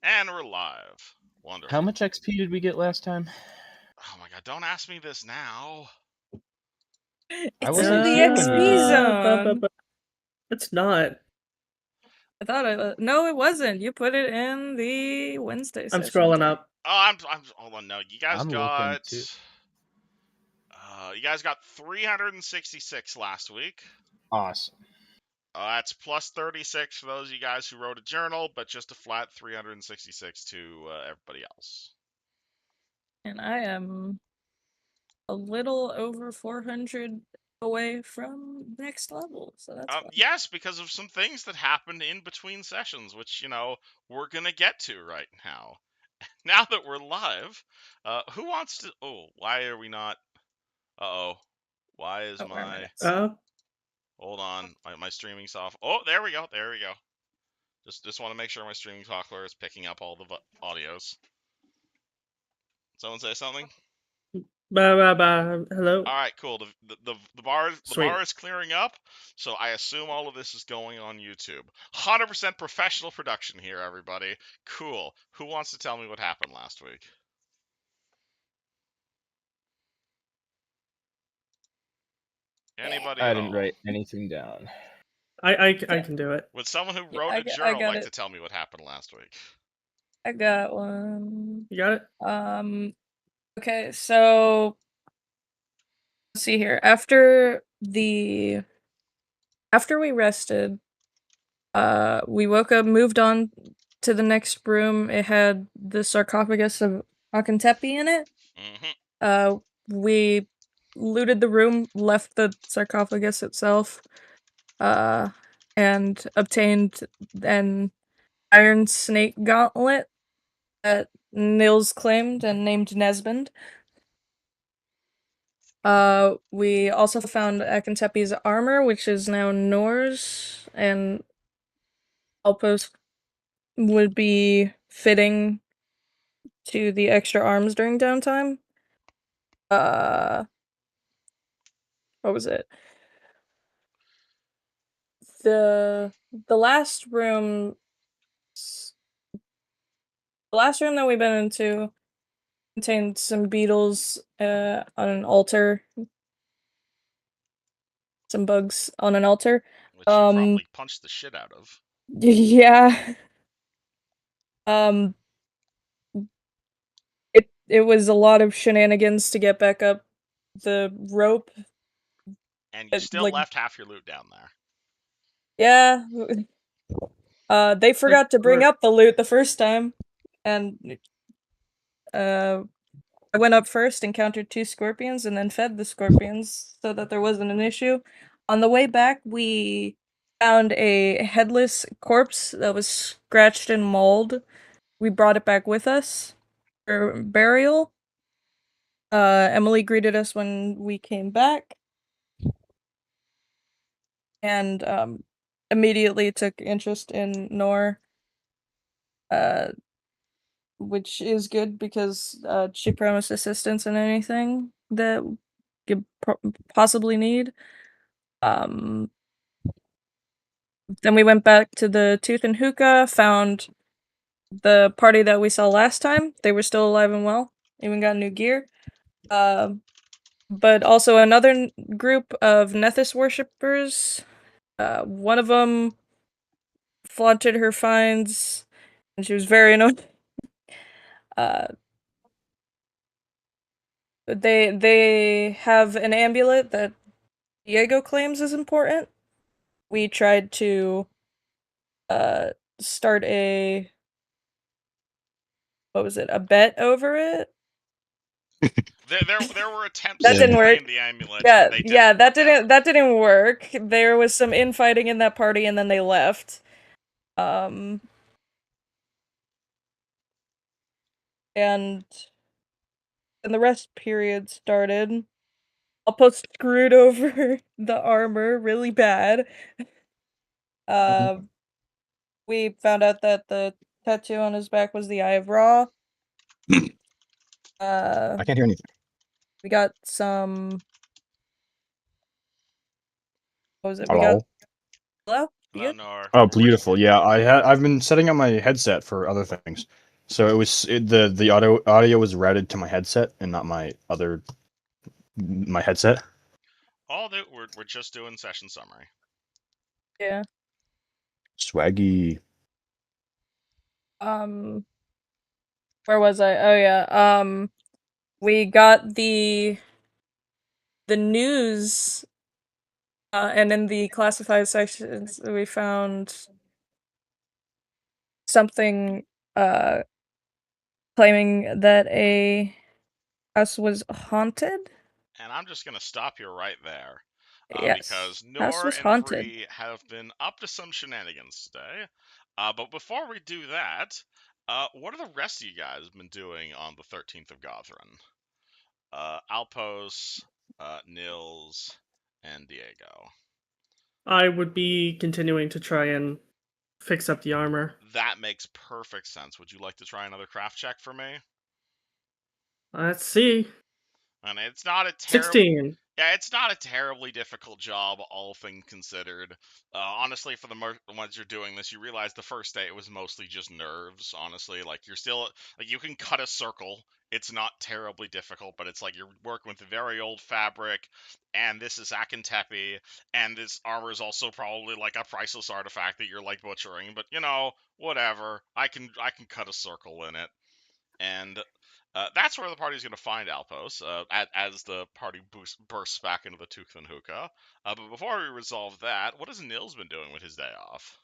And we're live. Wonderful. How much XP did we get last time? Oh my god, don't ask me this now. It's in the XP zone. It's not. I thought no, it wasn't. You put it in the Wednesday I'm session. scrolling up. Oh, I'm hold on, no. You guys I'm got looking too. you guys got 366 last week. Awesome. That's plus 36 for those of you guys who wrote a journal, but just a flat 366 to everybody else. And I am a little over 400 away from next level, so that's fun. Yes, because of some things that happened in between sessions, which, we're going to get to right now. Now that we're live, who wants to... Oh, why are we not... Uh-oh. Why is my... Hold on. My streaming's off. Oh, there we go. There we go. Just want to make sure my streaming software is picking up all the audios. Someone say something? Hello. All right, cool. The bar is clearing up, so I assume all of this is going on YouTube. 100% professional production here, everybody. Cool. Who wants to tell me what happened last week? Anybody? I didn't write anything down. I can do it. Would someone who wrote a journal like to tell me what happened last week? I got one. You got it? Okay, so let's see here. After we rested, we woke up, moved on to the next room. It had the sarcophagus of Akentepe in it. Mm-hmm. We looted the room, left the sarcophagus itself, and obtained an iron snake gauntlet that Nils claimed and named Nesbund. We also found Akentepe's armor, which is now Noor's, and Alpos would be fitting to the extra arms during downtime. What was it? The last room that we've been into contained some beetles on an altar. Some bugs on an altar. Which you probably punched the shit out of. Yeah. It was a lot of shenanigans to get back up the rope. And you still left half your loot down there. Yeah. They forgot to bring up the loot the first time. And I went up first, encountered 2 scorpions, and then fed the scorpions so that there wasn't an issue. On the way back, we found a headless corpse that was scratched and mauled. We brought it back with us for burial. Emily greeted us when we came back. And immediately took interest in Noor. Which is good because she promised assistance in anything that you possibly need. Then we went back to the Tooth and Hookah, found the party that we saw last time. They were still alive and well, even got new gear. But also another group of Nethys worshippers. One of them flaunted her finds, and she was very annoyed. They have an amulet that Diego claims is important. We tried to start a bet over it. There were attempts that didn't work. The amulet. Yeah, that didn't work. There was some infighting in that party, and then they left. And the rest period started. Alpo screwed over the armor really bad. We found out that the tattoo on his back was the Eye of Ra. I can't hear anything. We got some... What was it? Hello? Hello? You Nor, Oh, beautiful. Yeah, I've been setting up my headset for other things. So the audio was routed to my headset and not my headset. all that we're just doing session summary. Yeah. Swaggy. Where was I? Oh yeah. We got the news, and in the classified sections we found something claiming that a house was haunted. And I'm just gonna stop you right there, Yes, because house Noor was and haunted. Brii have been up to some shenanigans today. But before we do that, what are the rest of you guys been doing on the 13th of Gothran? Alpos, Nils, and Diego. I would be continuing to try and fix up the armor. That makes perfect sense. Would you like to try another craft check for me? Let's see. And it's not a terrible. 16. Yeah, it's not a terribly difficult job, all things considered. Honestly, for the ones you're doing this, you realize the first day it was mostly just nerves. Honestly, like you're still like you can cut a circle. It's not terribly difficult, but it's like you're working with very old fabric, and this is Akintepi, and this armor is also probably like a priceless artifact that you're like butchering. But whatever. I can cut a circle in it, and that's where the party's going to find Alpos as the party bursts back into the Tooth and Hookah. But before we resolve that, what has Nils been doing with his day off?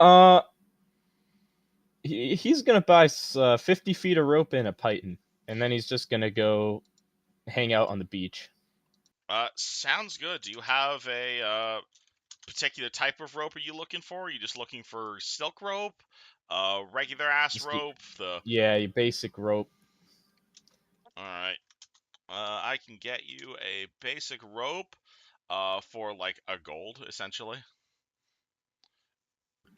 Uh, he's gonna buy 50 feet of rope and a python, and then he's just gonna go hang out on the beach. Sounds good. Do you have a particular type of rope are you looking for? Are you just looking for silk rope, regular ass Just rope? yeah, your basic rope. All right. I can get you a basic rope for like a gold, essentially.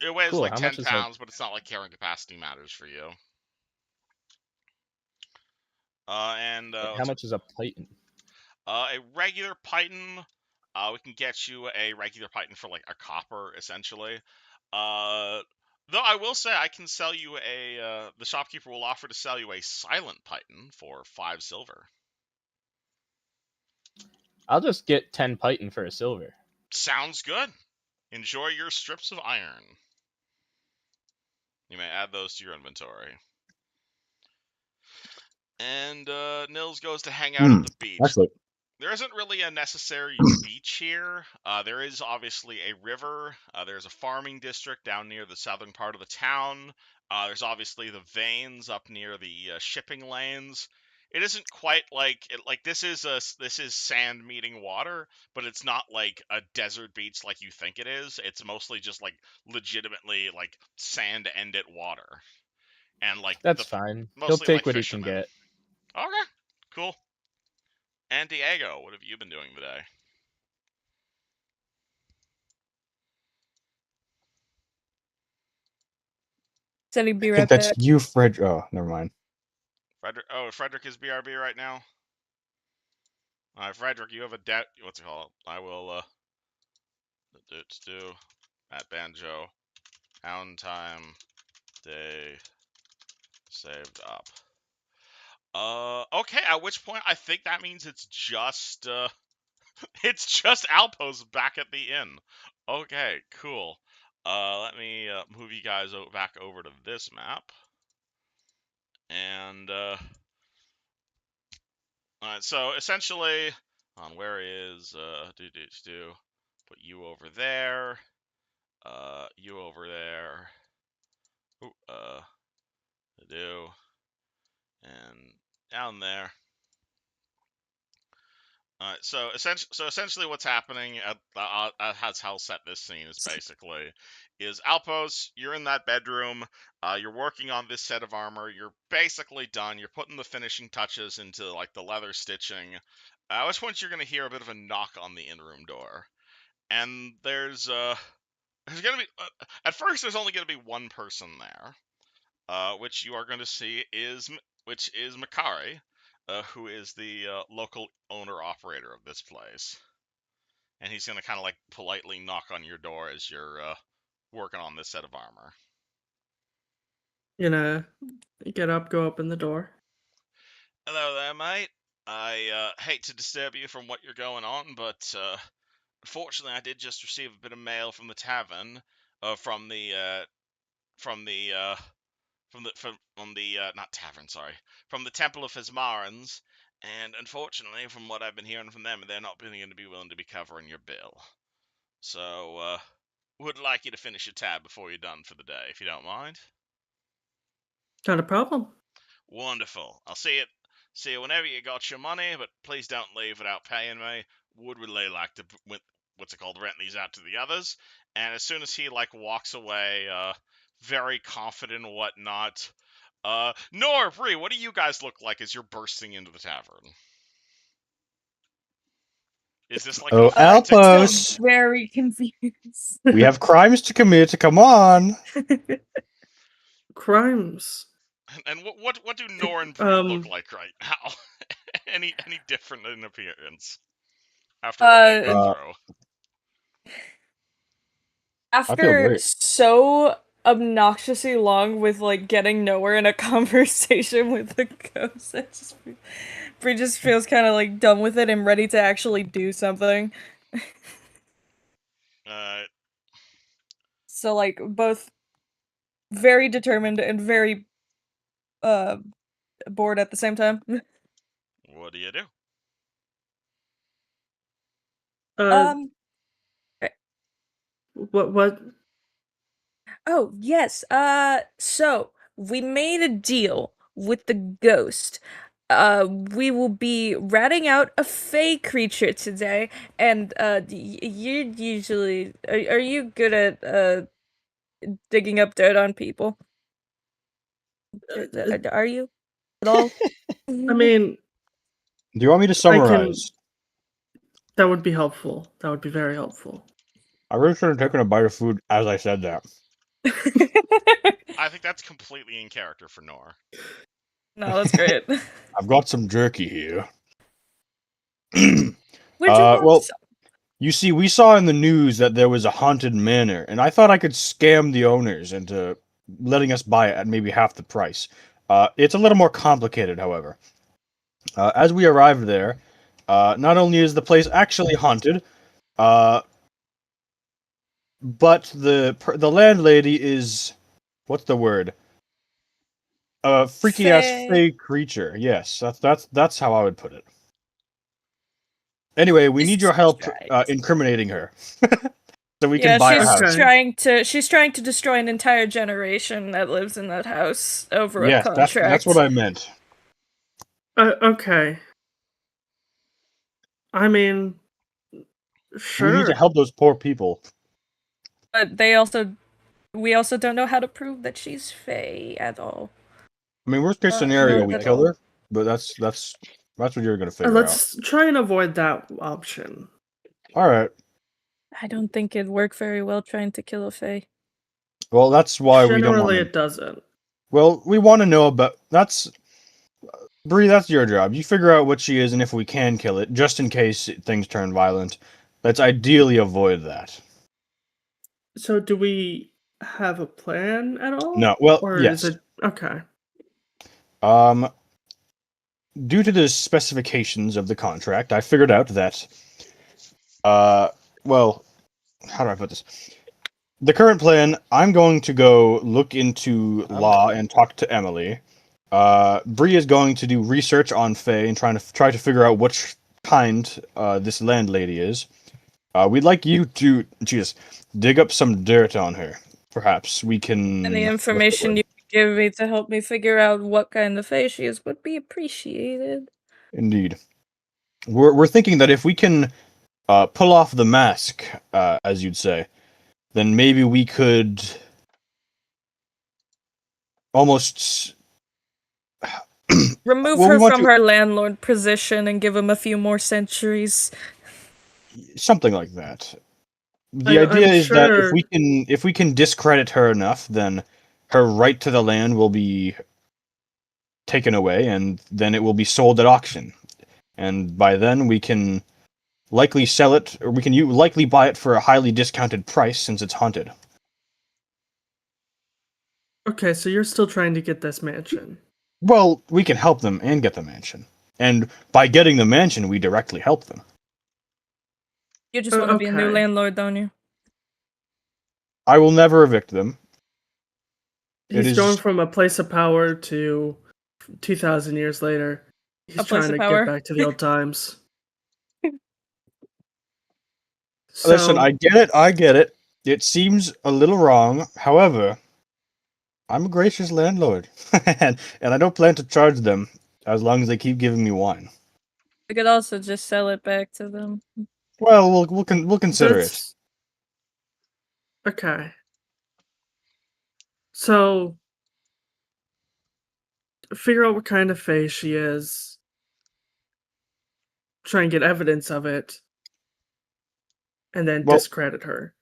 It weighs Cool. like How 10 much is a pounds, but it's not like carrying capacity matters for you. And how much is a python? a regular python, we can get you a regular python for like a copper, essentially. Uh, though I will say I can sell you the shopkeeper will offer to sell you a silent python for 5 silver. I'll just get 10 python for a silver. Sounds good. Enjoy your strips of iron. You may add those to your inventory. And Nils goes to hang out at the beach. Actually, There isn't really a necessary beach here. There is obviously a river. There's a farming district down near the southern part of the town. There's obviously the veins up near the shipping lanes. It isn't quite like this is sand meeting water, but it's not like a desert beach like you think it is. It's mostly just like legitimately like sand ended water, and like that's the fine. He'll mostly take like what he can fishermen. get. Okay, cool. And Diego, what have you been doing today? Said he'd be I think right that's back. you, Fred. Oh, never mind. Frederick is BRB right now. All right, Frederick, you have a debt. What's it called? I will do at banjo. Pound time. Day saved up. Okay. At which point, I think that means it's just it's just Alpo's back at the inn. Okay, cool. Let me move you guys back over to this map, and alright, so essentially, on where is put you over there, you over there, ooh, do, and down there. Alright, so essentially, what's happening that's how I'll set this scene is basically is Alpos. You're in that bedroom. You're working on this set of armor. You're basically done. You're putting the finishing touches into like the leather stitching. At which point you're gonna hear a bit of a knock on the in-room door, and there's gonna be at first there's only gonna be one person there, which you are going to see is Makari, who is the local owner operator of this place. and he's gonna kind of like politely knock on your door as you're working on this set of armor. Gonna get up, go open the door. Hello there, mate. I hate to disturb you from what you're going on, but unfortunately, I did just receive a bit of mail from the tavern, from the not tavern, sorry, from the Temple of Hismarans, and unfortunately, from what I've been hearing from them, they're not going to be willing to be covering your bill. So, would like you to finish your tab before you're done for the day, if you don't mind. Not a problem. Wonderful. I'll see you whenever you got your money, but please don't leave without paying me. Would really like to rent these out to the others. And as soon as he like walks away, very confident and whatnot, Noor, Brii, what do you guys look like as you're bursting into the tavern? Is this like Oh, a frantic Alpos! Very confused. We have crimes to commit. Come on. Crimes. And what do Noor and Brii look like right now? any different in appearance after what they've been through? After great. so obnoxiously long with like getting nowhere in a conversation with the ghost, Brie just feels kind of like done with it and ready to actually do something. So like both very determined and very bored at the same time. What do you do? What? Oh, yes. So we made a deal with the ghost. We will be ratting out a fey creature today, and you usually are you good at digging up dirt on people? Are you at all? I mean, Do you want me to summarize? that would be helpful. That would be very helpful. I really should have taken a bite of food as I said that. I think that's completely in character for Noor. No, that's great. I've got some jerky here. Would you want well, some? you see, we saw in the news that there was a haunted manor, and I thought I could scam the owners into letting us buy it at maybe half the price. It's a little more complicated, however. As we arrived there, not only is the place actually haunted, but the landlady is, what's the word? A freaky ass fey creature. Yes, that's how I would put it. Anyway, we need your help incriminating her, so we can buy a house. She's trying to destroy an entire generation that lives in that house over a contract. That's what I meant. Okay. I mean, sure. We need to help those poor people. But we also don't know how to prove that she's fey at all. I mean, worst case scenario, we kill her, but that's what you're gonna figure out. Let's try and avoid that option. All right. I don't think it'd work very well trying to kill a fey. Well, that's why we don't. Generally, it doesn't. Well, we want to know about that's. Brie, that's your job. You figure out what she is and if we can kill it, just in case things turn violent. Let's ideally avoid that. So, do we have a plan at all? No. Well, or yes. Is it okay? Due to the specifications of the contract, I figured out that. Well, how do I put this? The current plan, I'm going to go look into law and talk to Emily. Brie is going to do research on Faye and try to figure out which kind this landlady is. We'd like you to dig up some dirt on her. Perhaps we can. Any information you can give me to help me figure out what kind of Fae she is would be appreciated. Indeed. We're thinking that if we can pull off the mask, as you'd say, then maybe we could almost remove her from her landlord position and give him a few more centuries. Something like that. The idea is that if we can discredit her enough, then her right to the land will be taken away, and then it will be sold at auction. And by then we can likely sell it, or we can likely buy it for a highly discounted price since it's haunted. Okay, so you're still trying to get this mansion. Well, we can help them and get the mansion. And by getting the mansion, we directly help them. You just want to be a new Okay. landlord, don't you? I will never evict them. He's going from a place of power to 2,000 years later. He's A place trying of to power. get back to the old times. Listen, So, I get it. It seems a little wrong. However, I'm a gracious landlord, and I don't plan to charge them as long as they keep giving me wine. We could also just sell it back to them. Well, we'll consider it. that's okay. So, figure out what kind of fae she is. Try and get evidence of it, and then Well, discredit her.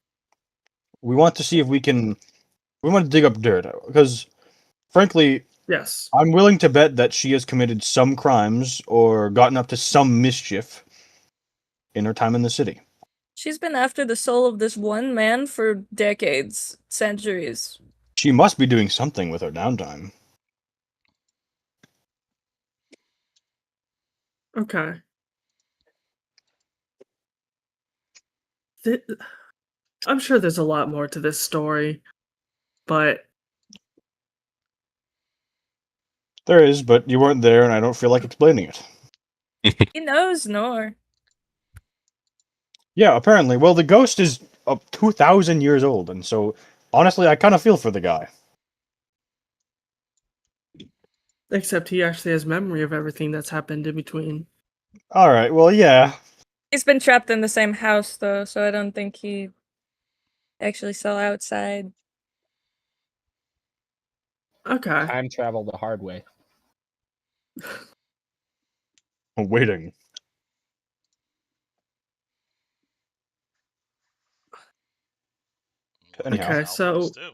we want to see if we can. We want to dig up dirt because, frankly, Yes. I'm willing to bet that she has committed some crimes or gotten up to some mischief in her time in the city. She's been after the soul of this one man for decades, centuries. She must be doing something with her downtime. Okay. I'm sure there's a lot more to this story, but There is, but you weren't there, and I don't feel like explaining it. He knows Noor. Yeah, apparently. Well, the ghost is 2,000 years old, and so honestly, I kind of feel for the guy. except he actually has memory of everything that's happened in between. All right. Well, yeah. He's been trapped in the same house, though, so I don't think he actually saw outside. Okay. Time travel the hard way. I'm waiting. Anyhow. Okay, Alphas so do.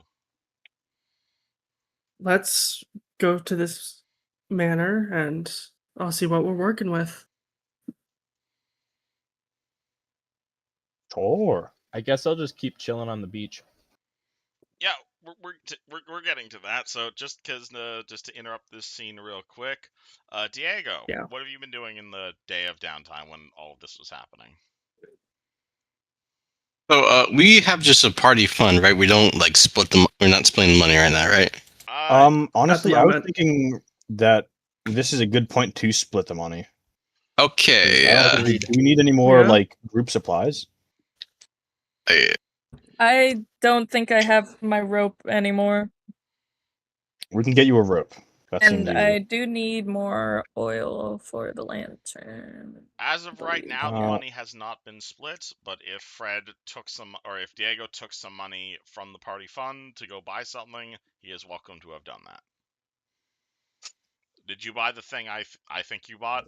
let's go to this manor and I'll see what we're working with. Sure. I guess I'll just keep chilling on the beach. Yeah, we're getting to that. So just just to interrupt this scene real quick, Diego, Yeah. what have you been doing in the day of downtime when all of this was happening? So we have just a party fund, right? We don't like split them. We're not splitting the money right now, right? Honestly, I was moment. thinking that this is a good point to split the money. Okay. Do we need any more Yeah. like group supplies? I don't think I have my rope anymore. We can get you a rope. That And seems I easy. do need more oil for the lantern. As of right now, the Uh, money has not been split. But if Fred took some, or if Diego took some money from the party fund to go buy something, he is welcome to have done that. Did you buy the thing I think you bought?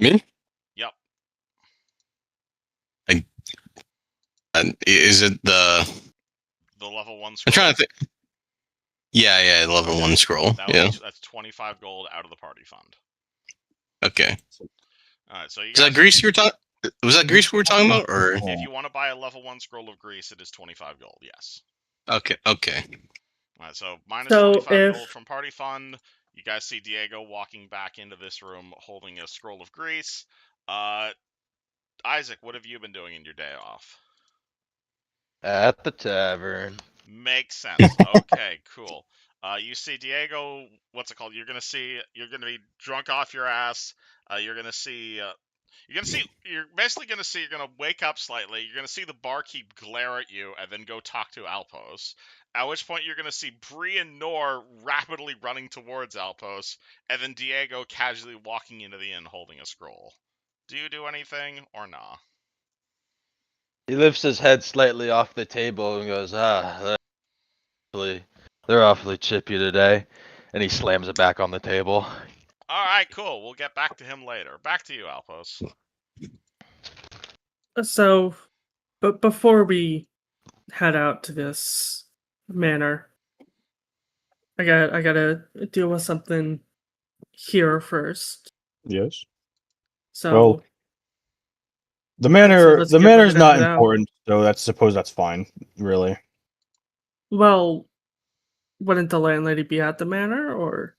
Me? Yep. Is it the level 1 I'm scroll? trying to think. Yeah, level 1 scroll. That's 25 gold out of the party fund. Okay. Alright, so you Is that grease you were talking? Was that grease we were talking about, or? If you want to buy a level 1 scroll of grease, it is 25 gold, yes. Okay. Alright, so minus So 25 gold from party fund. You guys see Diego walking back into this room holding a scroll of grease. Isaac, what have you been doing in your day off? At the tavern. Makes sense. Okay, cool. You see Diego, what's it called? You're gonna be drunk off your ass. You're basically gonna see, you're gonna wake up slightly. You're gonna see the barkeep glare at you and then go talk to Alpos. At which point you're gonna see Brii and Noor rapidly running towards Alpos, and then Diego casually walking into the inn holding a scroll. Do you do anything or nah? He lifts his head slightly off the table and goes, they're awfully chippy today. And he slams it back on the table. Alright, cool. We'll get back to him later. Back to you, Alpos. So, but before we head out to this manor, I gotta deal with something here first. Yes. So, Well, The Alright, so manor, let's the get ready manor's to not head out. important, so that's suppose that's fine, really. Well, wouldn't the landlady be at the manor, or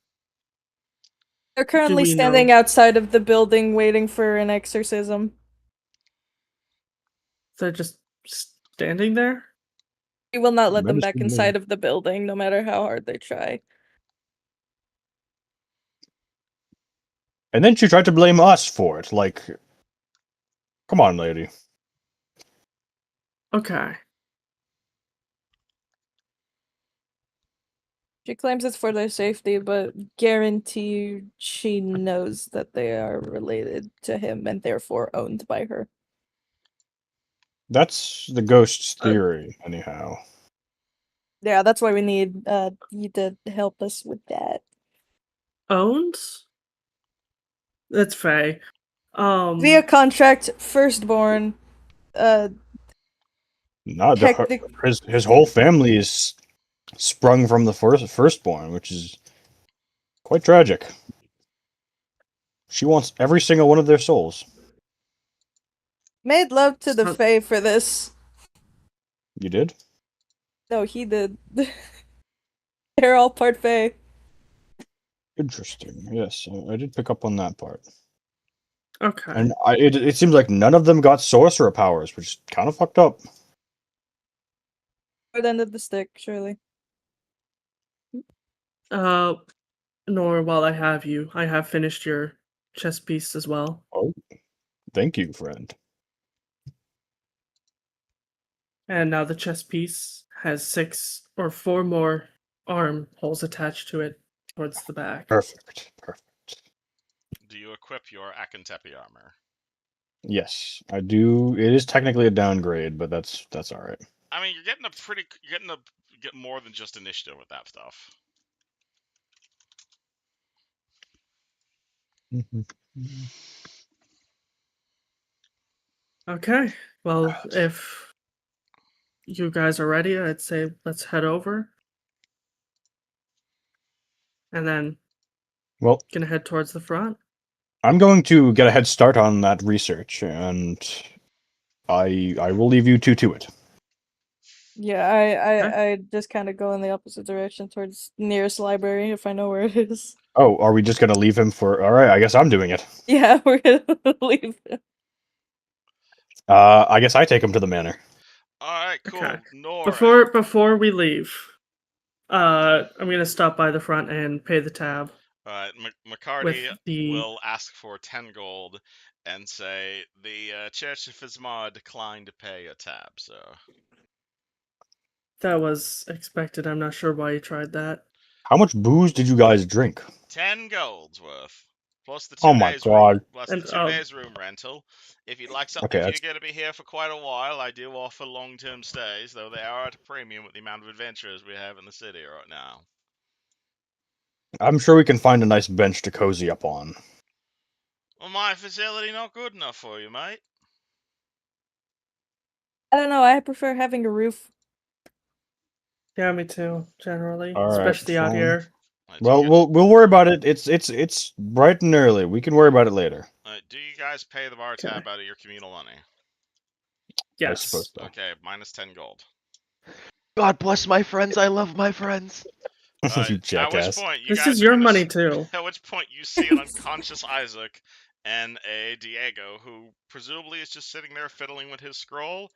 They're currently we standing know? outside of the building waiting for an exorcism. they're just standing there? We will not let them back Medicine inside man. of the building, no matter how hard they try. And then she tried to blame us for it. Like, come on, lady. Okay. She claims it's for their safety, but guarantee you she knows that they are related to him and therefore owned by her. That's the ghost's Uh, theory, anyhow. Yeah, that's why we need you to help us with that. Owned? That's Faye. Via contract, firstborn, uh, Not hectic. his whole family is sprung from the firstborn, which is quite tragic. She wants every single one of their souls. Made love to the So- Fae for this. You did? No, he did. They're all part Fae. Interesting. Yes, I did pick up on that part. Okay. And it seems like none of them got sorcerer powers, which is kind of fucked up. Short end of the stick, surely. Nor while I have you, I have finished your chess piece as well. Oh, thank you, friend. And now the chess piece has 6 or 4 more arm holes attached to it towards the back. Perfect. Perfect. Do you equip your Akentepe armor? Yes, I do. It is technically a downgrade, but that's all right. I mean, you're get more than just initiative with that stuff. Okay. Well, if you guys are ready, I'd say let's head over. And then Well, gonna head towards the front. I'm going to get a head start on that research, and I will leave you two to it. Yeah, I just kind of go in the opposite direction towards nearest library if I know where it is. Oh, are we just gonna leave him for? All right, I guess I'm doing it. Yeah, we're gonna leave. I guess I take him to the manor. All right, cool. Okay. Nor, Before we leave, I'm gonna stop by the front and pay the tab. McCarty the- will ask for 10 gold and say the Church of Fizmar declined to pay a tab. So That was expected. I'm not sure why you tried that. How much booze did you guys drink? 10 golds worth. Plus the Oh my god. And, 2 days room rental. If you'd like something, Okay, if that's- you're going to be here for quite a while, I do offer long-term stays, though they are at a premium with the amount of adventurers we have in the city right now. I'm sure we can find a nice bench to cozy up on. Well, my facility not good enough for you, mate. I don't know. I prefer having a roof. Yeah, me too. Generally, All right, especially out fine. here. Well, we'll worry about it. It's bright and early. We can worry about it later. Do you guys pay the bar tab out of your communal money? I Yes. suppose so. Okay, minus 10 gold. God bless my friends. I love my friends. You At which jackass. point, you This guys is are your gonna money too. At which point, you see an unconscious Isaac and a Diego who presumably is just sitting there fiddling with his scroll.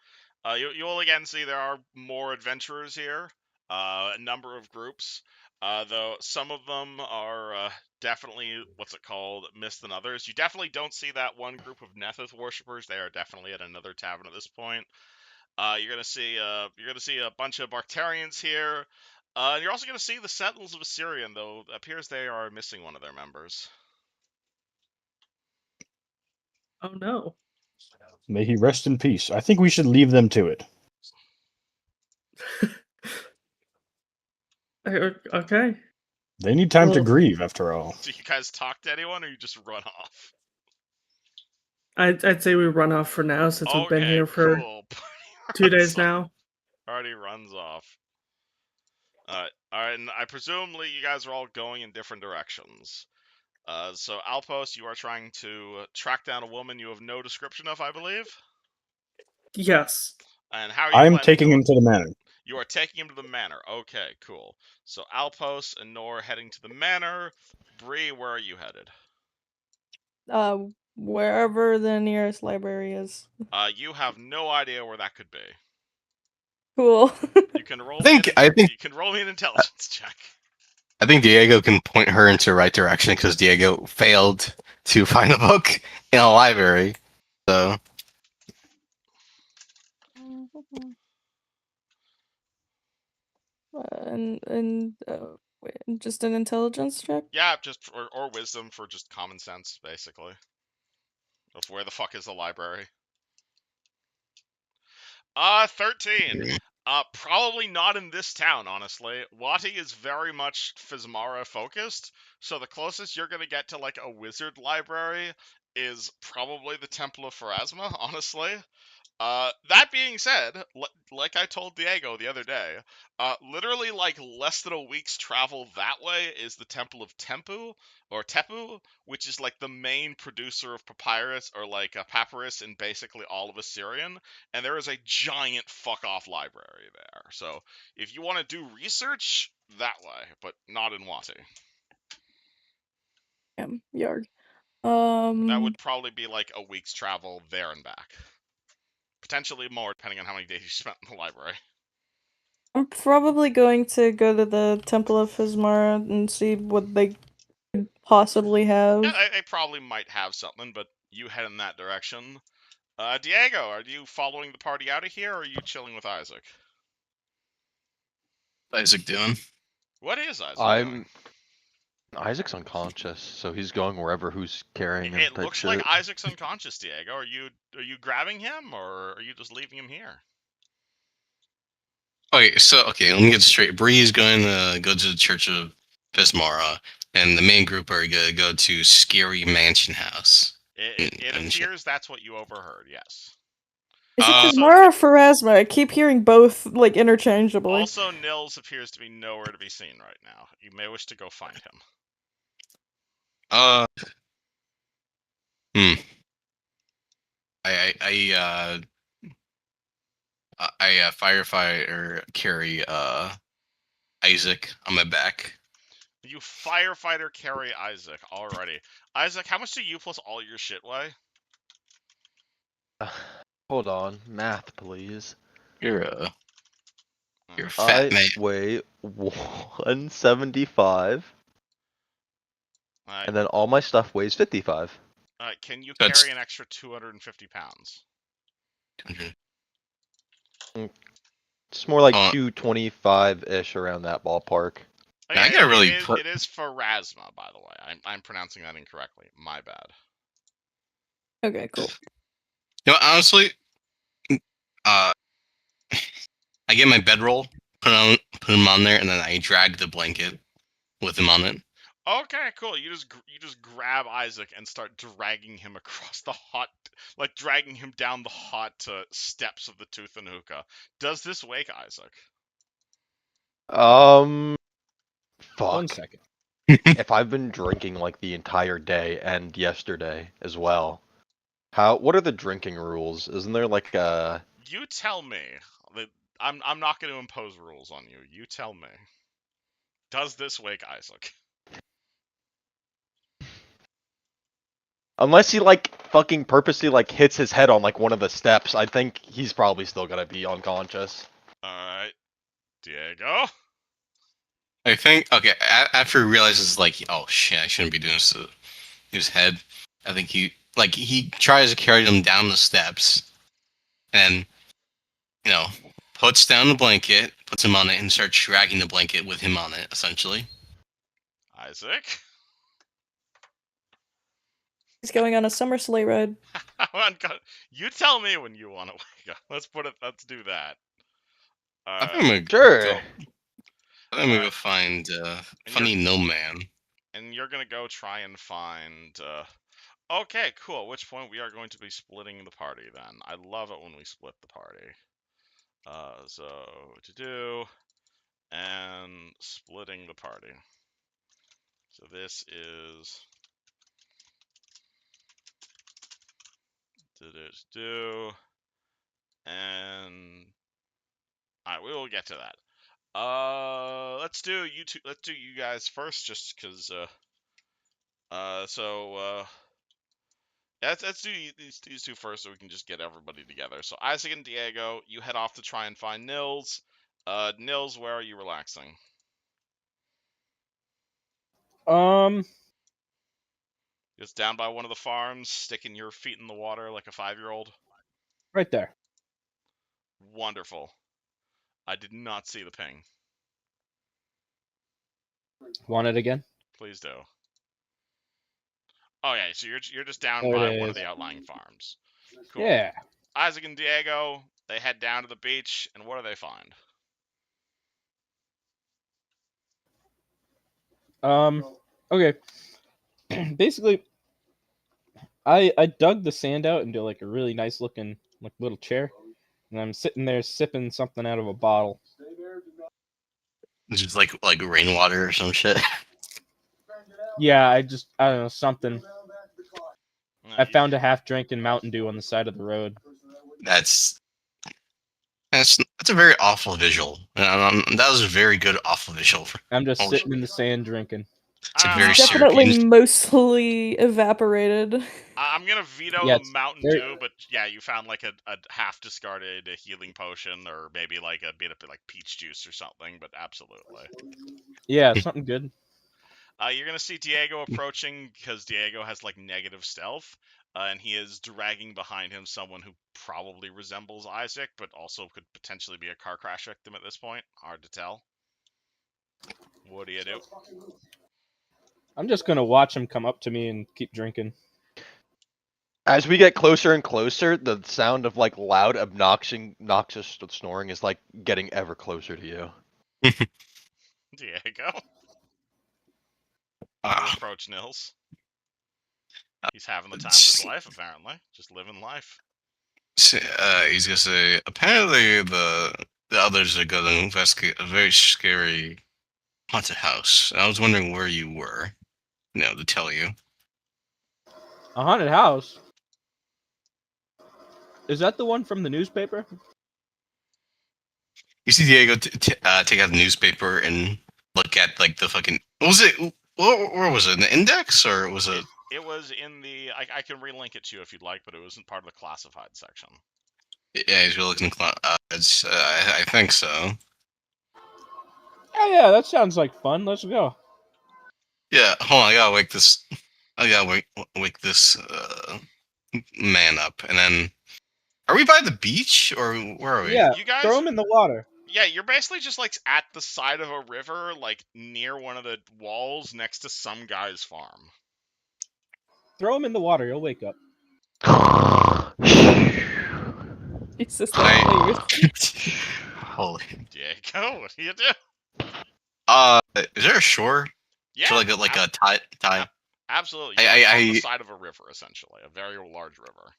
You'll again see there are more adventurers here, a number of groups, though some of them are definitely, missed than others. You definitely don't see that one group of Nethith worshippers. They are definitely at another tavern at this point. You're gonna see a bunch of Bartarians here. You're also gonna see the Sentinels of Osiron, though it appears they are missing one of their members. Oh no. May he rest in peace. I think we should leave them to it. Okay. They need time to Well- grieve, after all. Do you guys talk to anyone, or you just run off? I'd say we run off for now since we've been Okay, here for cool. 2 days now. Already runs off. Alright, and I presumably you guys are all going in different directions. So Alpos, you are trying to track down a woman you have no description of, I believe? Yes. And how are you I'm planning taking to him to the manor. You are taking him to the manor. Okay, cool. So Alpos and Noor heading to the manor. Brii, where are you headed? Wherever the nearest library is. You have no idea where that could be. Cool. You can roll I think you can roll me an intelligence check. I think Diego can point her into the right direction because Diego failed to find a book in a library. So Wait, just an intelligence check. Yeah, just or wisdom for just common sense, basically. Of where the fuck is the library? 13. Probably not in this town, honestly. Wati is very much Fizmara focused, so the closest you're gonna get to like a wizard library is probably the Temple of Pharasma, honestly. That being said, like I told Diego the other day, literally like less than a week's travel that way is the Temple of Tepu, which is like the main producer of papyrus or like papyrus in basically all of Osiron, and there is a giant fuck off library there. So if you want to do research, that way, but not in Wati. Yarg. That would probably be like a week's travel there and back. Potentially more, depending on how many days you spent in the library. I'm probably going to go to the Temple of Fizmara and see what they could possibly have. Yeah, they probably might have something, but you head in that direction. Diego, are you following the party out of here, or are you chilling with Isaac? what's Isaac doing? What is Isaac doing? Isaac's unconscious, so he's going wherever who's carrying him. It Type looks shit. like Isaac's unconscious, Diego. Are you grabbing him, or are you just leaving him here? Okay, let me get straight. Bree's going to go to the Church of Pismara, and the main group are going to go to Scary Mansion House. It appears that's what you overheard. Yes. Is it Also, Fizmara or Pharasma? I keep hearing both like interchangeably. Also, Nils appears to be nowhere to be seen right now. You may wish to go find him. Hmm. I firefighter carry Isaac on my back. You firefighter carry Isaac already. Isaac, how much do you plus all your shit weigh? Hold on, math, please. You're a fat I man. weigh 175, Alright, and then all my stuff weighs 55. can you That's- carry an extra 250 pounds? It's more like Uh, 225-ish around that ballpark. Okay, I gotta really it is Pharasma, by the way. I'm pronouncing that incorrectly. My bad. Okay, cool. You know, honestly, I get my bedroll, put him on there, and then I drag the blanket with him on it. Okay, cool. You just grab Isaac and start dragging him across the hot, like dragging him down the hot steps of the Tooth and Hookah. Does this wake Isaac?1 Fuck. second. If I've been drinking like the entire day and yesterday as well, what are the drinking rules? Isn't there like a... You tell me. I'm not going to impose rules on you. You tell me. Does this wake Isaac? Unless he like fucking purposely like hits his head on like one of the steps, I think he's probably still gonna be unconscious. Alright. Diego? I think after he realizes like, oh shit, I shouldn't be doing this to his head. I think he tries to carry him down the steps, and puts down the blanket, puts him on it, and starts dragging the blanket with him on it, essentially. Isaac? He's going on a summer sleigh ride. You tell me when you want to wake up. Let's do that. I think I'm gonna Sure. go. I'm gonna go find funny gnome-man. And you're gonna go try and find. Okay, cool. At which point we are going to be splitting the party. Then I love it when we split the party. So to do and splitting the party. So this is do And alright, we will get to that. Let's do you two. Let's do you guys first, just because. Let's do these two first, so we can just get everybody together. So Isaac and Diego, you head off to try and find Nils. Nils, where are you relaxing? Just down by one of the farms, sticking your feet in the water like a 5-year-old. Right there. Wonderful. I did not see the ping. Want it again? Please do. Oh yeah, so you're just down There by it one of is. the outlying farms. Cool. Yeah. Isaac and Diego, they head down to the beach, and what do they find? Okay. Basically, I dug the sand out into like a really nice looking like little chair, and I'm sitting there sipping something out of a bottle. It's just like rainwater or some shit. Yeah, I don't know, something. I You- found a half drinking Mountain Dew on the side of the road. That's a very awful visual. That was a very good awful visual. I'm just Oh, sitting in the sand drinking. It's a very Definitely Syracuse. mostly evaporated. I'm gonna veto Yeah, the it's Mountain very- Dew, but yeah, you found like a half discarded healing potion, or maybe like a bit of like peach juice or something. But absolutely, Yeah, something good. you're gonna see Diego approaching because Diego has like negative stealth, and he is dragging behind him someone who probably resembles Isaac, but also could potentially be a car crash victim at this point. Hard to tell. What do you do? I'm just gonna watch him come up to me and keep drinking. As we get closer and closer, the sound of like loud, obnoxious snoring is like getting ever closer to you. Diego, you Ah, approach Nils. He's having the time of his life, apparently. Just living life. he's gonna say. Apparently, the others are gonna investigate a very scary haunted house. I was wondering where you were. To tell you. A haunted house? Is that the one from the newspaper? You see Diego take out the newspaper and look at like the fucking. What was it? Where was it? In the index or was it? It was in the. I can relink it to you if you'd like, but it wasn't part of the classified section. Yeah, he's really looking. It's. I think so. Oh yeah, that sounds like fun. Let's go. Yeah, hold on. I gotta wake this. I gotta wake this man up, and then. Are we by the beach or where are we? Yeah, You guys, throw him in the water. yeah, you're basically just like at the side of a river, like near one of the walls next to some guy's farm. Throw him in the water. He'll wake up. Jesus, I- that's weird. Holy. Diego, what do you do? Is there a shore? Yeah, So like a tie. absolutely. I- You're I- on the I- side of a river, essentially, a very large river.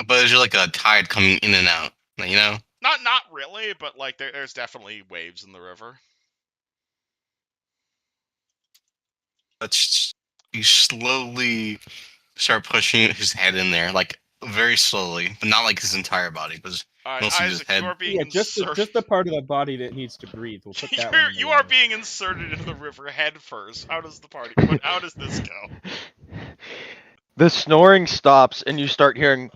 But is there like a tide coming in and out? You know? Not really, but like there's definitely waves in the river. Let's. You slowly start pushing his head in there, like very slowly, but not like his entire body, because All right, mostly his Isaac, head. you are being Yeah, just inserted. the part of the body that needs to breathe. We'll put that one in the You are water. being inserted into the river head first. How does the party? How does this go? The snoring stops, and you start hearing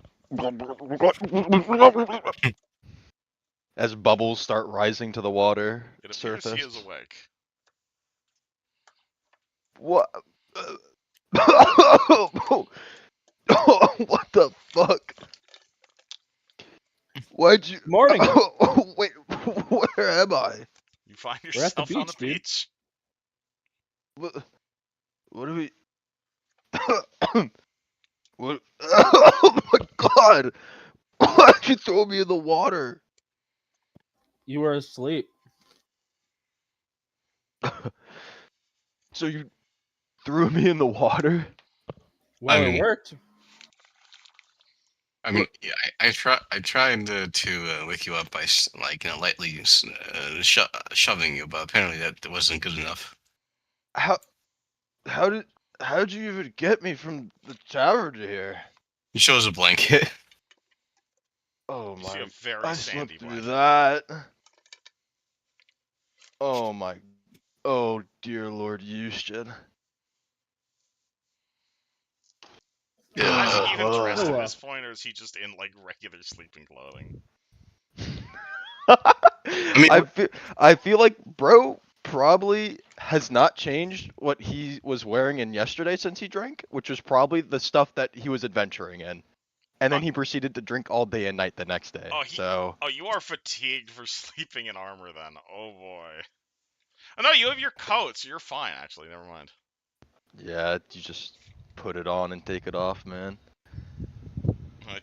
as bubbles start rising to the water It appears he surface. is awake. What? What the fuck? Why'd you? Morning. Wait, where am I? You find We're at the yourself on the beach, dude. beach. What do we? What? Oh my god! Why'd you throw me in the water? You were asleep. So you threw me in the water? Well, mean- it worked. I mean, yeah, I tried to wake you up by lightly shoving you, but apparently that wasn't good enough. How'd you even get me from the tavern to here? He shows a blanket. Oh You see a my! very I sandy slept through blanket. that. Oh my! Oh dear Lord, Eustace. Now, is he Ugh. even dressed Oh, at well. this point, or is he just in like regular sleeping clothing? mean, I feel like bro probably has not changed what he was wearing in yesterday since he drank, which was probably the stuff that he was adventuring in. And then he proceeded to drink all day and night the next day. So Oh, you are fatigued for sleeping in armor then. Oh boy. Oh no, you have your coat, so you're fine. Actually, never mind. yeah, you just put it on and take it off, man.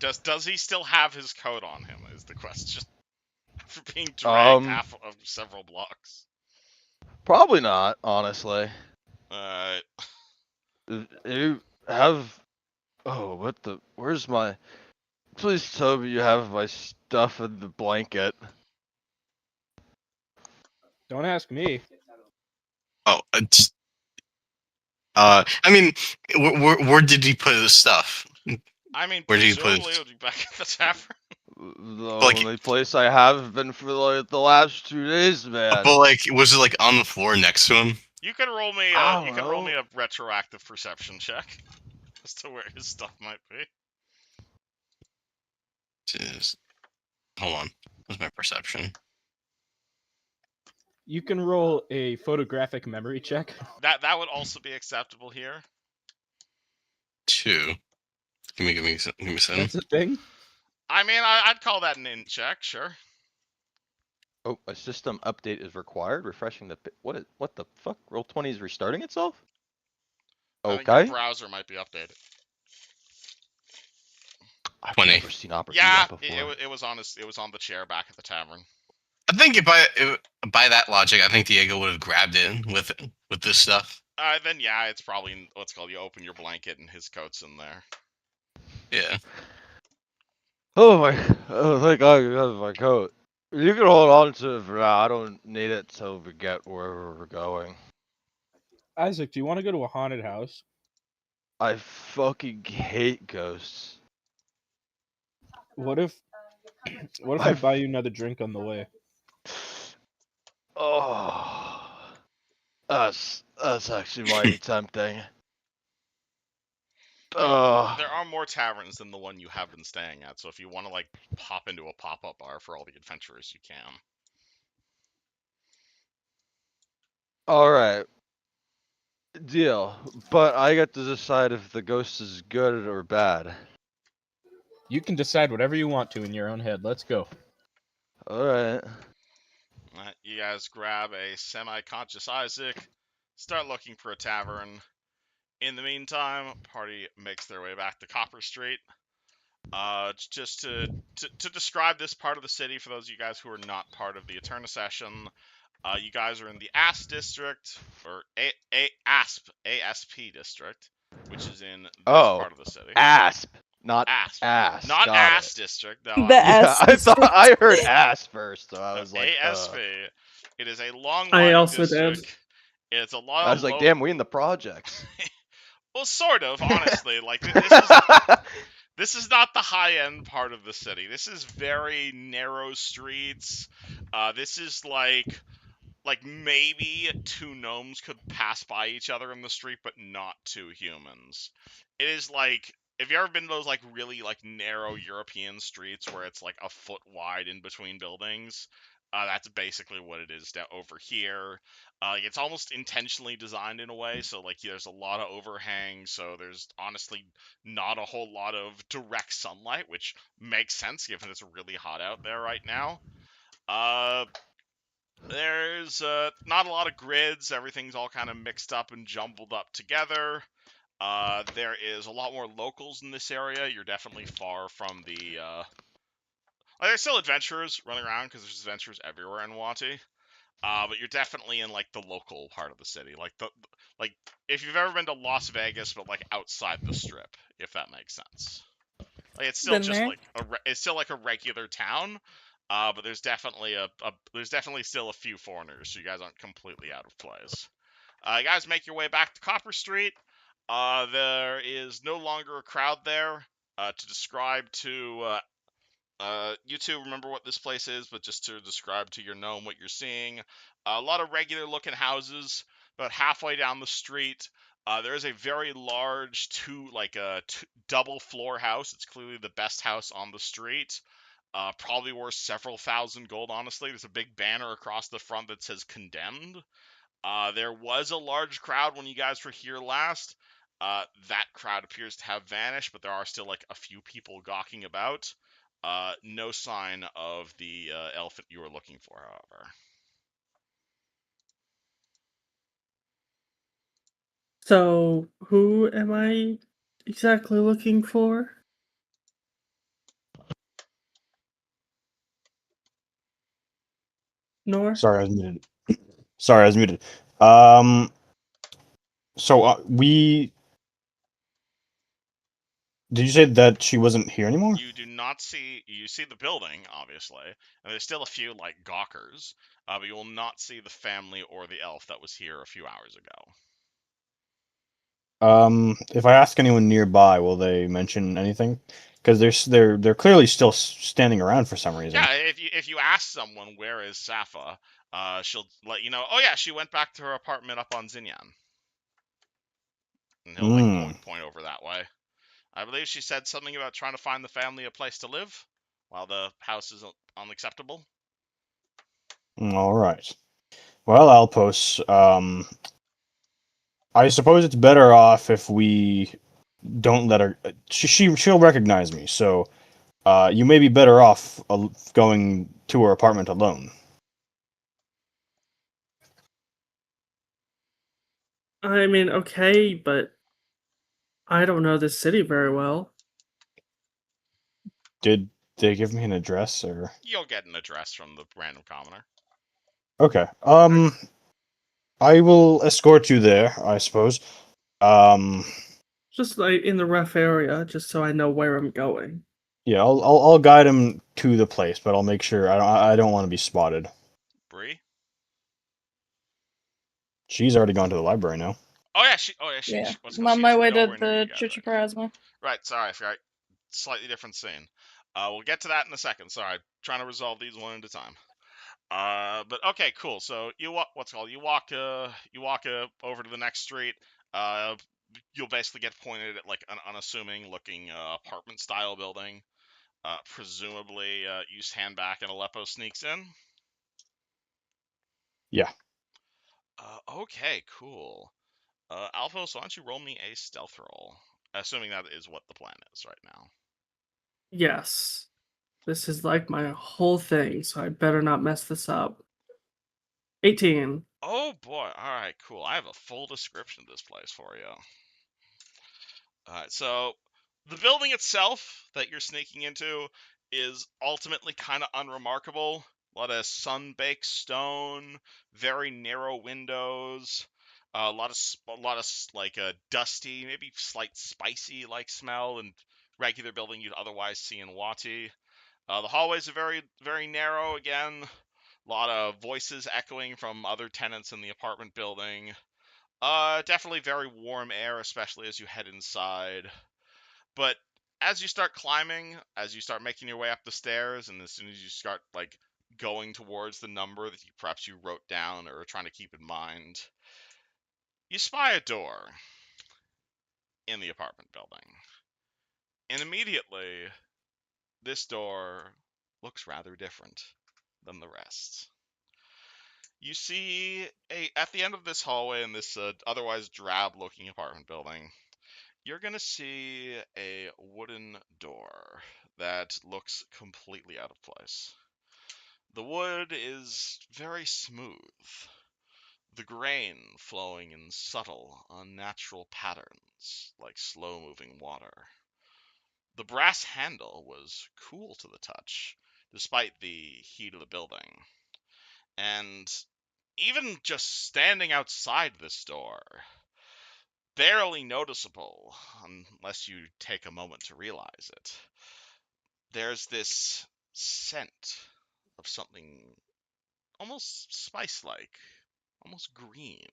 Does he still have his coat on him? Is the question. For being dragged Um, half of several blocks. Probably not, honestly. Uh, You have. Oh, what the? Where's my? Please tell me you have my stuff in the blanket. Don't ask me. oh, I mean, where did he put his stuff? I mean, Where did he put presumably his? it'll be back at the tavern. The Like, only place I have been for like the last 2 days, man. but like, was it like on the floor next to him? You can roll me. I You don't can roll me know. a retroactive perception check as to where his stuff might be. Jeez. Hold on. What's my perception? You can roll a photographic memory check. That would also be acceptable here. 2. Give me a second. That's a thing. I mean, I'd call that an int check, sure. Oh, a system update is required. Refreshing the. What the fuck? Roll20 is restarting itself. I think your Okay. browser might be updated. I've 20. never seen Opera do Yeah, that before. it was on the chair back at the tavern. I think by that logic, I think Diego would have grabbed it with this stuff. Then yeah, it's probably what's called. You open your blanket and his coat's in there. Yeah. Oh my! Oh, thank God you have my coat. You can hold on to it for now. I don't need it till we get wherever we're going. Isaac, do you want to go to a haunted house? I fucking hate ghosts. What if I buy you another drink on the way? Oh, that's actually mighty tempting. There are more taverns than the one you have been staying at, so if you want to like pop into a pop-up bar for all the adventurers, you can. All right. Deal. But I get to decide if the ghost is good or bad. You can decide whatever you want to in your own head. Let's go. All right. You guys grab a semi-conscious Isaac, start looking for a tavern. In the meantime, party makes their way back to Copper Street. Just to describe this part of the city for those of you guys who are not part of the Eterna session, you guys are in the ASP district, or ASP district, which is in this part of the city. Asp, not ASP. ass. Not Got AS it. district, no. The Yeah, ass I thought district. I heard ass first, so I was like, ASP. It is a long I line also district. did. It's a lot I of was like, damn, we in the projects. Well, sort of, honestly. Like, this is not the high-end part of the city. This is very narrow streets. This is like maybe two gnomes could pass by each other in the street, but not two humans. It is like, have you ever been to those like really like narrow European streets where it's like a foot wide in between buildings? That's basically what it is over here. It's almost intentionally designed in a way, so like there's a lot of overhang, so there's honestly not a whole lot of direct sunlight, which makes sense given it's really hot out there right now. There's not a lot of grids. Everything's all kind of mixed up and jumbled up together. There is a lot more locals in this area. You're definitely far from the there's still adventurers running around because there's adventurers everywhere in Wanty. But you're definitely in like the local part of the city, like if you've ever been to Las Vegas, but like outside the strip, if that makes sense. Like it's still Been just there. like it's still like a regular town, but there's definitely there's definitely still a few foreigners, so you guys aren't completely out of place. You guys make your way back to Copper Street. There is no longer a crowd there. To describe to You two remember what this place is, but just to describe to your gnome what you're seeing, a lot of regular looking houses. About halfway down the street, there is a very large double floor house. It's clearly the best house on the street. Probably worth several thousand gold, honestly. There's a big banner across the front that says condemned. There was a large crowd when you guys were here last. That crowd appears to have vanished, but there are still like a few people gawking about. No sign of the elephant you were looking for, however. So, who am I exactly looking for? Nor? Sorry, I was muted. Sorry, I was muted. Um, so we did you say that she wasn't here anymore? You do not see. You see the building, obviously, and there's still a few like gawkers, but you will not see the family or the elf that was here a few hours ago. If I ask anyone nearby, will they mention anything? Because they're clearly still standing around for some reason. Yeah, if you ask someone where is Safa, she'll let you know. Oh yeah, she went back to her apartment up on Zinyan, and he'll like point over that way. I believe she said something about trying to find the family a place to live, while the house is unacceptable. All right. Well, Alpos, I suppose it's better off if we don't let her. She'll recognize me, so you may be better off going to her apartment alone. I mean, okay, but I don't know this city very well. Did they give me an address or? You'll get an address from the random commoner. Okay. I will escort you there, I suppose. Just like in the rough area, just so I know where I'm going. Yeah, I'll guide him to the place, but I'll make sure I don't want to be spotted. Brie? She's already gone to the library now. Oh yeah, she Yeah, was I'm on my way to nowhere near you the guys, Church of right? Pharasma. Right, sorry, I forgot. Slightly different scene. We'll get to that in a second. Sorry, trying to resolve these one at a time. But okay, cool. So you walk, what's it called? You walk over to the next street. Uh, you'll basically get pointed at like an unassuming looking apartment style building. Presumably, use handback and Aleppo sneaks in. Yeah. Okay, cool. Alphos, why don't you roll me a stealth roll? Assuming that is what the plan is right now. Yes. This is like my whole thing, so I better not mess this up. 18. Oh boy, alright, cool. I have a full description of this place for you. Alright, so the building itself that you're sneaking into is ultimately kind of unremarkable. A lot of sun-baked stone, very narrow windows, a lot of like a dusty, maybe slight spicy like smell and regular building you'd otherwise see in Wati. The hallways are very narrow again. A lot of voices echoing from other tenants in the apartment building. Definitely very warm air, especially as you head inside. But as you start climbing, as you start making your way up the stairs, and as soon as you start like going towards the number that perhaps you wrote down or are trying to keep in mind, you spy a door in the apartment building. And immediately, this door looks rather different than the rest. You see at the end of this hallway in this otherwise drab-looking apartment building, you're gonna see a wooden door that looks completely out of place. The wood is very smooth, the grain flowing in subtle, unnatural patterns like slow-moving water. The brass handle was cool to the touch, despite the heat of the building. And even just standing outside this door, barely noticeable unless you take a moment to realize it, there's this scent of something almost spice-like, almost green.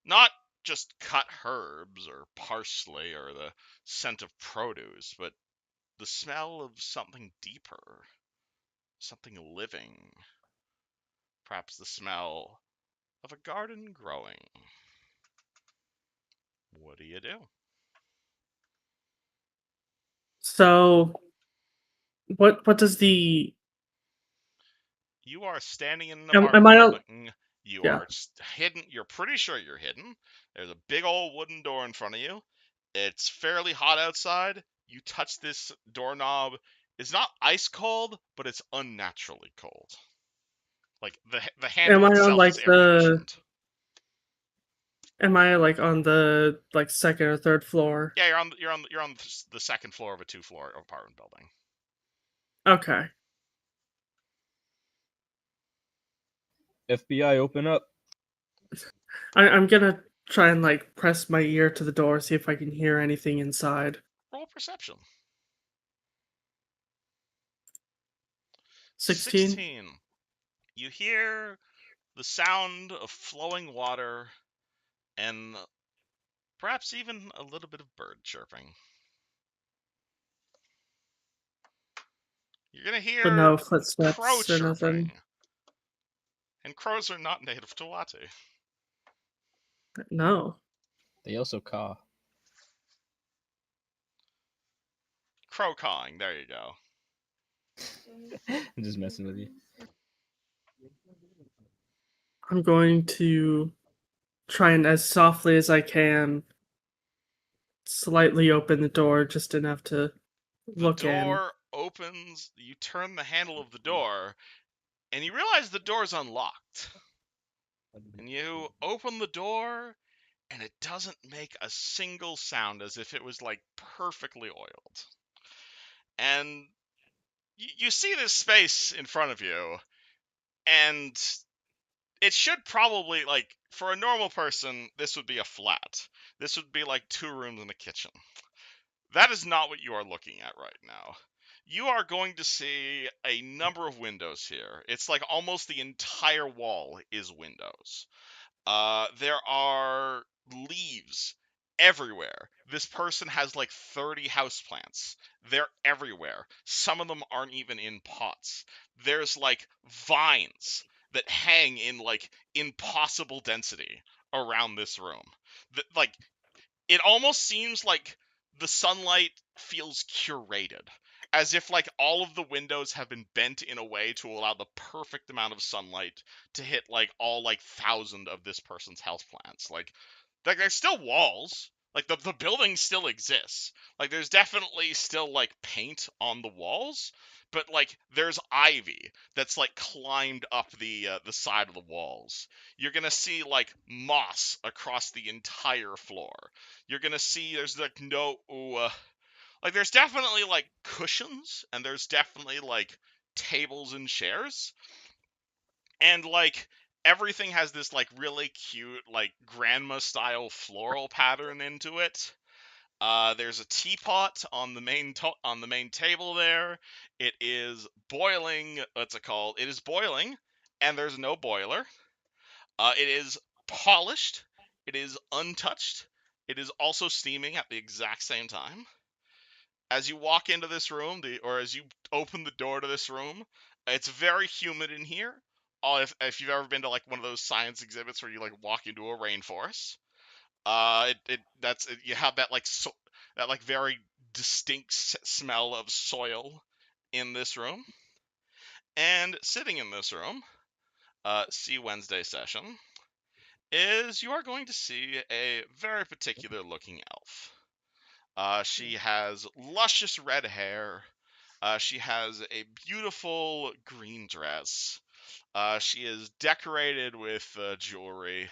Not just cut herbs or parsley or the scent of produce, but the smell of something deeper, something living. Perhaps the smell of a garden growing. What do you do? So, what does the You are standing in an am apartment I on? building. You Yeah. are hidden. You're pretty sure you're hidden. There's a big old wooden door in front of you. It's fairly hot outside. You touch this doorknob. It's not ice cold, but it's unnaturally cold. Like the Am handle I on itself is like air conditioned. Am I like on the like second or third floor? Yeah, you're on the second floor of a 2-floor apartment building. Okay. FBI, open up. I'm gonna try and like press my ear to the door, see if I can hear anything inside. Roll perception. 16. 16. You hear the sound of flowing water and perhaps even a little bit of bird chirping. You're gonna But hear no crow footsteps or chirping. nothing. And crows are not native to Watu. No. They also caw. Crow cawing, there you go. I'm just messing with you. I'm going to try and as softly as I can slightly open the door just enough to The look in. door opens, you turn the handle of the door, and you realize the door's unlocked. And you open the door, and it doesn't make a single sound, as if it was like perfectly oiled. And you see this space in front of you, and it should probably, like, for a normal person, this would be a flat. This would be like 2 rooms and a kitchen. That is not what you are looking at right now. You are going to see a number of windows here. It's like almost the entire wall is windows. There are leaves everywhere. This person has like 30 houseplants. They're everywhere. Some of them aren't even in pots. There's like vines that hang in like impossible density around this room. Like, it almost seems like the sunlight feels curated, as if like all of the windows have been bent in a way to allow the perfect amount of sunlight to hit like all like 1,000 of this person's houseplants. Like there's still walls. Like the building still exists. Like there's definitely still like paint on the walls, but like there's ivy that's like climbed up the side of the walls. You're gonna see like moss across the entire floor. You're gonna see there's like no like there's definitely like cushions and there's definitely like tables and chairs, and like everything has this like really cute like grandma style floral pattern into it. There's a teapot on the main table there. It is boiling. What's it called? It is boiling, and there's no boiler. It is polished. It is untouched. It is also steaming at the exact same time. As you walk into this room, or as you open the door to this room, it's very humid in here. If you've ever been to like one of those science exhibits where you like walk into a rainforest, you have that like that like very distinct smell of soil in this room. And sitting in this room, see Wednesday session, is you are going to see a very particular looking elf. She has luscious red hair. She has a beautiful green dress. She is decorated with jewelry.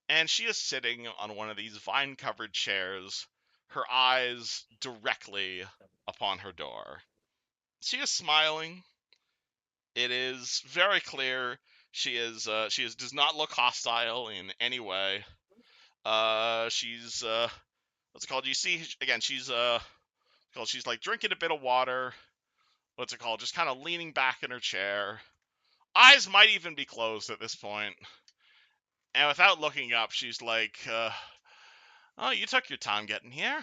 And she is sitting on one of these vine covered chairs, her eyes directly upon her door. She is smiling. It is very clear she does not look hostile in any way. She's what's it called? You see again, she's like drinking a bit of water. What's it called? Just kind of leaning back in her chair. Eyes might even be closed at this point. And without looking up, she's like, "Oh, you took your time getting here."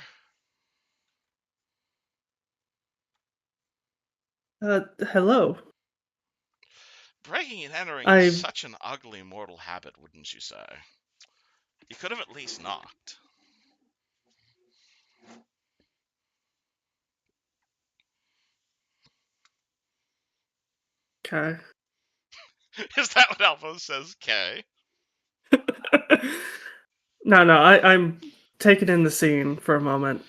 Hello. Breaking and entering is I such an ugly mortal habit, wouldn't you say? You could have at least knocked. okay. Is that what Alpha says, K? No, I'm taking in the scene for a moment.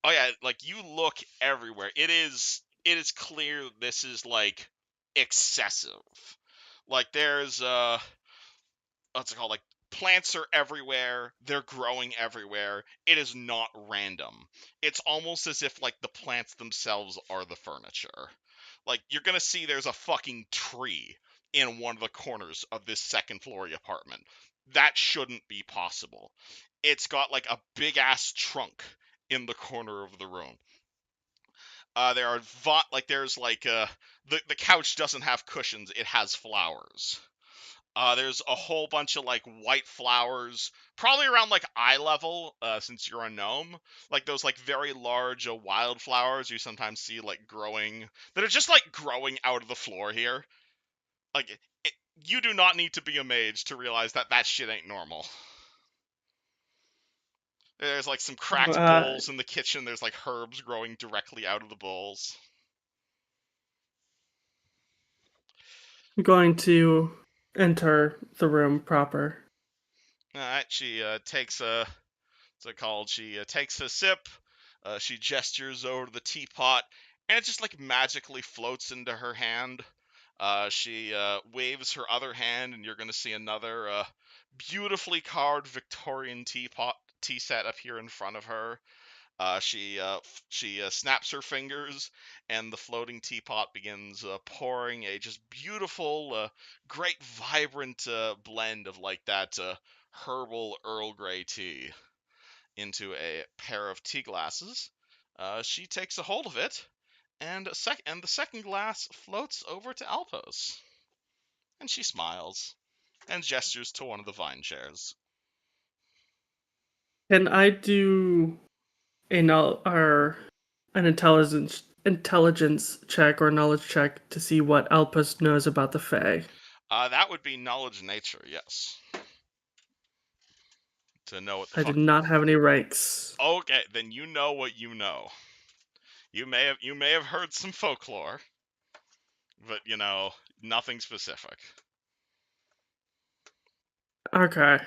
Oh yeah, like you look everywhere. It is clear this is like excessive. Like there's what's it called? Like plants are everywhere. They're growing everywhere. It is not random. It's almost as if like the plants themselves are the furniture. Like you're gonna see there's a fucking tree in one of the corners of this second floor apartment. That shouldn't be possible. It's got like a big ass trunk in the corner of the room. There are there's like the couch doesn't have cushions. It has flowers. There's a whole bunch of like white flowers, probably around like eye level, since you're a gnome. Like those like very large wildflowers you sometimes see like growing that are just like growing out of the floor here. Like you do not need to be a mage to realize that that shit ain't normal. There's like some cracked Uh, bowls in the kitchen. There's like herbs growing directly out of the bowls. I'm going to enter the room proper. All right, she takes a what's it called? She takes a sip. She gestures over to the teapot, and it just like magically floats into her hand. She waves her other hand, and you're gonna see another beautifully carved Victorian tea set up here in front of her. She snaps her fingers, and the floating teapot begins pouring a just beautiful, great, vibrant blend of like that herbal Earl Grey tea into a pair of tea glasses. She takes a hold of it, and the second glass floats over to Alpos, and she smiles and gestures to one of the vine chairs. Can I do or an intelligence check or knowledge check to see what Alpus knows about the Fae? That would be knowledge nature, yes. To know what the I do fuck. not have any ranks. Okay, then you know what you know. You may have heard some folklore, but nothing specific. Okay.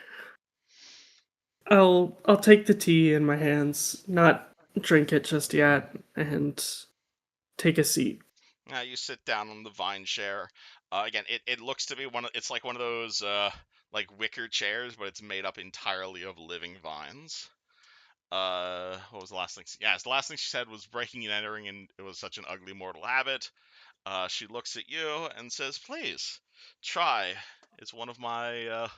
I'll take the tea in my hands, not drink it just yet, and take a seat. Now you sit down on the vine chair. Again, it looks to be it's like one of those like wicker chairs, but it's made up entirely of living vines. What was the last thing? The last thing she said was breaking and entering, and it was such an ugly mortal habit. She looks at you and says, "Please try. It's one of my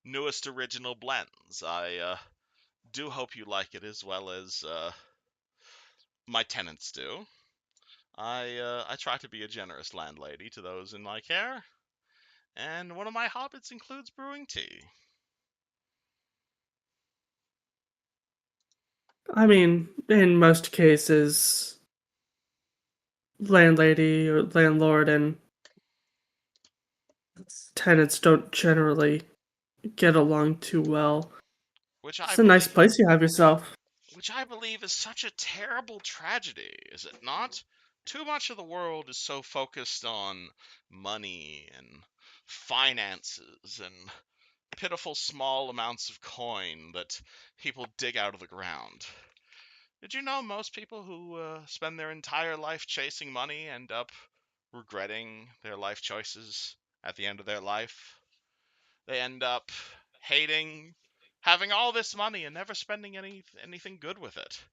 newest original blends. I do hope you like it as well as my tenants do. I try to be a generous landlady to those in my care, and one of my hobbies includes brewing tea." I mean, in most cases, landlady or landlord and tenants don't generally get along too well. Which I It's a nice believe, place you have yourself. which I believe is such a terrible tragedy, is it not? Too much of the world is so focused on money and finances and pitiful small amounts of coin that people dig out of the ground. Did you know most people who spend their entire life chasing money end up regretting their life choices at the end of their life? They end up hating having all this money and never spending anything good with it.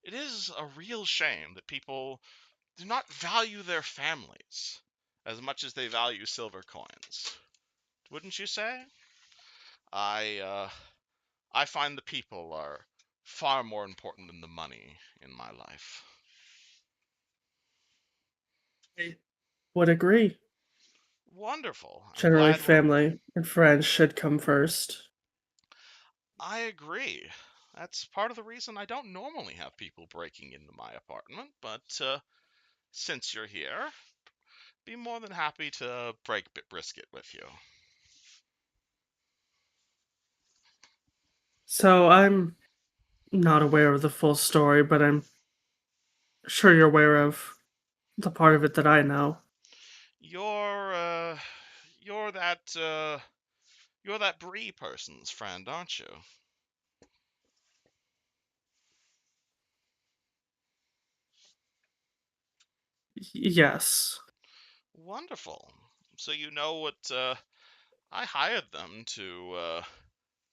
It is a real shame that people do not value their families as much as they value silver coins. Wouldn't you say? I I find the people are far more important than the money in my life. I would agree. Wonderful. I'm Generally, glad we're. family and friends should come first. I agree. That's part of the reason I don't normally have people breaking into my apartment, but since you're here, be more than happy to break brisket with you. So I'm not aware of the full story, but I'm sure you're aware of the part of it that I know. You're you're that Brii person's friend, aren't you? Yes. Wonderful. So you know what? I hired them to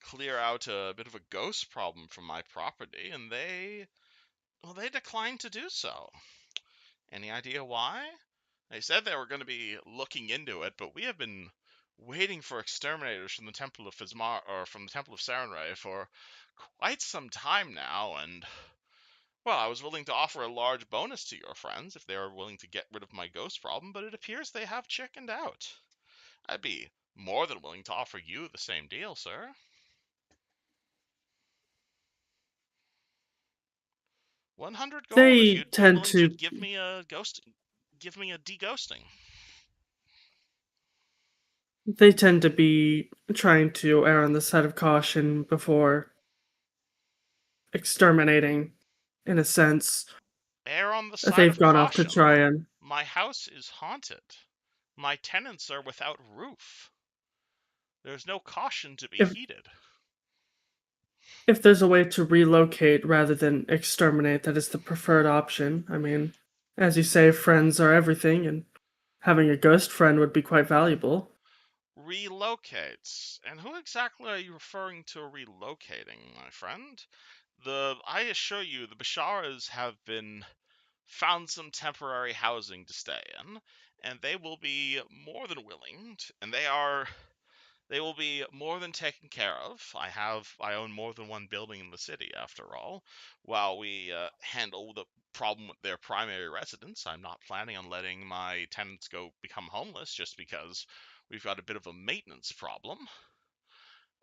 clear out a bit of a ghost problem from my property, and they declined to do so. Any idea why? They said they were going to be looking into it, but we have been waiting for exterminators from the Temple of Fizmar or from the Temple of Sarenrae for quite some time now, and well, I was willing to offer a large bonus to your friends if they are willing to get rid of my ghost problem, but it appears they have chickened out. I'd be more than willing to offer you the same deal, sir. 100 gold if They you'd be tend willing to to give me a deghosting. they tend to be trying to err on the side of caution before exterminating, in a sense. Err on the side They've of gone off to caution. try and My house is haunted. My tenants are without roof. There's no caution to be if heeded. if there's a way to relocate rather than exterminate, that is the preferred option. I mean, as you say, friends are everything, and having a ghost friend would be quite valuable. Relocates. And who exactly are you referring to relocating, my friend? I assure you, the Basharas have been found some temporary housing to stay in, and they will be more than willing to, and they will be more than taken care of. I own more than one building in the city, after all. While we handle the problem with their primary residence, I'm not planning on letting my tenants go become homeless just because we've got a bit of a maintenance problem.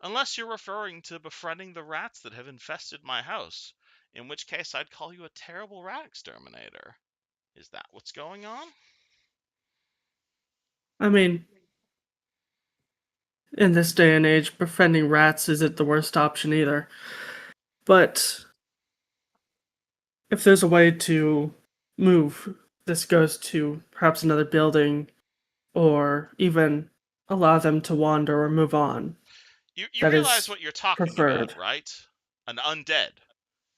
Unless you're referring to befriending the rats that have infested my house, in which case I'd call you a terrible rat exterminator. Is that what's going on? I mean, in this day and age, befriending rats isn't the worst option either. But if there's a way to move this ghost to perhaps another building, or even allow them to wander or move on, You that realize is what you're talking about, preferred. right? An undead,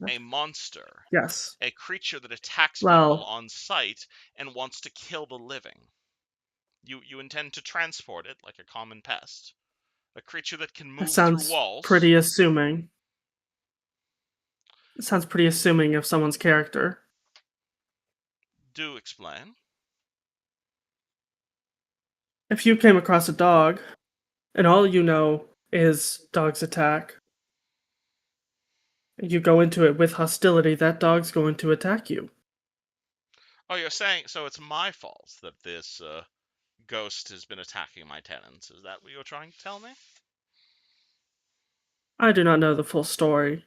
a monster, Yes. a creature that attacks people Well, on sight and wants to kill the living. You intend to transport it like a common pest. A creature that can that move through sounds walls. pretty assuming. It sounds pretty assuming of someone's character. Do explain. If you came across a dog, and all you know is dogs attack, you go into it with hostility, that dog's going to attack you. Oh, you're saying so it's my fault that this ghost has been attacking my tenants. Is that what you're trying to tell me? I do not know the full story.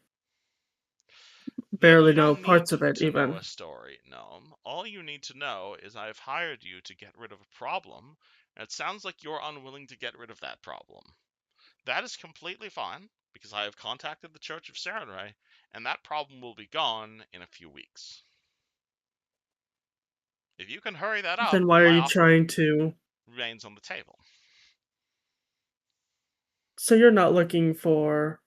You Barely know don't need parts of it, to know even. a story, Gnome. All you need to know is I've hired you to get rid of a problem, and it sounds like you're unwilling to get rid of that problem. That is completely fine, because I have contacted the Church of Sarenrae, and that problem will be gone in a few weeks. If you can hurry that up, Then why are my you offer trying to... remains on the table. So you're not looking for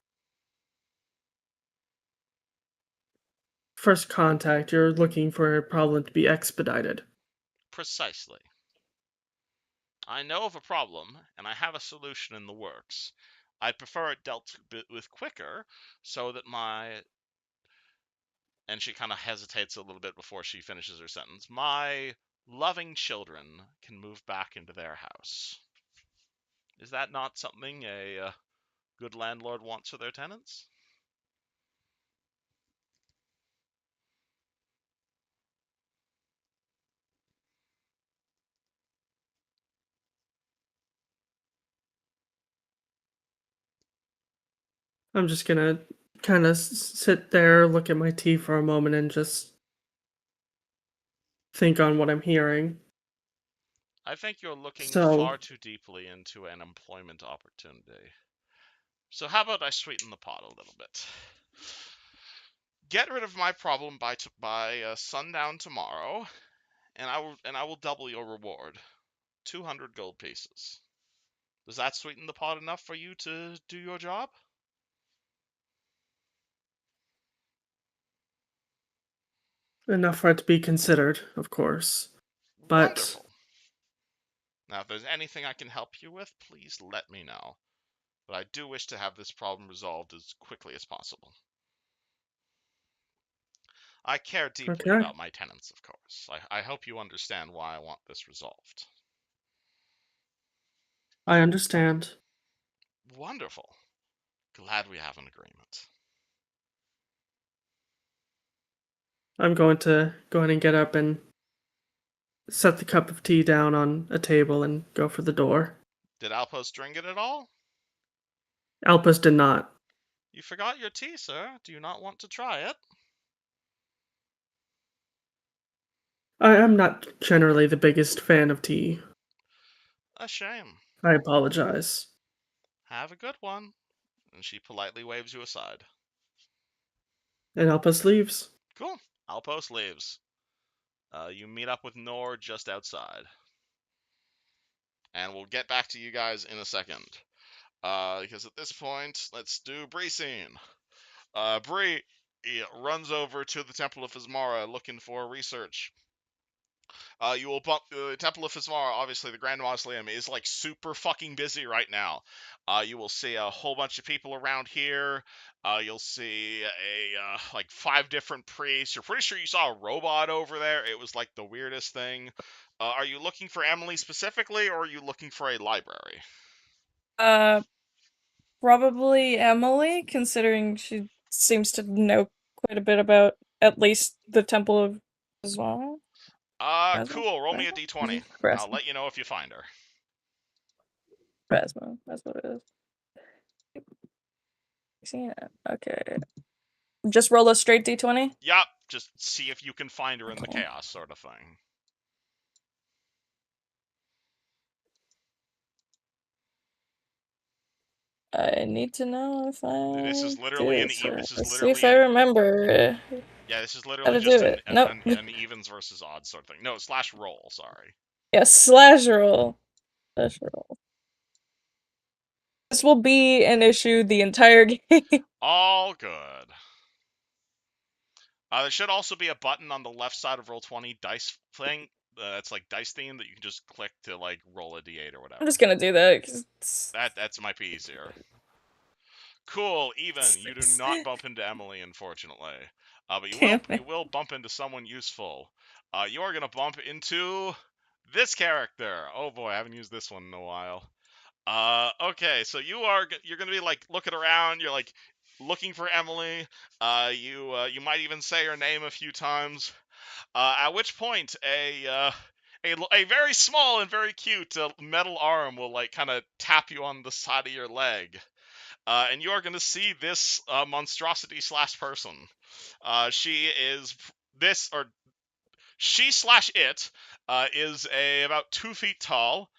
first contact, you're looking for a problem to be expedited. Precisely. I know of a problem, and I have a solution in the works. I'd prefer it dealt with quicker, so that my... And she kind of hesitates a little bit before she finishes her sentence. My loving children can move back into their house. Is that not something a good landlord wants for their tenants? I'm just gonna kind of sit there, look at my tea for a moment, and just think on what I'm hearing. I think you're looking So- far too deeply into an employment opportunity. So how about I sweeten the pot a little bit? Get rid of my problem by sundown tomorrow, and I will double your reward, 200 gold pieces. Does that sweeten the pot enough for you to do your job? Enough for it to be considered, of course. But Wonderful. Now, if there's anything I can help you with, please let me know. But I do wish to have this problem resolved as quickly as possible. I care deeply Okay. about my tenants, of course. I hope you understand why I want this resolved. I understand. Wonderful. Glad we have an agreement. I'm going to go ahead and get up and set the cup of tea down on a table and go for the door. Did Alpost drink it at all? Alpus did not. You forgot your tea, sir. Do you not want to try it? I am not generally the biggest fan of tea. A shame. I apologize. Have a good one. And she politely waves you aside. And Alpus leaves. Cool. Alpost leaves. You meet up with Noor just outside. And we'll get back to you guys in a second. Because at this point, let's do Brii scene. Brii runs over to the Temple of Ismara looking for research. You will bump the Temple of Ismara. Obviously, the Grand Mausoleum is like super fucking busy right now. You will see a whole bunch of people around here. You'll see like 5 different priests. You're pretty sure you saw a robot over there. It was like the weirdest thing. Are you looking for Emily specifically, or are you looking for a library? Probably Emily, considering she seems to know quite a bit about at least the Temple of Islam. Cool. Roll me a d20. I'll let you know if you find her. Phasma. That's what it is. Yeah. Okay. Just roll a straight d20? Yup. Just see if you can find her in the Cool. chaos sort of thing. I need to know if I This is literally do an this e- right. this is Let's see literally if I an- remember. Yeah, this is How literally to just do it. Nope. an evens versus odds sort of thing. No, slash roll, sorry. Yeah, slash roll. Slash roll. This will be an issue the entire game. All good. There should also be a button on the left side of Roll20 dice thing. That's like dice theme that you can just click to like roll a d8 or whatever. I'm just gonna do that. 'Cause That might be easier. Cool, even. You do not bump into Emily, unfortunately. But you will bump into someone useful. You are gonna bump into this character. Oh boy, I haven't used this one in a while. Okay, so you're gonna be like looking around. You're like looking for Emily. You might even say her name a few times. At which point a very small and very cute metal arm will like kind of tap you on the side of your leg. And you are going to see this monstrosity slash person. She is this, or she slash it is about 2 feet tall.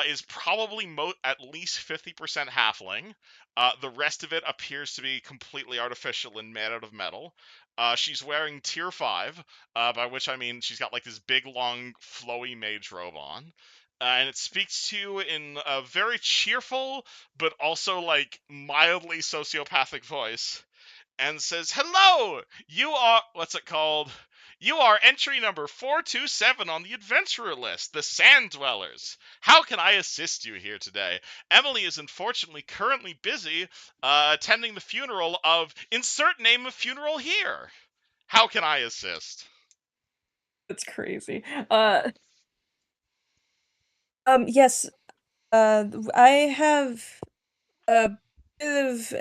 Is probably at least 50% halfling. The rest of it appears to be completely artificial and made out of metal. She's wearing tier 5, by which I mean she's got like this big, long, flowy mage robe on. And it speaks to you in a very cheerful, but also like mildly sociopathic voice, and says, "Hello, you are what's it called? You are entry number 427 on the adventurer list, the Sand Dwellers. How can I assist you here today? Emily is unfortunately currently busy attending the funeral of insert name of funeral here. How can I assist?" That's crazy. Yes. I have a bit of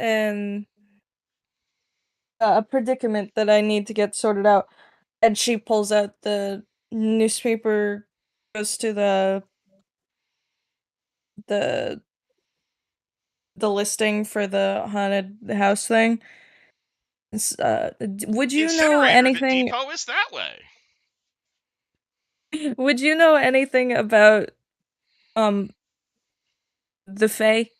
a predicament that I need to get sorted out. And she pulls out the newspaper, goes to the the listing for the haunted house thing. Would you know Incinerator anything? depot is that way. Would you know anything about Um, the Fae.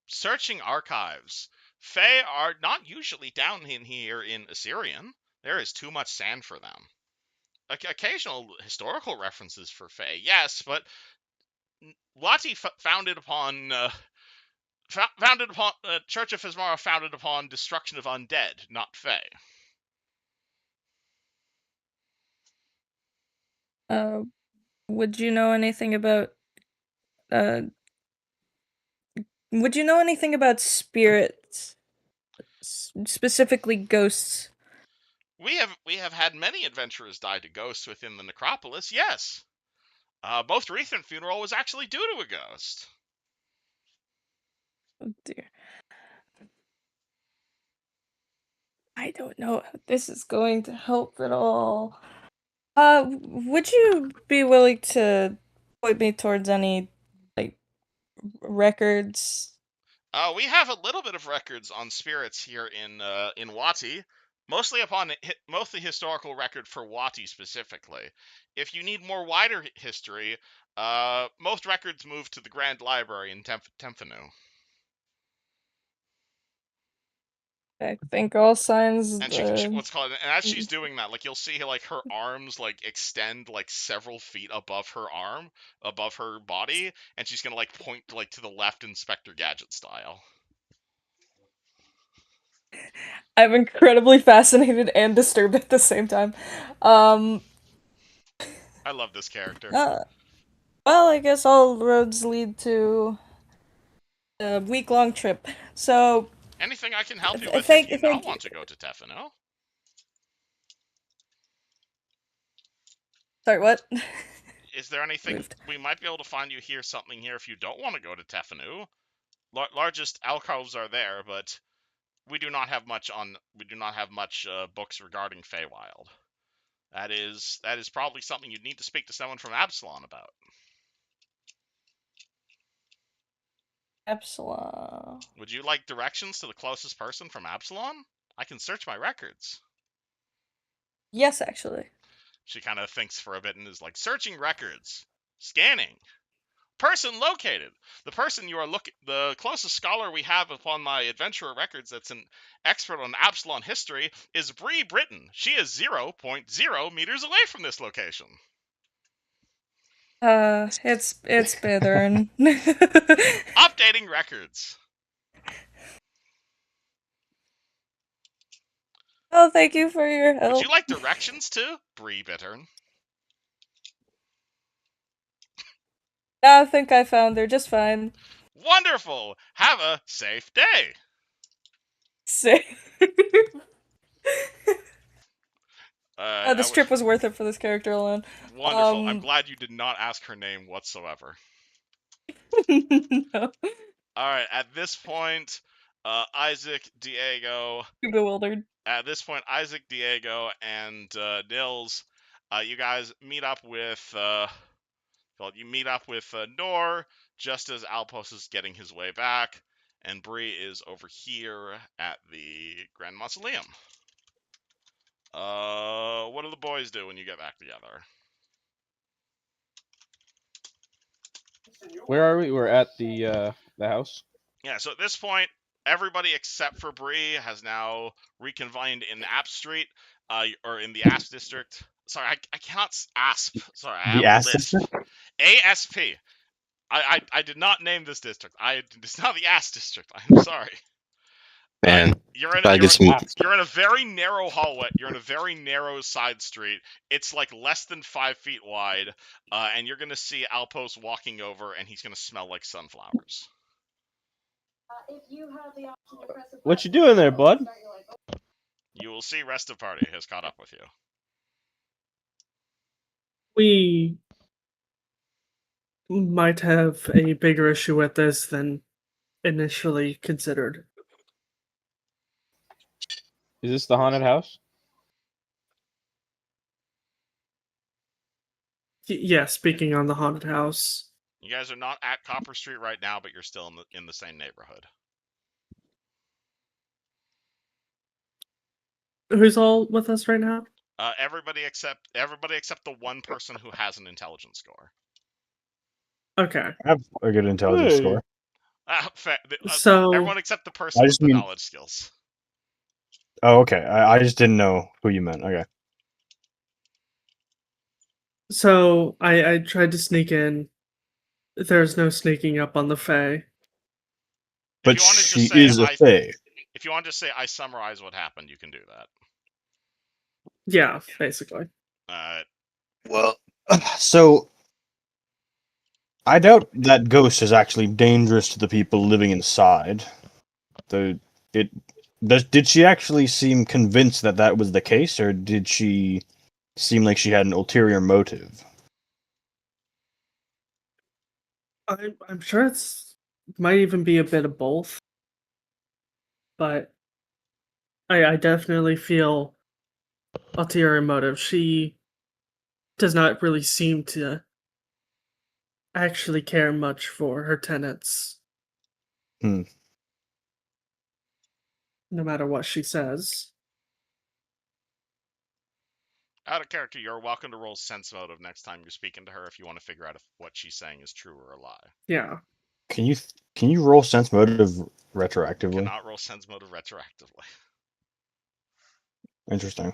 Searching archives. Fae are not usually down in here in Osiron. There is too much sand for them. Occasional historical references for Fae, yes, but Lati founded upon Church of Fismara founded upon destruction of undead, not Fae. Would you know anything about uh would you know anything about spirits, specifically ghosts? We have had many adventurers die to ghosts within the necropolis. Yes, most recent funeral was actually due to a ghost. Oh dear. I don't know how this is going to help at all. Would you be willing to point me towards any, like, records? We have a little bit of records on spirits here in Wati, mostly historical record for Wati specifically. If you need more wider history, most records move to the Grand Library in Temphanu. I think all signs. And she what's called, and as she's doing that, like you'll see like her arms like extend like several feet above her body, and she's gonna like point like to the left, Inspector Gadget style. I'm incredibly fascinated and disturbed at the same time. I love this character. Well, I guess all roads lead to a week-long trip. So, Anything I can help you with if you thank not want to go to Tefano? Sorry, what? Is there anything Moved. we might be able to find you here? Something here if you don't want to go to Tefanu. Largest alcoves are there, but we do not have much books regarding Feywild. That is probably something you'd need to speak to someone from Absalon about. Epsilon. Would you like directions to the closest person from Absalon? I can search my records. Yes, actually. She kind of thinks for a bit and is like, searching records. Scanning. Person located. The person you are the closest scholar we have upon my adventurer records that's an expert on Absalon history is Brii Britton. She is 0.0 meters away from this location. It's Bithern. Updating records. Oh, thank you for your help. Would you like directions to Brii Bittern? I think I found her just fine. Wonderful. Have a safe day. Safe. This trip was worth it for this character alone. Wonderful. I'm glad you did not ask her name whatsoever. No. Alright, at this point, Isaac, Diego... Too bewildered. At this point, Isaac, Diego, and Nils, you guys meet up with... Noor, just as Alpos is getting his way back, and Brii is over here at the Grand Mausoleum. What do the boys do when you get back together? Where are we? We're at the house. Yeah, so at this point, everybody except for Brii has now reconvened in App Street, or in the Asp District. Sorry, I cannot Asp. Sorry, I The have a Asp lisp. District? ASP. I did not name this district. It's not the Ass District. I'm sorry. Man, You're in a very narrow hallway. You're in a very narrow side street. It's like less than 5 feet wide, and you're gonna see Alpos walking over, and he's gonna smell like sunflowers. What you doing there, bud? You will see rest of party has caught up with you. We might have a bigger issue with this than initially considered. Is this the haunted house? Yeah, speaking on the haunted house. You guys are not at Copper Street right now, but you're still in the same neighborhood. Who's all with us right now? Everybody except the one person who has an intelligence score. Okay. I have a good intelligence Hey. score. So everyone except the person I with just the mean- knowledge skills. Oh, okay. I just didn't know who you meant. Okay. so I tried to sneak in. There's no sneaking up on the Fae. But you wanna she just say is a fae. If you want to just say I summarize what happened, you can do that. Yeah, basically. Well, so I doubt that ghost is actually dangerous to the people living inside. Did she actually seem convinced that that was the case, or did she seem like she had an ulterior motive? I'm sure it might even be a bit of both, but I definitely feel ulterior motive. She does not really seem to actually care much for her tenants. Hmm. No matter what she says. Out of character, you're welcome to roll sense motive next time you're speaking to her if you want to figure out if what she's saying is true or a lie. Yeah. Can you roll sense motive retroactively? Cannot roll sense motive retroactively. Interesting.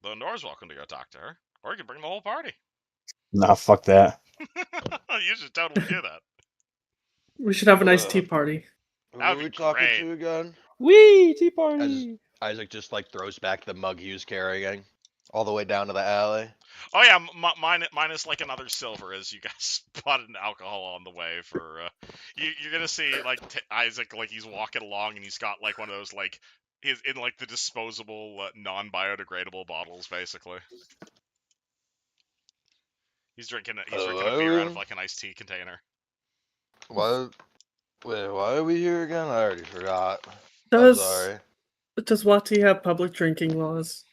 Though Nora's welcome to go talk to her, or you can bring the whole party. Nah, fuck that. You should totally do that. We should have a nice tea party. Who That'd are be we talking great. to again? Wee tea party. Isaac just like throws back the mug he was carrying all the way down to the alley. Oh yeah, minus like another silver as you guys bought an alcohol on the way for. You're gonna see like Isaac like he's walking along and he's got like one of those like he's in like the disposable non-biodegradable bottles basically. He's drinking a beer out of like an iced tea container. What? Wait, why are we here again? I already forgot. I'm Does sorry. Wati have public drinking laws?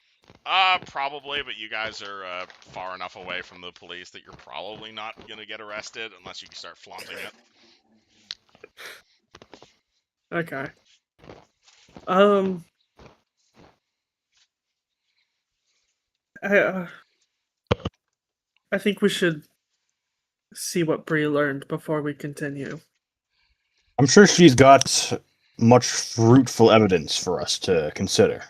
Probably, but you guys are far enough away from the police that you're probably not gonna get arrested unless you can start flaunting it. Okay. I think we should see what Brii learned before we continue. I'm sure she's got much fruitful evidence for us to consider.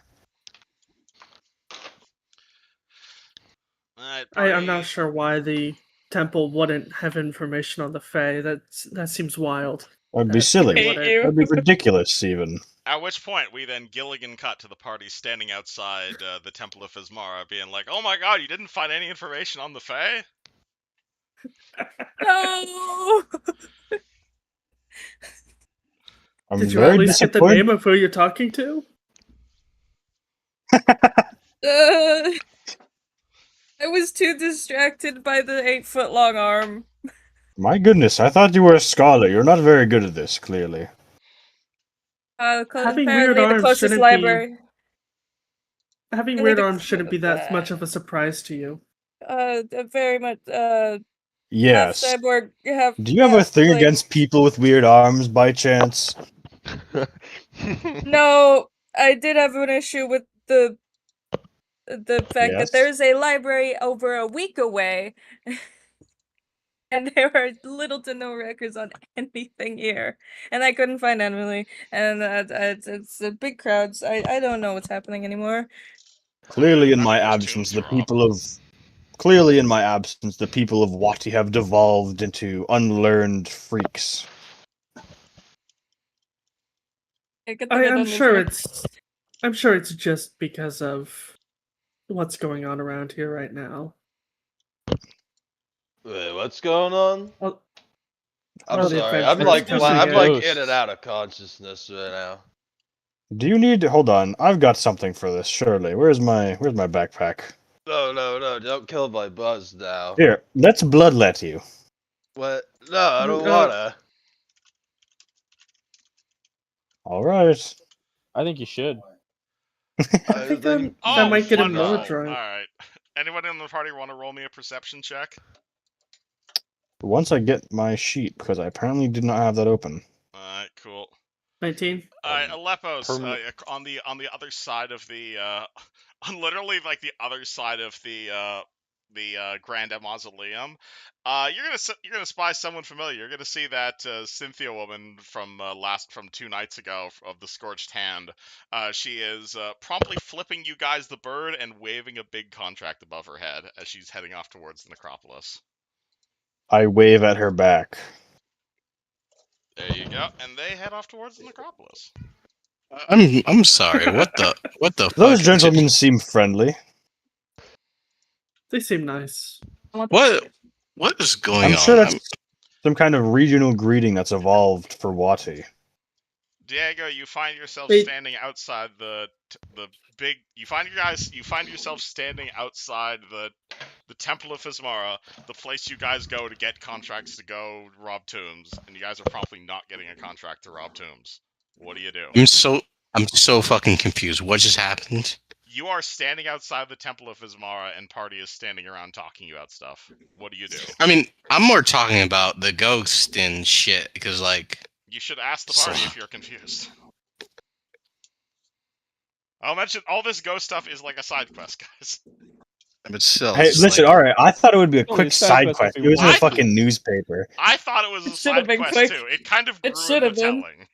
I'm not sure why the temple wouldn't have information on the Fae. That seems wild. That'd be silly. hate you. That'd be ridiculous, even. At which point, we then Gilligan cut to the party standing outside the Temple of Fismara, being like, "Oh my god, you didn't find any information on the Fae?" No. I'm Did you very at least get the disappointed. name of who you're talking to? I was too distracted by the 8-foot-long arm. My goodness, I thought you were a scholar. You're not very good at this, clearly. Having Apparently weird the arms closest shouldn't library. Having Really weird the arms cl- shouldn't be that much of a surprise to you. Very much. Yes. Cyborg have. Do you have a thing like- against people with weird arms, by chance? No, I did have an issue with the fact Yes. that there's a library over a week away, and there are little to no records on anything here, and I couldn't find Emily, and it's big crowds. I don't know what's happening anymore. Clearly, in How my many of those absence, tombs the you rob? people of Wati have devolved into unlearned freaks. Yeah, good thing I I'm don't live sure here. I'm sure it's just because of what's going on around here right now. Wait, what's going on? Well, I'm well, the sorry. I'm adventurers like coming I'm in. like Ghosts. in and out of consciousness right now. Do you need to hold on? I've got something for this, surely. Where's my backpack? No, don't kill my buzz now. Here, let's bloodlet you. What? No, I don't Uh, wanna. Alright. I think you should. I think that Oh, might get him more wonderful. drunk. Alright. Anybody in the party want to roll me a perception check? Once I get my sheet, because I apparently did not have that open. Alright, cool. 19. Alright, Aleppos, perm- on the other side of the on literally like the other side of the the Grand Mausoleum, you're gonna spy someone familiar. You're gonna see that Cynthia woman from 2 nights ago of the Scorched Hand. She is promptly flipping you guys the bird and waving a big contract above her head as she's heading off towards the necropolis. I wave at her back. There you go, and they head off towards the necropolis. I'm sorry. What the Those fuck? gentlemen seem friendly. They seem nice. What is going I'm on? sure that's some kind of regional greeting that's evolved for Wati. Diego, you find yourself Wait. standing outside the big. You find yourself standing outside the Temple of Fismara, the place you guys go to get contracts to go rob tombs, and you guys are promptly not getting a contract to rob tombs. What do you do? I'm so fucking confused. What just happened? You are standing outside the Temple of Fismara, and party is standing around talking about stuff. What do you do? I mean, I'm more talking about the ghost and shit because, like, You should ask the party if you're confused. I'll mention all this ghost stuff is like a side quest, guys. but still. Hey, it's listen, like, alright, I thought it would be a Only quick side side quest quest. if It was in a I- fucking newspaper. I thought it was a It should have side been quest quick. too. It kind of It grew should in have the been. telling.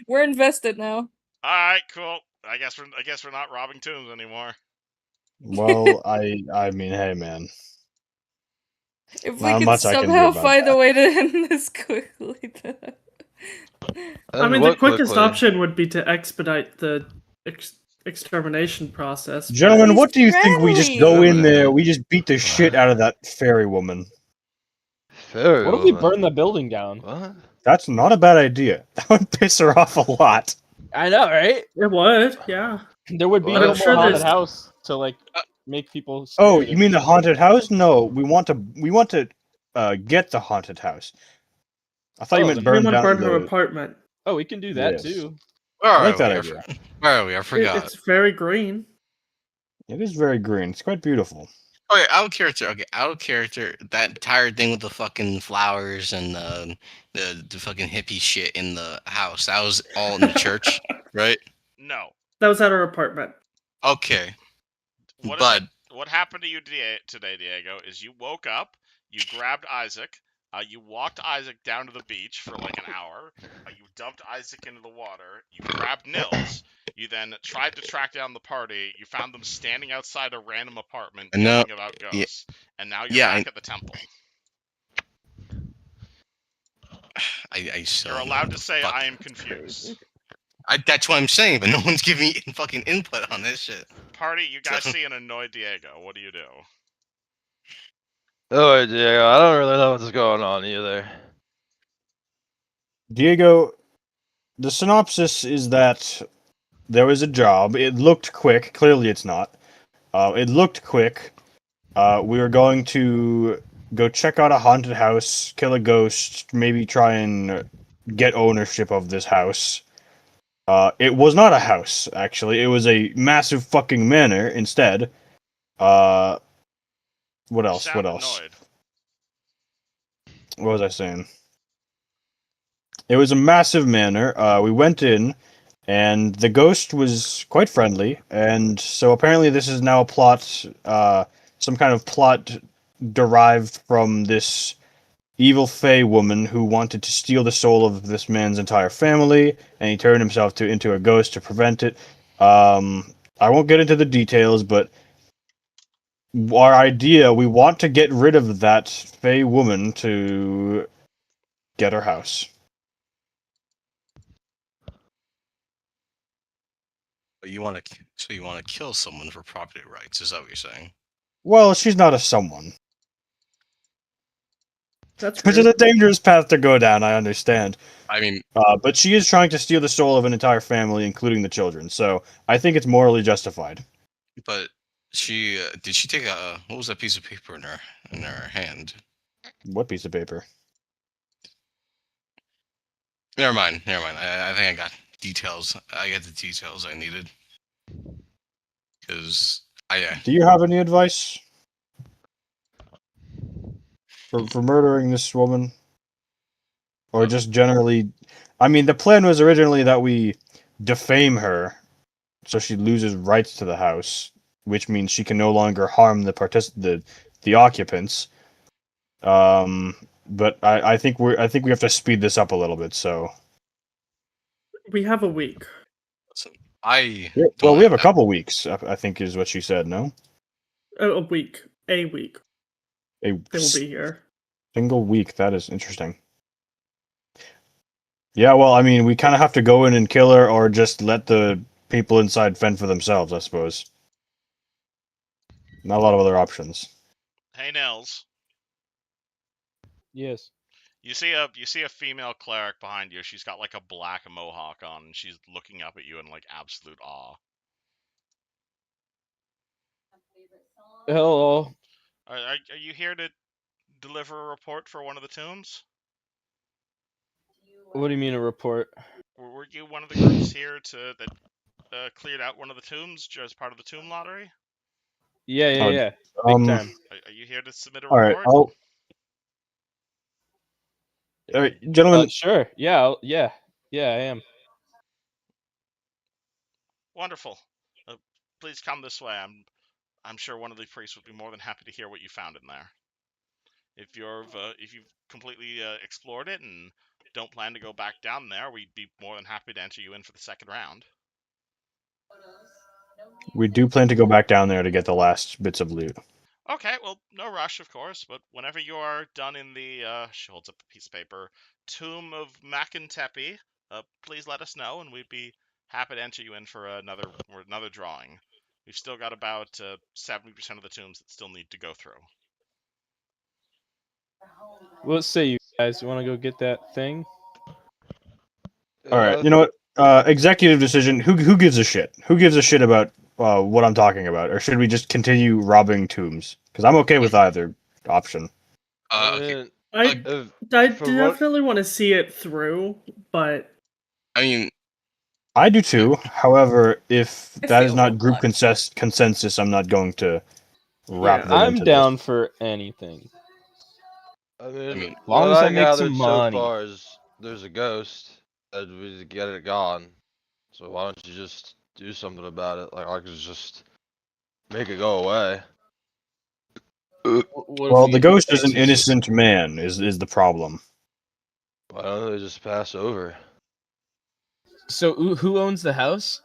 We're invested now. All right, cool. I guess we're not robbing tombs anymore. Well, I mean, hey, man. If Not we can much I can do somehow about find that. a way to end this quickly, then. I mean, the quickest option would be to expedite the extermination process. Gentlemen, He's what do you think we just go in there, we just beat the shit out of that fairy woman? Fairy What if we woman. burn the building down? What? That's not a bad idea. That would piss her off a lot. I know, right? It would, yeah. There would be But no I'm more sure haunted there's- house to like make people. Oh, scared you mean the and shit. haunted house? No, we want to get the haunted house. I thought you Oh, meant then burn Someone down burn her the... apartment. Oh, we can do that Yes. too. where I are like we? that I idea. Where are we? I forgot. It's very green. It is very green. It's quite beautiful. Okay, out of character. Okay, out of character. That entire thing with the fucking flowers and the fucking hippie shit in the house. That was all in the church, right? No. That was at her apartment. Okay, What is but what happened to you today, Diego, is you woke up, you grabbed Isaac, you walked Isaac down to the beach for like an hour, you dumped Isaac into the water, you grabbed Nils, you then tried to track down the party, you found them standing outside a random apartment No, yelling about yeah, ghosts, and now you're yeah, back at the temple. I still You're don't allowed know to say, fuck. I am confused. That's what I'm saying, but no one's giving me fucking input on this shit. Party, you guys see an annoyed Diego. What do you do? Oh, Diego, I don't really know what's going on either. Diego, the synopsis is that there was a job. It looked quick. Clearly, it's not. It looked quick. We were going to go check out a haunted house, kill a ghost, maybe try and get ownership of this house. It was not a house, actually. It was a massive fucking manor instead. What else? You What sound else? annoyed. What was I saying? It was a massive manor. We went in, and the ghost was quite friendly, and so apparently this is now a plot, some kind of plot derived from this evil fey woman who wanted to steal the soul of this man's entire family, and he turned himself into a ghost to prevent it. I won't get into the details, but our idea, we want to get rid of that fey woman to get her house. But you want to kill someone for property rights? Is that what you're saying? Well, she's not a someone. That's Which is weird. a dangerous path to go down, I understand. I mean, But she is trying to steal the soul of an entire family, including the children, so I think it's morally justified. but she did she take a what was that piece of paper in her hand? What piece of paper? Never mind. I think I got details. I got the details I needed. Because Do you have any advice for murdering this woman? Or just generally... I mean, the plan was originally that we defame her so she loses rights to the house, which means she can no longer harm the occupants. But I think we have to speed this up a little bit. So We have a week. So I well, don't we have a that. couple weeks. I think is what she said. No, A week. A week. a They will be here. single week. That is interesting. Yeah, well, I mean, we kind of have to go in and kill her, or just let the people inside fend for themselves. I suppose. Not a lot of other options. Hey, Nels. Yes. You see a female cleric behind you. She's got like a black mohawk on, and she's looking up at you in like absolute awe. Hello. Are you here to deliver a report for one of the tombs? What do you mean a report? Were you one of the groups here that cleared out one of the tombs as part of the tomb lottery? Yeah, Oh, yeah. Big time. Are you here to submit a All right, report? all right, gentlemen. Sure. Yeah, yeah, I am. Wonderful. Please come this way. I'm sure one of the priests would be more than happy to hear what you found in there. If you've completely explored it and don't plan to go back down there, we'd be more than happy to enter you in for the second round. We do plan to go back down there to get the last bits of loot. Okay, well, no rush, of course, but whenever you are done in the, she holds up a piece of paper, Tomb of Macintepi, please let us know, and we'd be happy to enter you in for another drawing. We've still got about 70% of the tombs that still need to go through. What say you guys? You want to go get that thing? All right, you know what? Executive decision. Who gives a shit? Who gives a shit about what I'm talking about, or should we just continue robbing tombs? Because I'm okay with either option. Okay. I If- I for what- definitely want to see it through, but I mean, I do too. However, if I that is feel not group obliged. consensus, I'm not going to wrap Yeah, them I'm into down this. for anything. I mean, mean, long what as I I make some gathered so money. far is there's a ghost and we just get it gone. So why don't you just do something about it? Like I could just make it go away. What if Well, we the get ghost is an exorcism? innocent man. Is the problem? Why don't they just pass over? So who owns the house?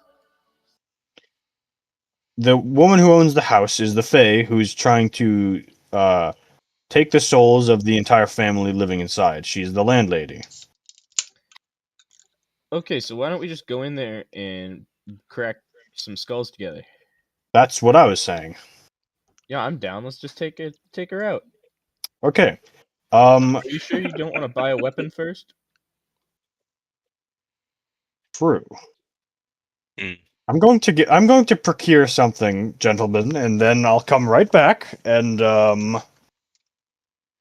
The woman who owns the house is the Fae, who's trying to take the souls of the entire family living inside. She's the landlady. Okay, so why don't we just go in there and crack some skulls together? That's what I was saying. Yeah, I'm down. Let's just take her out. Okay. Are you sure you don't want to buy a weapon first? True. Hmm. I'm going to procure something, gentlemen, and then I'll come right back and I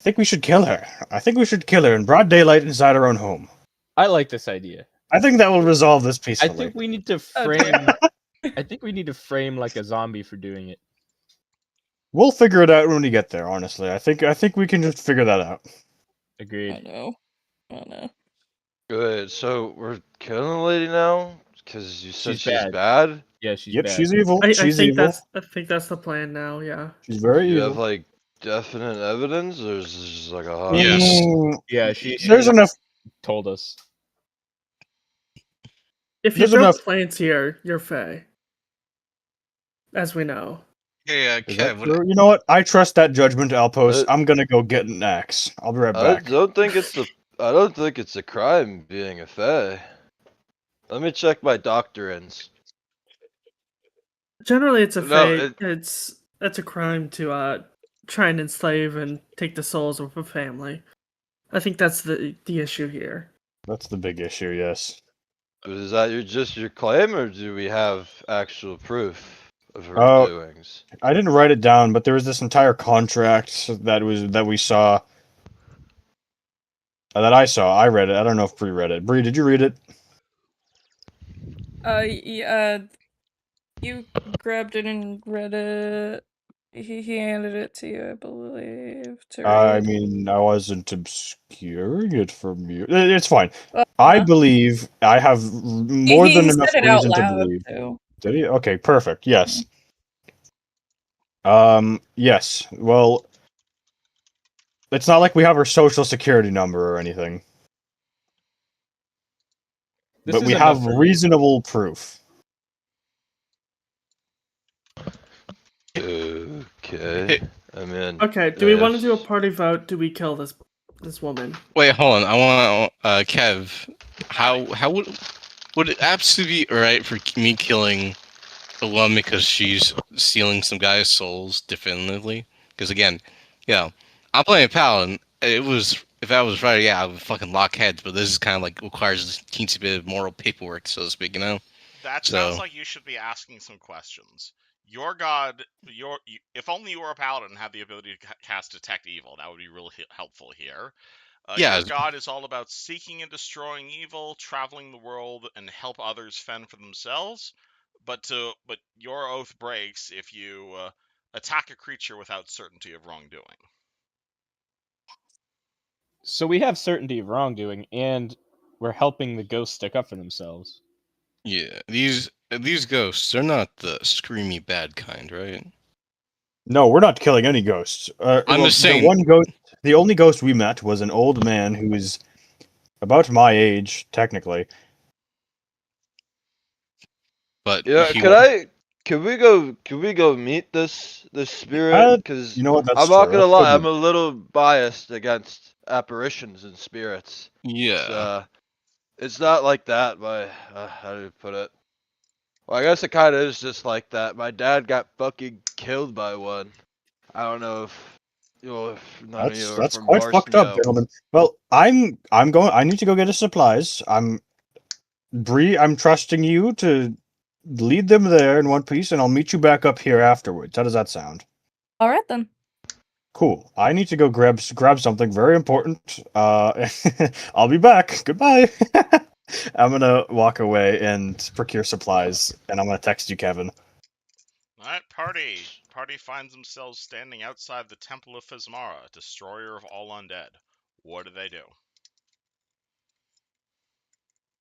think we should kill her. I think we should kill her in broad daylight inside our own home. I like this idea. I think that will resolve this I peacefully. think we need to Oh, frame. I think we need to frame like a zombie for doing it. We'll figure it out when we get there, honestly. I think we can just figure that out. I Agreed. know. I know. Good. So we're killing the lady now because you said She's she's bad. bad. Yeah, she's Yep, bad. she's evil. I She's think evil. that's the plan now. Yeah. She's very Do you evil. have like definite evidence, or is this just like a hunch? Yes. Yeah, she There's enough. told us. If you There's built enough- plants here, you're Fae. As we know. Hey, Is that Kev, what, true? You know what? I trust that judgment, Outpost. Uh, I'm gonna go get an axe. I'll be right I back. don't think it's a crime being a fae. Let me check my doctrines. Generally, it's a No, Fae. It's a crime to try and enslave and take the souls of a family. I think that's the issue here. That's the big issue. Yes. Is that just your claim, or do we have actual proof of her Oh. doings? I didn't write it down, but there was this entire contract that we saw. That I saw. I read it. I don't know if Bree read it. Bree, did you read it? Yeah, you grabbed it and read it. He handed it to you, I believe. To I read. mean, I wasn't obscuring it from you. It's fine. Well, I believe I have more he than enough said it out reason to loud believe. too. Did he? Okay, perfect. Yes. Yes. Well, it's not like we have her social security number or anything, This but is we enough have for you. reasonable proof. Okay. I mean. Okay, do we want to if- do a party vote? Do we kill this woman? Wait, hold on. I want Kev. How would it absolutely be alright for me killing a woman because she's stealing some guy's souls definitively? Because again, I'm playing Paladin. It was if that was right, yeah, I would fucking lock heads. But this is kind of like requires a teensy bit of moral paperwork, so to speak. That sounds like you should be asking some questions. Your god, if only you were a paladin and had the ability to cast detect evil, that would be really helpful here. Yeah, Your god is all about seeking and destroying evil, traveling the world, and help others fend for themselves. But your oath breaks if you attack a creature without certainty of wrongdoing. So we have certainty of wrongdoing, and we're helping the ghosts stick up for themselves. yeah. These ghosts, they're not the screamy bad kind, right? No, we're not killing any ghosts. I'm just the saying. the only ghost we met was an old man who is about my age, technically. But Yeah. he, Can we go meet this spirit? Uh, Because You know what? That's I'm not true. gonna Let's go lie, do I'm a little biased against apparitions and spirits. yeah. It's not like that, but how do you put it? Well, I guess it kind of is just like that. My dad got fucking killed by one. I don't know if if none of you are That's from quite fucked up, Barstow. gentlemen. Well, I'm going. I need to go get his supplies. Bree. I'm trusting you to lead them there in one piece, and I'll meet you back up here afterwards. How does that sound? All right then. Cool. I need to go grab something very important. I'll be back. Goodbye. I'm gonna walk away and procure supplies, and I'm gonna text you, Kevin. Alright, party. Party finds themselves standing outside the Temple of Physmara, destroyer of all undead. What do they do?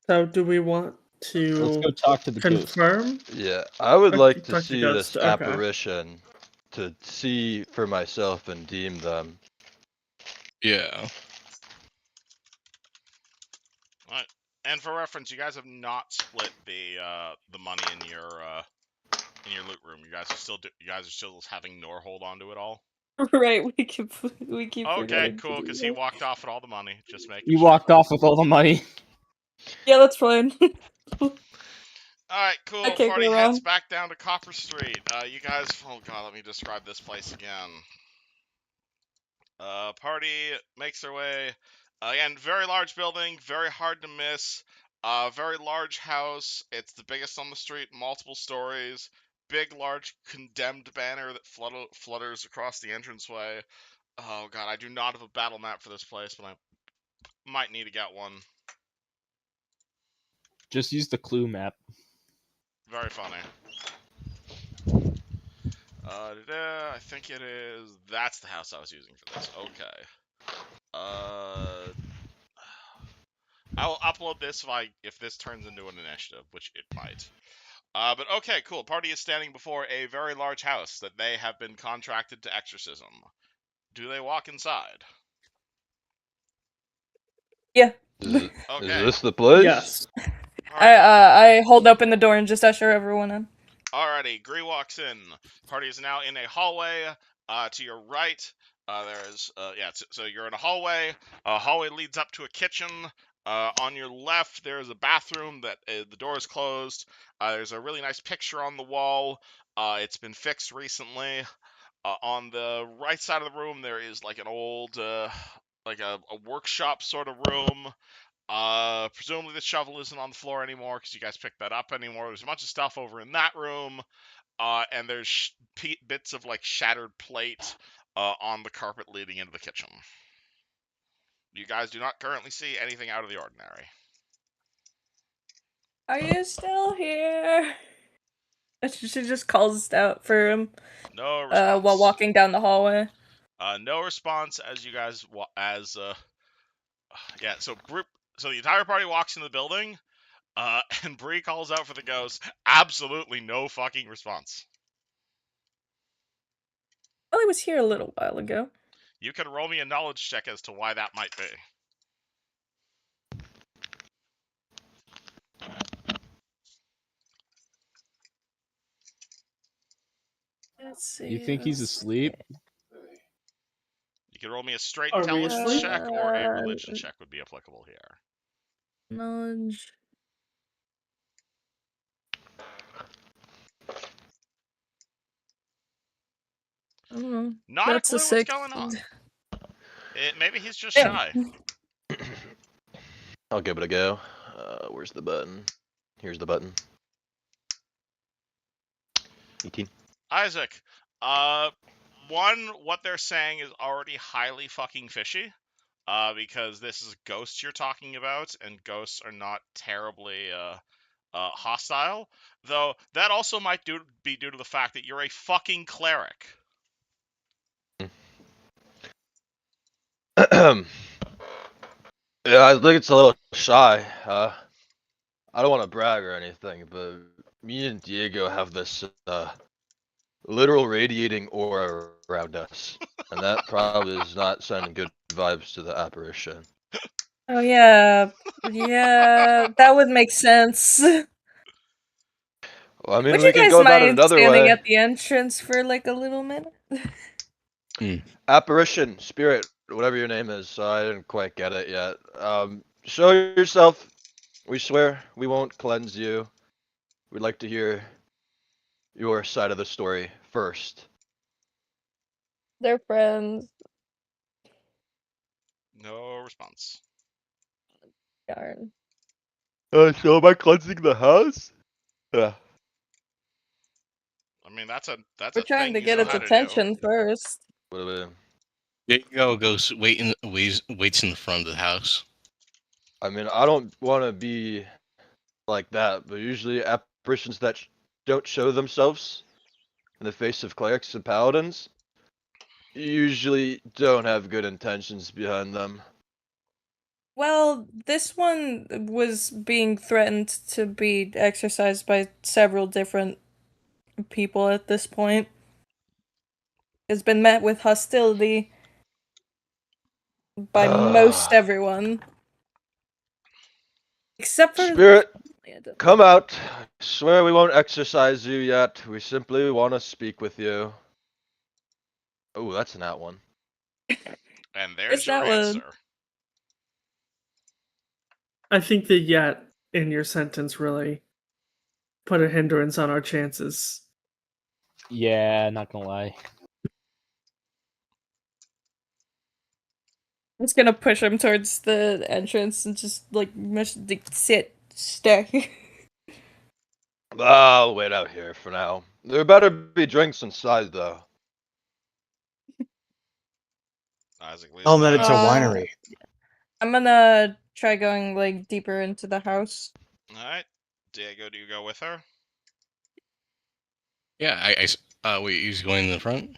So do we want Let's to go talk to the ghost. confirm? Yeah, I would Okay, like to talk to see Ghost, this okay. apparition to see for myself and deem them. Yeah. Alright. And for reference, you guys have not split the money in your loot room. You guys are still having Noor hold on to it all. Right, we keep Okay, forgetting to cool, do because he that. walked off with all the money. Just making You sure. walked off with all the money. Yeah, that's fine. Alright, cool. can't Party go heads wrong. back down to Copper Street. You guys, oh god, let me describe this place again. Party makes their way. Again, very large building, very hard to miss. Very large house. It's the biggest on the street, multiple stories. Big, large condemned banner that flutters across the entranceway. Oh god, I do not have a battle map for this place, but I might need to get one. Just use the clue map. Very funny. I think it is. That's the house I was using for this. Okay. I will upload this if this turns into an initiative, which it might. But okay, cool. Party is standing before a very large house that they have been contracted to exorcism. Do they walk inside? Yeah. Is Okay. this the place? Yes. I hold open the door and just usher everyone in. Alrighty, Gree walks in. Party is now in a hallway. To your right, so you're in a hallway. Hallway leads up to a kitchen. On your left, there's a bathroom that the door is closed. There's a really nice picture on the wall. It's been fixed recently. On the right side of the room, there is like an old, like a workshop sort of room. Presumably the shovel isn't on the floor anymore because you guys picked that up anymore. There's a bunch of stuff over in that room. And there's bits of like shattered plate on the carpet leading into the kitchen. You guys do not currently see anything out of the ordinary. Are you still here? She just calls out for him. No response. While walking down the hallway. No response as you guys So the entire party walks into the building. And Brii calls out for the ghost. Absolutely no fucking response. Well, I was here a little while ago. You can roll me a knowledge check as to why that might be. Let's see. You think he's asleep? You can roll me a straight Are we intelligence asleep? check or a religion check would be applicable here. Knowledge. I don't know. Not That's a a clue what's 6. going on. Maybe he's just Damn. shy. I'll give it a go. Where's the button? Here's the button. 18. Isaac, one, what they're saying is already highly fucking fishy. Because this is ghosts you're talking about, and ghosts are not terribly hostile. Though that also might be due to the fact that you're a fucking cleric. Yeah, I think it's a little shy. I don't want to brag or anything, but me and Diego have this literal radiating aura around us, and that probably is not sending good vibes to the apparition. Oh yeah, yeah, that would make sense. Well, I mean, Would we you can guys go about it mind another standing way. at the entrance for like a little minute? Apparition, spirit, whatever your name is. I didn't quite get it yet. Show yourself. We swear we won't cleanse you. We'd like to hear your side of the story first. They're friends. No response. Darn. So am I cleansing the house? Yeah. I mean, that's a We're trying thing to you get know its how to do. attention first. What are we? Diego goes waits in the front of the house. I mean, I don't want to be like that, but usually apparitions that don't show themselves in the face of clerics and paladins usually don't have good intentions behind them. Well, this one was being threatened to be exercised by several different people at this point. It's been met with hostility by most everyone. Except for Spirit, come out. Swear we won't exercise you yet. We simply want to speak with you. Oh, that's an that one. And there's Where's your that one? answer. I think the yet in your sentence really put a hindrance on our chances. Yeah, not gonna lie. I'm just gonna push him towards the entrance and just like sit, stay. I'll wait out here for now. There better be drinks inside, though. Isaac leaves Tell him the that it's a house. winery. I'm gonna try going like deeper into the house. Alright. Diego, do you go with her? Yeah, wait, he's going in the front?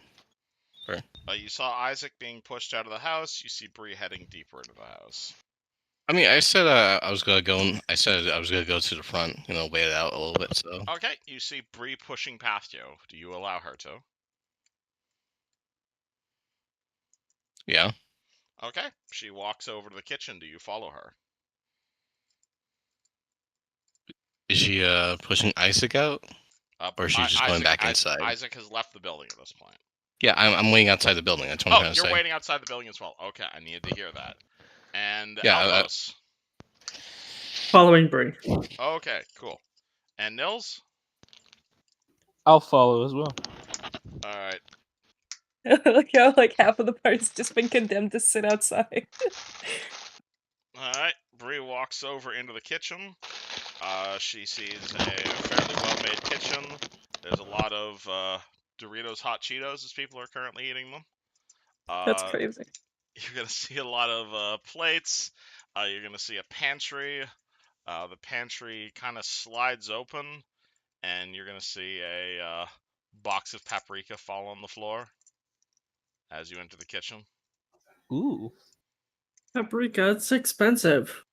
You saw Isaac being pushed out of the house. You see Brii heading deeper into the house. I mean, I said I was gonna go. I said I was gonna go to the front. Wait it out a little bit. So Okay, you see Brii pushing past you. Do you allow her to? yeah. Okay, she walks over to the kitchen. Do you follow her? Is she pushing Isaac out, or is she just going back inside? Isaac has left the building at this point. Yeah, I'm waiting outside the building. That's what I'm trying to say. You're waiting outside the building as well. Okay, I needed to hear that. And Yeah, Alphos. Following Brii. Okay, cool. And Nils? I'll follow as well. Alright. Like how like half of the party's just been condemned to sit outside. Alright, Brii walks over into the kitchen. She sees a fairly well-made kitchen. There's a lot of Doritos Hot Cheetos as people are currently eating them. That's crazy. You're going to see a lot of plates. You're going to see a pantry. The pantry kind of slides open, and you're going to see a box of paprika fall on the floor as you enter the kitchen. Ooh. Paprika, it's expensive.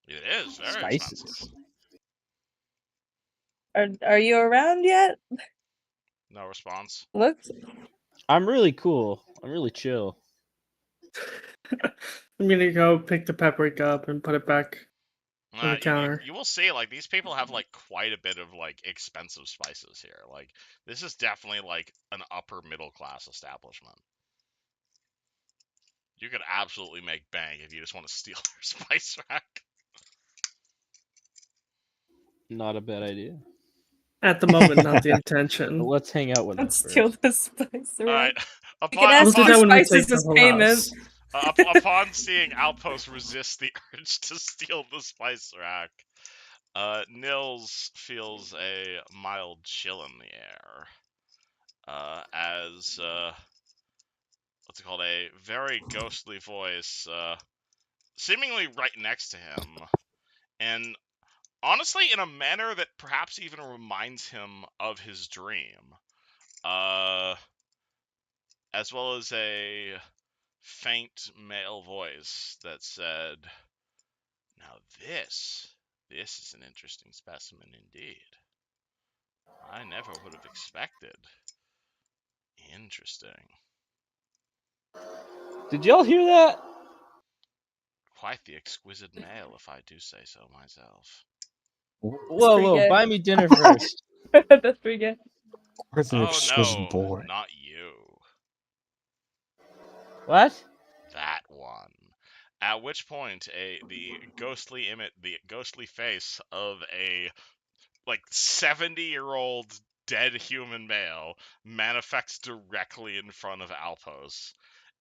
It is very Spices. expensive. Are you around yet? No response. Look. I'm really cool. I'm really chill. I'm gonna go pick the paprika up and put it back on the counter. You will see, like, these people have like quite a bit of like expensive spices here. Like, this is definitely like an upper middle class establishment. You could absolutely make bank if you just want to steal their spice rack. Not a bad idea. At the moment, not the But intention. let's hang out with them Let's steal first. the spice All right. rack. You can We'll ask do for that when we take spices the as whole payment. house. Upon seeing Outpost resist the urge to steal the spice rack, Nils feels a mild chill in the air. As what's it called? A very ghostly voice, seemingly right next to him, and honestly, in a manner that perhaps even reminds him of his dream. As well as a faint male voice that said, "Now this is an interesting specimen indeed. I never would have expected. Interesting. Did y'all hear that? Quite the exquisite male, if I do say so myself." Whoa, pretty whoa! good. Buy me dinner first. That's pretty good. Where's an Oh exquisite no, boy? not you. What? That one. At which point, the ghostly face of a like 70-year-old dead human male manifests directly in front of Alpos,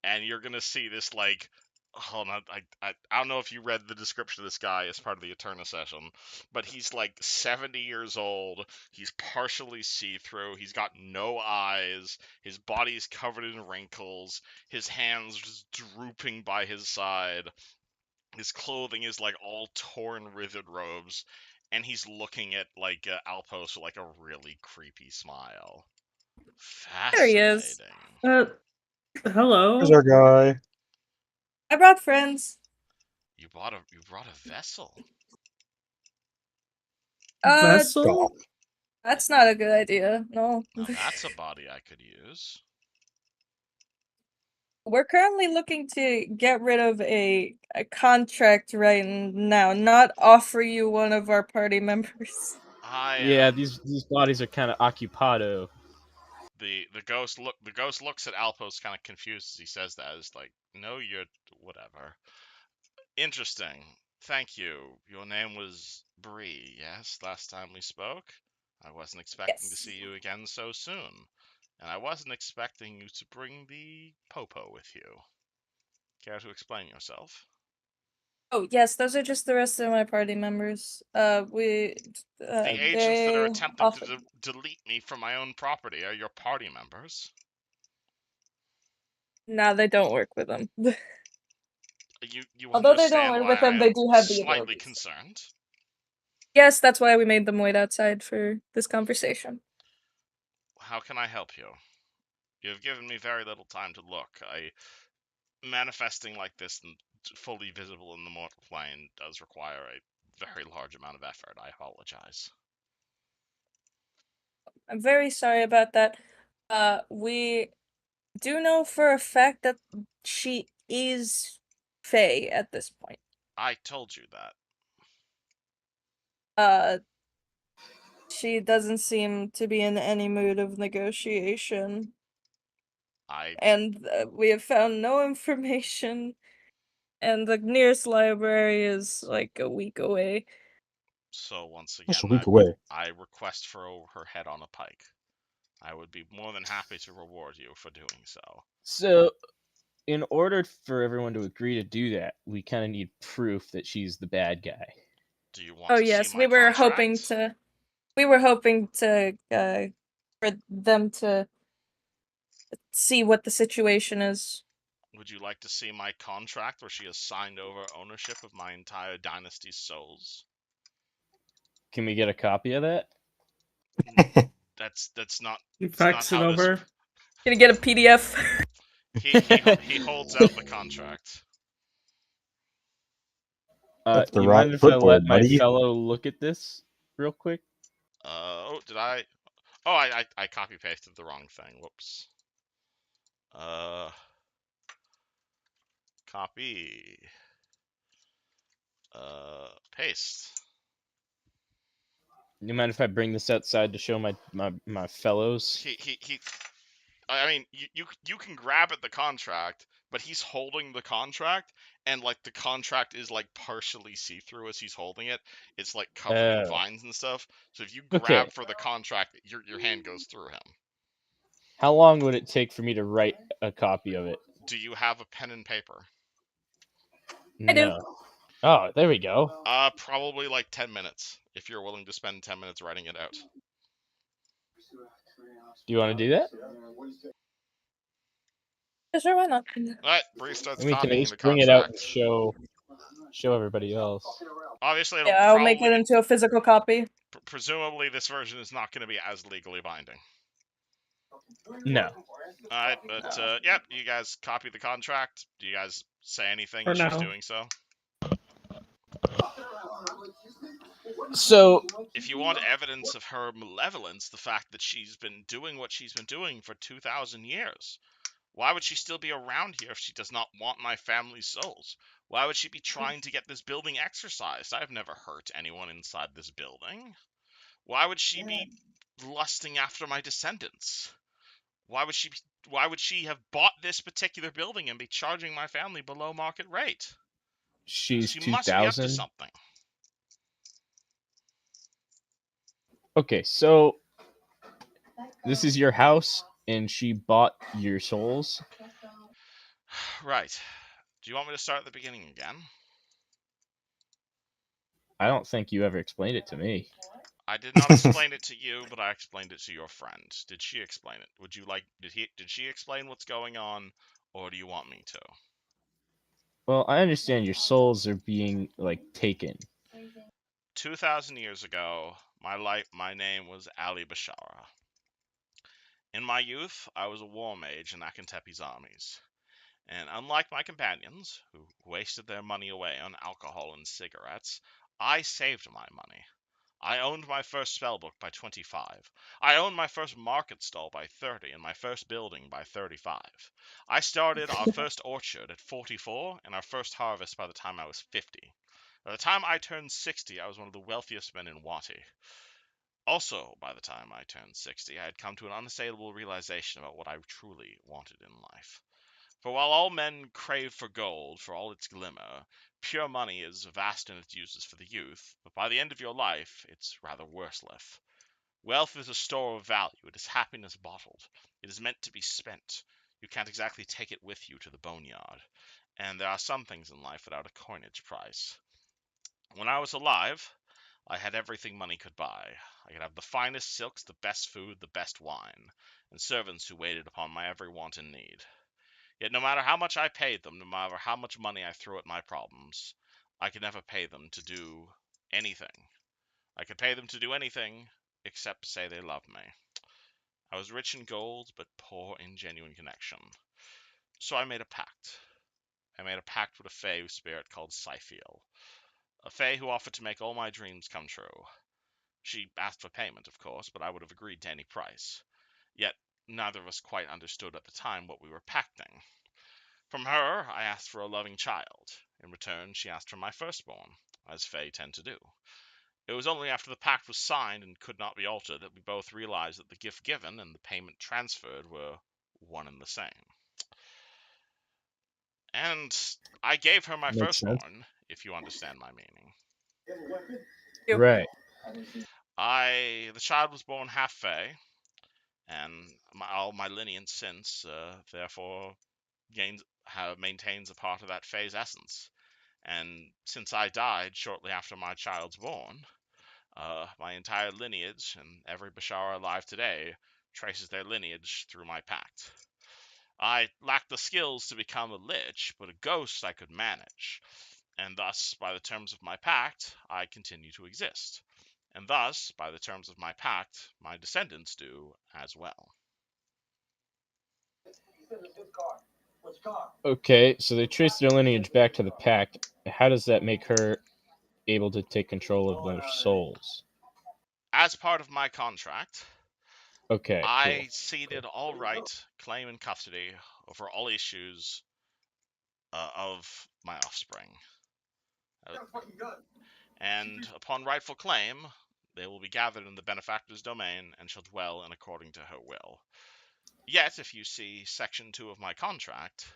and you're gonna see this like. Hold on, I don't know if you read the description of this guy as part of the Eterna session, but he's like 70 years old. He's partially see-through. He's got no eyes. His body's covered in wrinkles. His hands just drooping by his side. His clothing is like all torn, withered robes, and he's looking at like Alpos with like a really creepy smile. There he is. Fascinating. Hello. Where's our guy? I brought friends. You brought a vessel. Vessel? That's not a good idea. No. Now that's a body I could use. We're currently looking to get rid of a contract right now, not offer you one of our party members. Yeah, these bodies are kind of occupado. The ghost looks at Alpos kind of confused as he says that. It's like, no, you're whatever. Interesting. Thank you. Your name was Brii, yes? Last time we spoke? I wasn't expecting to Yes. see you again so soon. And I wasn't expecting you to bring the Popo with you. Care to explain yourself? Oh, yes, those are just the rest of my party members. The agents that are they attempting to delete me from my own property are your party members. Nah, they don't work with them. You Although they don't understand work why with them, I they am do have the slightly abilities. concerned. Yes, that's why we made them wait outside for this conversation. How can I help you? You have given me very little time to look. Manifesting like this and fully visible in the mortal plane does require a very large amount of effort. I apologize. I'm very sorry about that. We do know for a fact that she is Fae at this point. I told you that. She doesn't seem to be in any mood of negotiation. And we have found no information, and the nearest library is like a week away. So once again, That's a week away. I request for her head on a pike. I would be more than happy to reward you for doing so. So, in order for everyone to agree to do that, we kind of need proof that she's the bad guy. Do you want to yes, see my we were contract? hoping to for them to see what the situation is. Would you like to see my contract where she has signed over ownership of my entire dynasty's souls? Can we get a copy of that? That's not. You fax it over. Gonna get a PDF. He holds out the contract. That's the you right mind if I let footboard, my buddy. fellow look at this real quick? did I? Oh, I copy pasted the wrong thing. Whoops. Copy. Paste. You mind if I bring this outside to show my fellows? He. I mean, you can grab at the contract, but he's holding the contract, and like the contract is like partially see through as he's holding it. It's like covered in vines and stuff. So if you grab Okay. for the contract, your hand goes through him. How long would it take for me to write a copy of it? Do you have a pen and paper? I do. No. Oh, there we go. Probably like 10 minutes if you're willing to spend 10 minutes writing it out. Do you want to do that? Yeah, sure, why not? All right, Bree starts And we can at copying the least bring it out and contract. show everybody else. Obviously, it'll Yeah, I'll probably, make it into a physical copy. presumably this version is not going to be as legally binding. No. Alright, but yep, you guys copy the contract. Do you guys say anything For as she's now. doing so? So If you want evidence of her malevolence, the fact that she's been doing what she's been doing for 2,000 years, why would she still be around here if she does not want my family's souls? Why would she be trying to get this building exorcised? I've never hurt anyone inside this building. Why would she be lusting after my descendants? Why would she have bought this particular building and be charging my family below market rate? she's She must be up to 2000. something. Okay, so this is your house and she bought your souls? Right. Do you want me to start at the beginning again? I don't think you ever explained it to me. I did not explain it to you, but I explained it to your friend. Did she explain it? Would you like did she explain what's going on, or do you want me to? Well, I understand your souls are being like taken. 2,000 years ago, my name was Ali Bashara. In my youth, I was a war mage in Akentepe's armies. And unlike my companions, who wasted their money away on alcohol and cigarettes, I saved my money. I owned my first spellbook by 25. I owned my first market stall by 30 and my first building by 35. I started our first orchard at 44 and our first harvest by the time I was 50. By the time I turned 60, I was one of the wealthiest men in Wati. Also, by the time I turned 60, I had come to an unassailable realization about what I truly wanted in life. For while all men crave for gold, for all its glimmer, pure money is vast in its uses for the youth, but by the end of your life, it's rather worthless. Wealth is a store of value, it is happiness bottled. It is meant to be spent. You can't exactly take it with you to the boneyard. And there are some things in life without a coinage price. When I was alive, I had everything money could buy. I could have the finest silks, the best food, the best wine, and servants who waited upon my every want and need. Yet no matter how much I paid them, no matter how much money I threw at my problems, I could never pay them to do anything. I could pay them to do anything except say they loved me. I was rich in gold, but poor in genuine connection. So I made a pact. I made a pact with a fae spirit called Scythiel, a fae who offered to make all my dreams come true. She asked for payment, of course, but I would have agreed to any price. Yet neither of us quite understood at the time what we were pacting. From her, I asked for a loving child. In return, she asked for my firstborn, as fae tend to do. It was only after the pact was signed and could not be altered that we both realized that the gift given and the payment transferred were one and the same. And I gave her my Makes sense. firstborn, if you understand my meaning. Yep. Right. The child was born half fae, and all my lineage since, therefore, maintains a part of that fae's essence. And since I died shortly after my child's born, my entire lineage and every Bashara alive today traces their lineage through my pact. I lacked the skills to become a lich, but a ghost I could manage. And thus, by the terms of my pact, I continue to exist. And thus, by the terms of my pact, my descendants do as well. Okay, so they trace their lineage back to the pact. How does that make her able to take control of their souls? as part of my contract, Okay. I ceded all right, claim, and custody over all issues of my offspring. And upon rightful claim, they will be gathered in the benefactor's domain and shall dwell in according to her will. Yet, if you see Section 2 of my contract,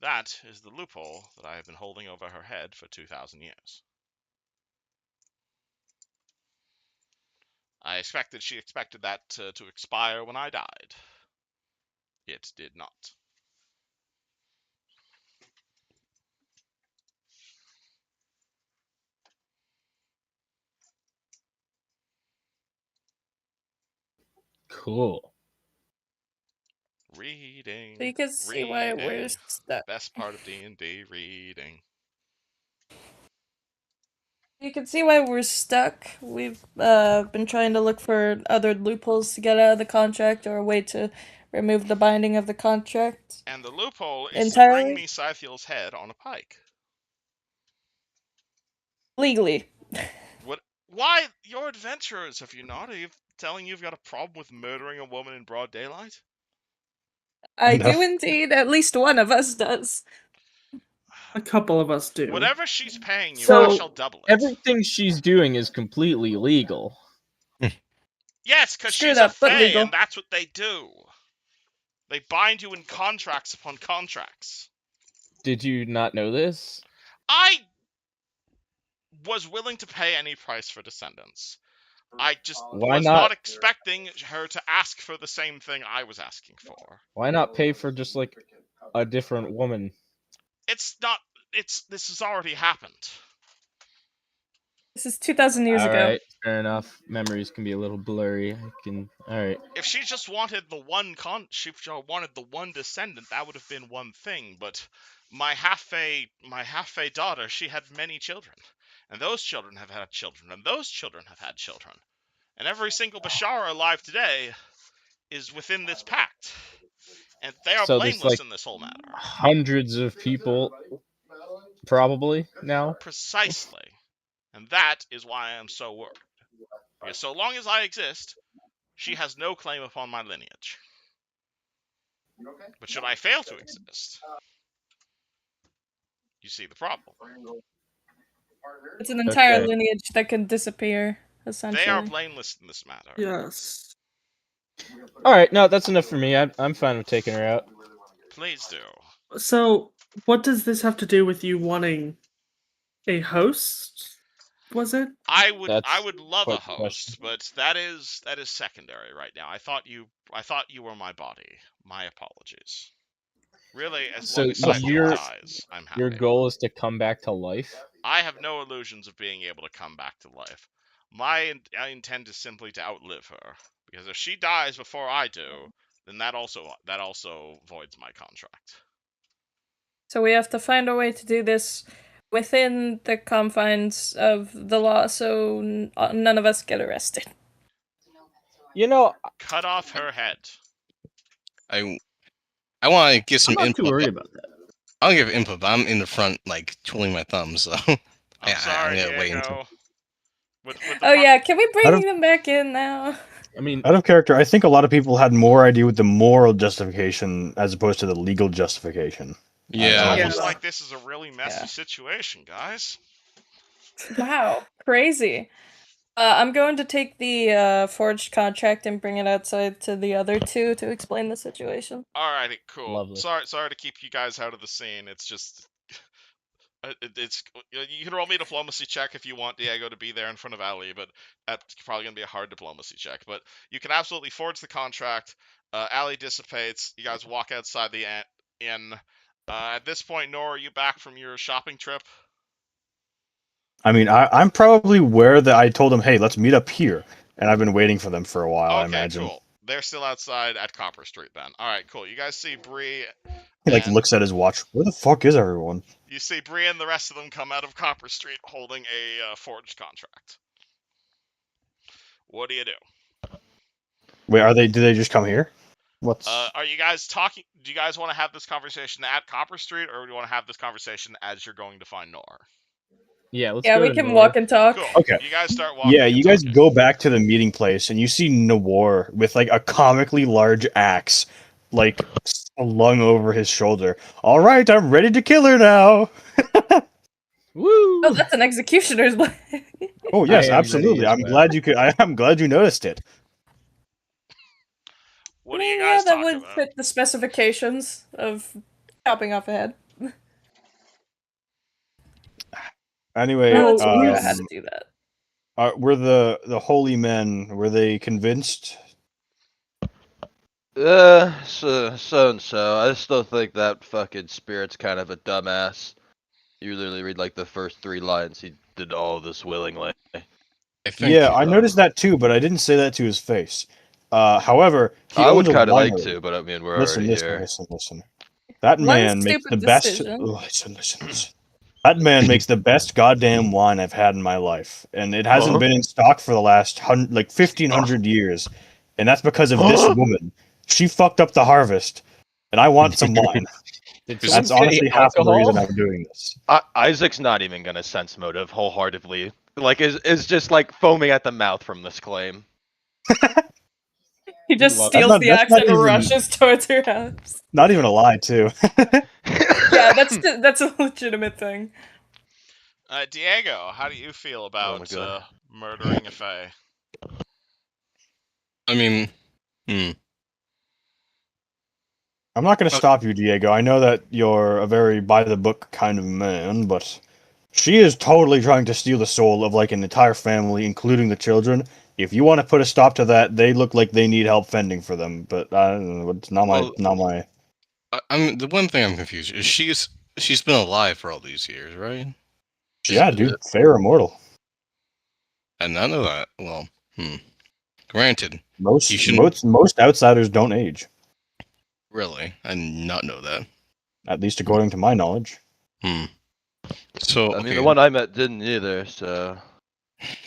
that is the loophole that I have been holding over her head for 2,000 years. I expected she expected that to expire when I died. It did not. Cool. Reading. So you can see why we're reading. stuck. Best part of D&D, reading. You can see why we're stuck. We've been trying to look for other loopholes to get out of the contract or a way to remove the binding of the contract And the loophole is to bring entirely me Scythiel's head on a pike. legally. What? Why? You're adventurers, have you not? Are you telling you've got a problem with murdering a woman in broad daylight? I No. do indeed. At least one of us does. A couple of us do. Whatever she's paying you, So, I shall double it. Everything she's doing is completely legal. Yes, because Screwed she's a up, but fae, legal. and that's what they do. They bind you in contracts upon contracts. Did you not know this? I was willing to pay any price for descendants. I just Why was not? not expecting her to ask for the same thing I was asking for. Why not pay for just like a different woman? It's not. This has already happened. This is 2,000 years All ago. right, fair enough. Memories can be a little blurry. All right. If she just wanted the one descendant, that would have been one thing. But my half-fae daughter, she had many children, and those children have had children, and those children have had children, and every single Bashara alive today is within this pact, and they are So there's blameless like in this whole matter. hundreds of people, probably now. Precisely, and that is why I am so worried. Because so long as I exist, she has no claim upon my lineage. But should I fail to exist, you see the problem. It's an entire Okay. lineage that can disappear, essentially. They are blameless in this matter. Yes. All right, no, that's enough for me. I'm fine with taking her out. Please do. So, what does this have to do with you wanting a host? Was it? I would That's love a quite the question. host, but that is secondary right now. I thought you were my body. My apologies. Really, as So long as Scythiel your- dies, I'm happy. Your goal is to come back to life. I have no illusions of being able to come back to life. I intend is simply to outlive her, because if she dies before I do, then that also voids my contract. So we have to find a way to do this within the confines of the law so none of us get arrested. You know, Cut off her head. I want to give I'm some not input. too worried about that. I'll give input, but I'm in the front, like twiddling my thumbs. So I'm sorry, gotta wait Diego. until. With the Oh yeah, can we I bring don't- them back in now? I mean, Out of character, I think a lot of people had more idea with the moral justification as opposed to the legal justification. It Yeah. almost Yeah. like this is a really messy Yeah. situation, guys. Wow, crazy. I'm going to take the forged contract and bring it outside to the other two to explain the situation. Alrighty, cool. Lovely. Sorry to keep you guys out of the scene. It's just it's you can roll me a diplomacy check if you want Diego to be there in front of Ali, but that's probably gonna be a hard diplomacy check. But you can absolutely forge the contract. Ali dissipates. You guys walk outside the inn. At this point, Noor, are you back from your shopping trip? I mean, I'm probably where that I told them, hey, let's meet up here, and I've been waiting for them for a while. I Okay, imagine. cool. They're still outside at Copper Street then. All right, cool. You guys see Brii. He like and- looks at his watch. Where the fuck is everyone? You see Brii and the rest of them come out of Copper Street holding a forged contract. What do you do? Wait, are they? Did they just come here? What's? Are you guys talking? Do you guys want to have this conversation at Copper Street, or do you want to have this conversation as you're going to find Noor? Yeah, let's Yeah, go we to can Noor. walk and talk. Cool. Okay. You guys start walking. Yeah, and you guys talking. go back to the meeting place, and you see Noor with like a comically large axe, like slung over his shoulder. All right, I'm ready to kill her now. Woo! Oh, that's an executioner's blade. Oh I yes, am ready absolutely. as I'm well. glad you could. I'm glad you noticed it. What are you yeah, guys that talking would about? fit the specifications of chopping off a head. Anyway, Now Oh, let's figure out we've- how to do that. were the holy men, were they convinced? So and so. I still think that fucking spirit's kind of a dumbass. You literally read like the first 3 lines. He did all this willingly. I think. Yeah, I noticed that too, but I didn't say that to his face. However, he I owns would a kind of like winery. to, but I mean, we're Listen, already listen, here. listen, listen. That One man makes stupid the best. decision. Oh, listen, listen, listen. That man makes the best goddamn wine I've had in my life, and it hasn't Huh? been in stock for the last 1,500 years, and that's because of this woman. She fucked up the harvest, and I want some wine. Did That's someone honestly say half of the reason alcohol? I'm doing this. Isaac's not even gonna sense motive wholeheartedly. Like, is just like foaming at the mouth from this claim. He just Love- steals the that's axe not and even- rushes towards her house. Not even a lie, too. Yeah, that's a legitimate thing. Diego, how do you feel about God. murdering a fae? I mean, I'm not going to stop you, Diego. I know that you're a very by-the-book kind of man, but she is totally trying to steal the soul of, like, an entire family, including the children. If you want to put a stop to that, they look like they need help fending for them, but I don't know, it's not Well- my... I mean, the one thing I'm confused is she's been alive for all these years, right? Yeah, dude, fair immortal. And none of that. Well, granted, Most, You shouldn't- most outsiders don't age, really, I did not know that. at least according to my knowledge. So I mean, okay, the one I met didn't either. So,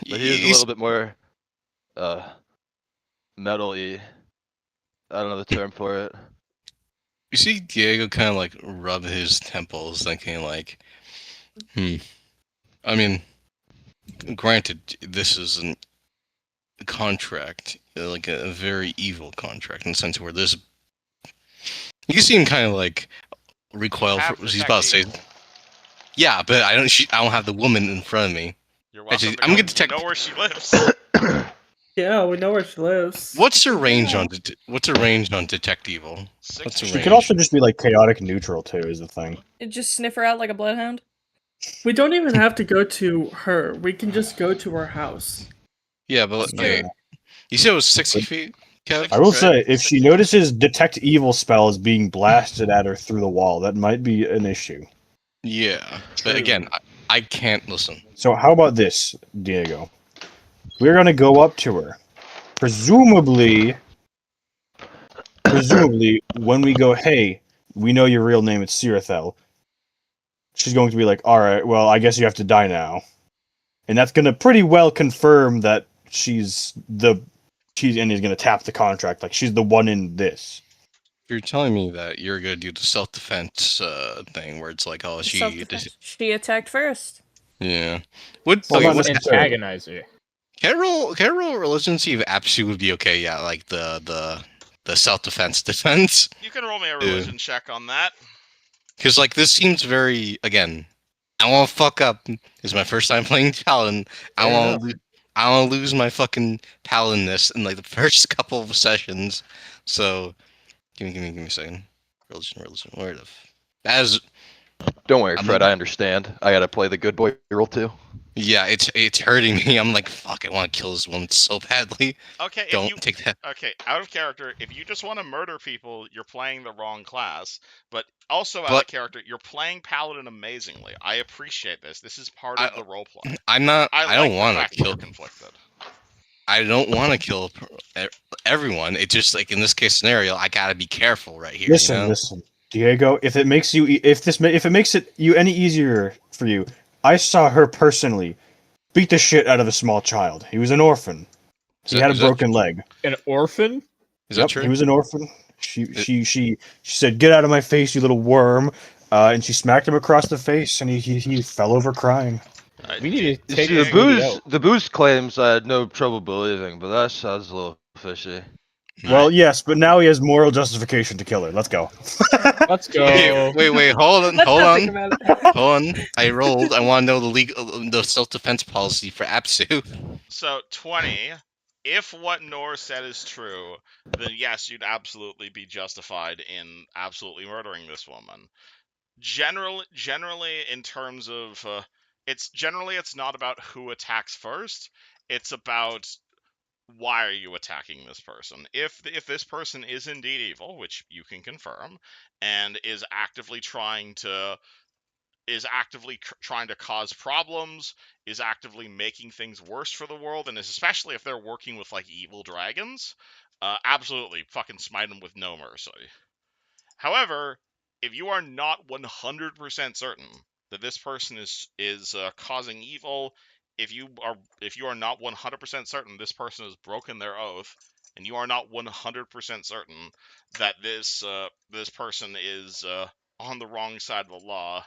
but he was a he's- little bit more, metal-y. I don't know the term for it. You see Diego kind of like rub his temples, thinking like, I mean, granted, this is a contract, like a very evil contract in the sense where this. You can see him kind of like recoil. Half He's about to say, detective. "Yeah, but I don't. I don't have the woman in front of me." You're welcome Actually, to I'm go- gonna detect- You know where she lives. Yeah, we know where she lives. What's her range on? What's her range on detect evil? What's 60. the She range? could also just be, like, chaotic neutral, too, is the thing. You just sniff her out like a bloodhound. We don't even have to go to her. We can just go to her house. Yeah, but That's okay. true. You said it was 60 feet, Kev? I will Right? say, if she notices detect evil spells being blasted at her through the wall, that might be an issue. Yeah, but True. again, I can't listen. So how about this, Diego? We're gonna go up to her. Presumably, when we go, hey, we know your real name, it's Sirathel. She's going to be like, all right, well, I guess you have to die now. And that's gonna pretty well confirm that she's and he's gonna tap the contract, like she's the one in this. You're telling me that you're gonna do the self-defense thing where it's like, oh, Self-defense. She attacked first. yeah. What? Well, Okay, not what? necessarily. Antagonize her. Can I roll religion see if Apsu would be okay? Yeah, like the self-defense defense. You can roll me a religion check on that. Because like this seems very again. I want to fuck up. It's my first time playing Paladin. I want to lose my fucking Paladinness in like the first couple of sessions. So give me a second. Religion. Where the as Don't worry, I'm Fred. gonna- I understand. I gotta play the good boy role too. yeah, it's hurting me. I'm like fuck. I want to kill this woman so badly. Okay, if Don't you take that. okay, out of character, if you just want to murder people, you're playing the wrong class. But also out of But- character, you're playing Paladin amazingly. I appreciate this. This is part I- of the roleplay. I'm not. I, like don't the want fact to that kill. you're conflicted. I don't want to kill everyone. It's just like in this case scenario, I gotta be careful right here. Listen, you know? listen, Diego. If it makes it you any easier for you, I saw her personally beat the shit out of a small child. He was an orphan. Is He that- had a is that- broken leg. An orphan? Is that Yep, true? he was an orphan. She said, "Get out of my face, you little worm!" And she smacked him across the face, and he fell over crying. We need to You take see, this lady out. the boost claims I had no trouble believing, but that sounds a little fishy. Well, Alright. yes, but now he has moral justification to kill her. Let's go. Let's Wait, go. wait, hold on, Let's hold not think on, about it. hold on. I rolled. I want to know the legal, the self-defense policy for Apsu. So 20. If what Noor said is true, then yes, you'd absolutely be justified in absolutely murdering this woman. Generally, in terms of it's not about who attacks first. It's about why are you attacking this person? If this person is indeed evil, which you can confirm, and is actively trying to cause problems, is actively making things worse for the world, and is especially if they're working with like evil dragons, absolutely fucking smite them with no mercy. However, if you are not 100% certain that this person is causing evil, if you are not 100% certain this person has broken their oath, and you are not 100% certain that this person is on the wrong side of the law,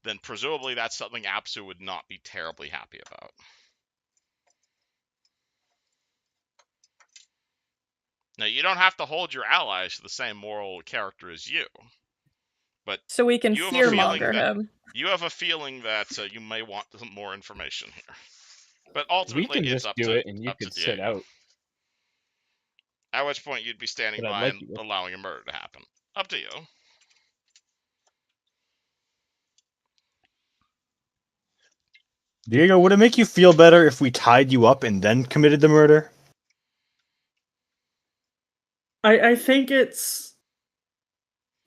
then presumably that's something Apsu would not be terribly happy about. Now, you don't have to hold your allies to the same moral character as you, but So we can you have a feeling fearmonger that him. you may want some more information here. But We ultimately, can it's just up do to it, and you can sit Diego. out. At which point you'd be standing But I'd by like and you. allowing a murder to happen. Up to you. Diego, would it make you feel better if we tied you up and then committed the murder? I think it's.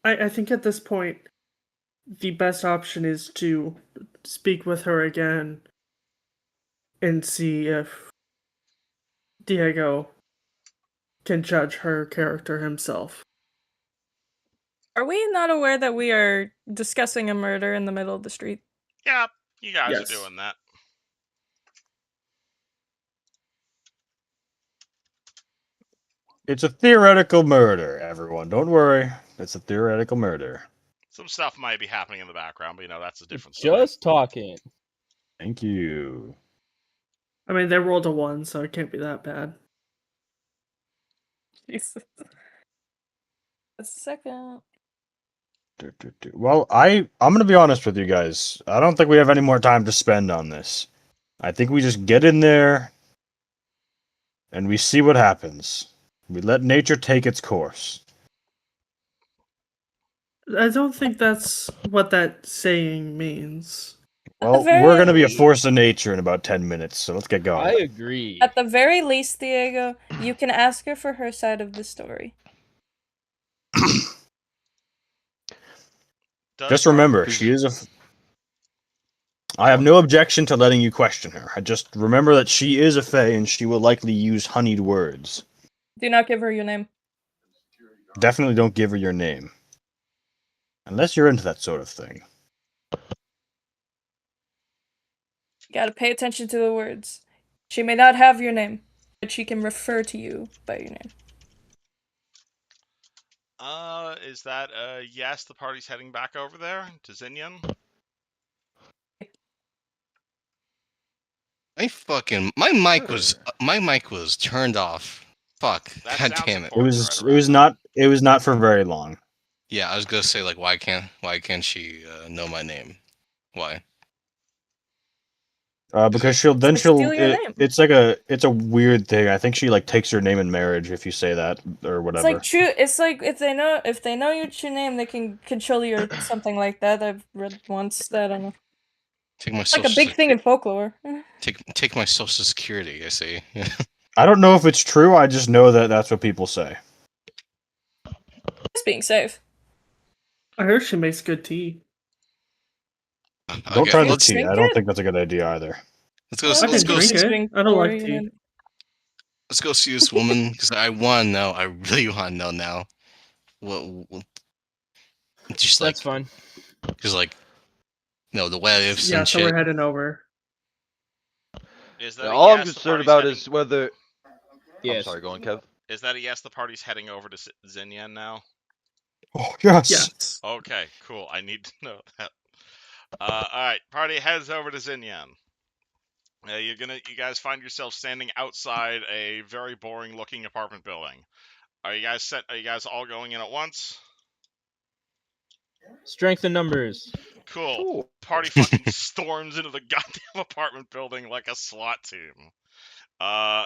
I think at this point, the best option is to speak with her again and see if Diego can judge her character himself. Are we not aware that we are discussing a murder in the middle of the street? Yeah, you guys Yes. are doing that. It's a theoretical murder, everyone. Don't worry. It's a theoretical murder. Some stuff might be happening in the background, but that's a different story. Just talking. Thank you. I mean, they rolled a 1, so it can't be that bad. Jesus. A second. Well, I'm gonna be honest with you guys. I don't think we have any more time to spend on this. I think we just get in there and we see what happens. We let nature take its course. I don't think that's what that saying means. Well, we're gonna be a force of nature in about 10 minutes, so let's get going. I agree. At the very least, Diego, you can ask her for her side of the story. Just remember, she is a. I have no objection to letting you question her. I just remember that she is a fae and she will likely use honeyed words. Do not give her your name. Definitely don't give her your name. Unless you're into that sort of thing. You gotta pay attention to the words. She may not have your name, but she can refer to you by your name. Is that yes, the party's heading back over there to Zinyan? My mic was turned off. Fuck. That God sounds damn it. important. It was not for very long. Yeah, I was gonna say like why can't she know my name? Why? Because steal your name. it's a weird thing. I think she like takes your name in marriage if you say that or whatever. It's like if they know your true name, they can control you or something like that. I've read once that. I don't know. Take my It's like a big thing in folklore. Take my social security, I say. I don't know if it's true. I just know that that's what people say. Just being safe. I heard she makes good tea. Don't try the let's- tea. I don't think that's a good idea either. Let's I go. Let's can go. drink See, it. I don't like tea. let's go see this woman because I want to know. I really want to know now. What just like That's fine. because like no the waves Yeah, and so shit. we're heading over. Is that Yeah, a all I'm yes, the concerned party's about heading- is whether. Yes. I'm sorry, go on, Kev. Is that a yes? The party's heading over to Zinyan now. Oh yes. Yes. Okay, cool. I need to know that. All right, party heads over to Zinyan. You guys find yourself standing outside a very boring-looking apartment building. Are you guys set? Are you guys all going in at once? Strength in numbers. Cool. Cool. Party fucking storms into the goddamn apartment building like a SWAT team.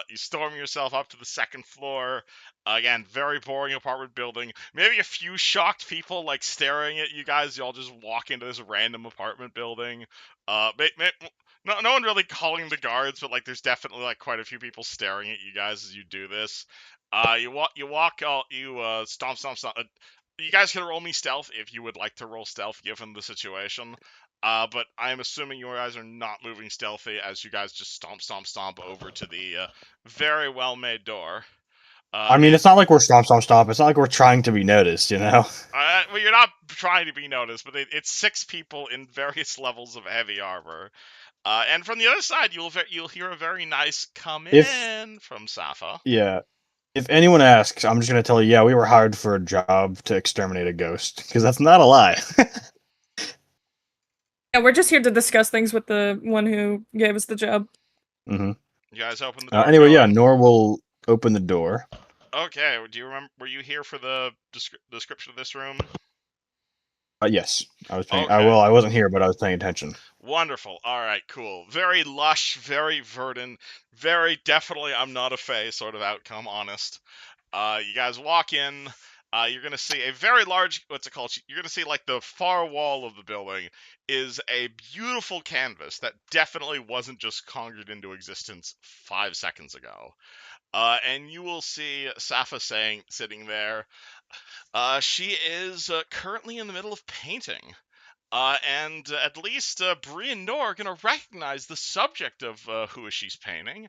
You storm yourself up to the second floor. Again, very boring apartment building. Maybe a few shocked people like staring at you guys. You all just walk into this random apartment building. No one really calling the guards, but like there's definitely like quite a few people staring at you guys as you do this. You stomp, stomp, stomp. You guys can roll me stealth if you would like to roll stealth given the situation. But I'm assuming you guys are not moving stealthy as you guys just stomp, stomp, stomp over to the very well-made door. I mean, it's not like we're stomp, stomp, stomp. It's not like we're trying to be noticed, you know? Well, you're not trying to be noticed, but it's 6 people in various levels of heavy armor. And from the other side, you'll hear a very nice "come If- in" from Safa. Yeah. If anyone asks, I'm just going to tell you, yeah, we were hired for a job to exterminate a ghost. Because that's not a lie. Yeah, we're just here to discuss things with the one who gave us the job. hmm You guys open the door. Anyway, go yeah, in. Noor will open the door. Okay. Do you remember? Were you here for the description of this room? Yes, I was paying. Okay. Well, I wasn't here, but I was paying attention. Wonderful. All right, cool. Very lush, very verdant, very definitely I'm not a fae sort of outcome, honest. You guys walk in, you're going to see a very large, what's it called? You're going to see like the far wall of the building is a beautiful canvas that definitely wasn't just conjured into existence 5 seconds ago. And you will see Safa sitting there. She is currently in the middle of painting. And at least Brii and Noor are going to recognize the subject of who she's painting.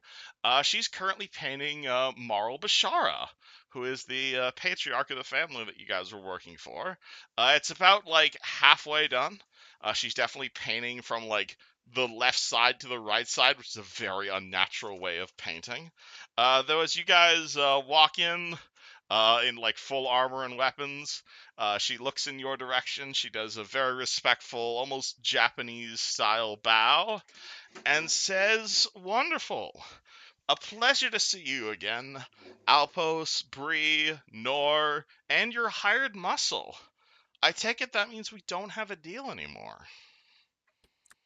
She's currently painting Marl Bashara, who is the patriarch of the family that you guys were working for. It's about like halfway done. She's definitely painting from like the left side to the right side, which is a very unnatural way of painting. Though as you guys walk in like full armor and weapons, she looks in your direction. She does a very respectful, almost Japanese style bow and says, "Wonderful. A pleasure to see you again. Alpos, Brii, Noor, and your hired muscle. I take it that means we don't have a deal anymore."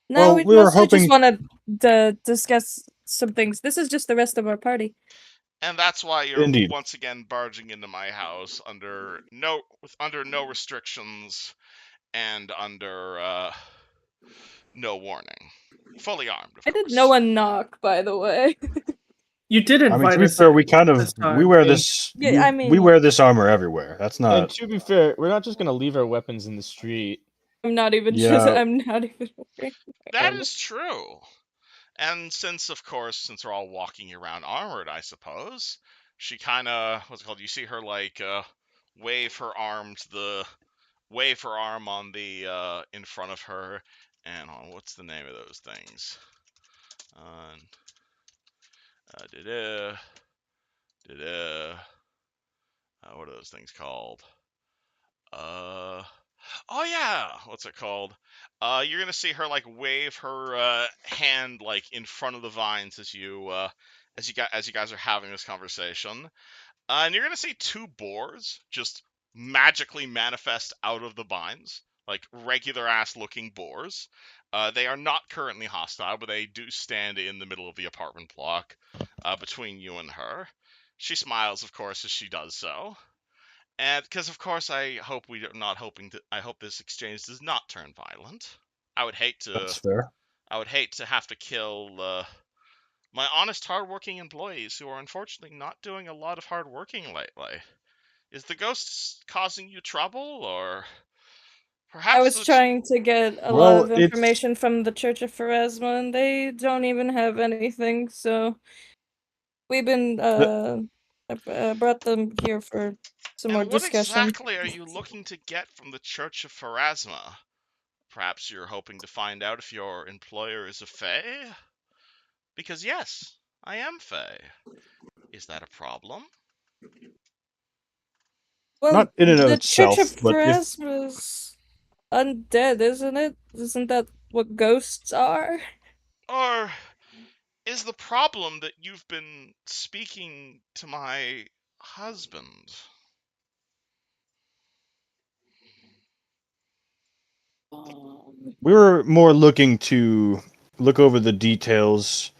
No, Well, we we were mostly just hoping- wanted to discuss some things. This is just the rest of our party. And that's why you're Indeed. once again barging into my house under no restrictions and under no warning. Fully armed, of I course. did no one knock, by the way. You did I mean, invite to be us. fair, we kind this of time. we wear And- this. Yeah, we, I we mean- wear this armor everywhere. That's And not. to be fair, we're not just gonna leave our weapons in the street. I'm not even Yeah. I'm not even wearing That armor. is true. And since we're all walking around armored, I suppose, she kind of, what's it called? You see her like wave her arm on the in front of her, and what's the name of those things? What are those things called? Oh yeah, what's it called? You're gonna see her like wave her hand like in front of the vines as you guys are having this conversation. And you're gonna see 2 boars just magically manifest out of the vines, like regular ass looking boars. They are not currently hostile, but they do stand in the middle of the apartment block between you and her. She smiles, of course, as she does so. And because, of course, I hope this exchange does not turn violent. I would hate That's to. fair. I would hate to have to kill my honest, hardworking employees who are unfortunately not doing a lot of hard working lately. Is the ghost causing you trouble, or perhaps I was trying to get a Well, lot of information from the Church of Pharasma, and they don't even have anything, so we've been I brought them here for some more And what discussion. exactly are you looking to get from the Church of Pharasma? Perhaps you're hoping to find out if your employer is a fae? Because yes, I am fae. Is that a problem? Well, Not in and of the Church of itself, but if Pharasma's undead, isn't it? Isn't that what ghosts are? Or is the problem that you've been speaking to my husband. We were more looking to look over the details.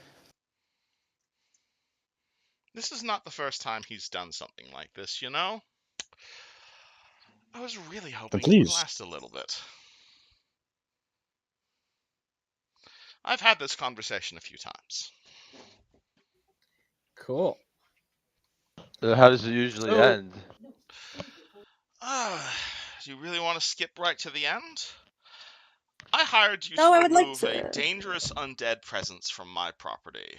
This is not the first time he's done something like this, you know? I was really hoping it would Please. last a little bit. I've had this conversation a few times. Cool. How does it usually So- end? Do you really want to skip right to the end? I hired you No, to I would like remove a to. dangerous undead presence from my property.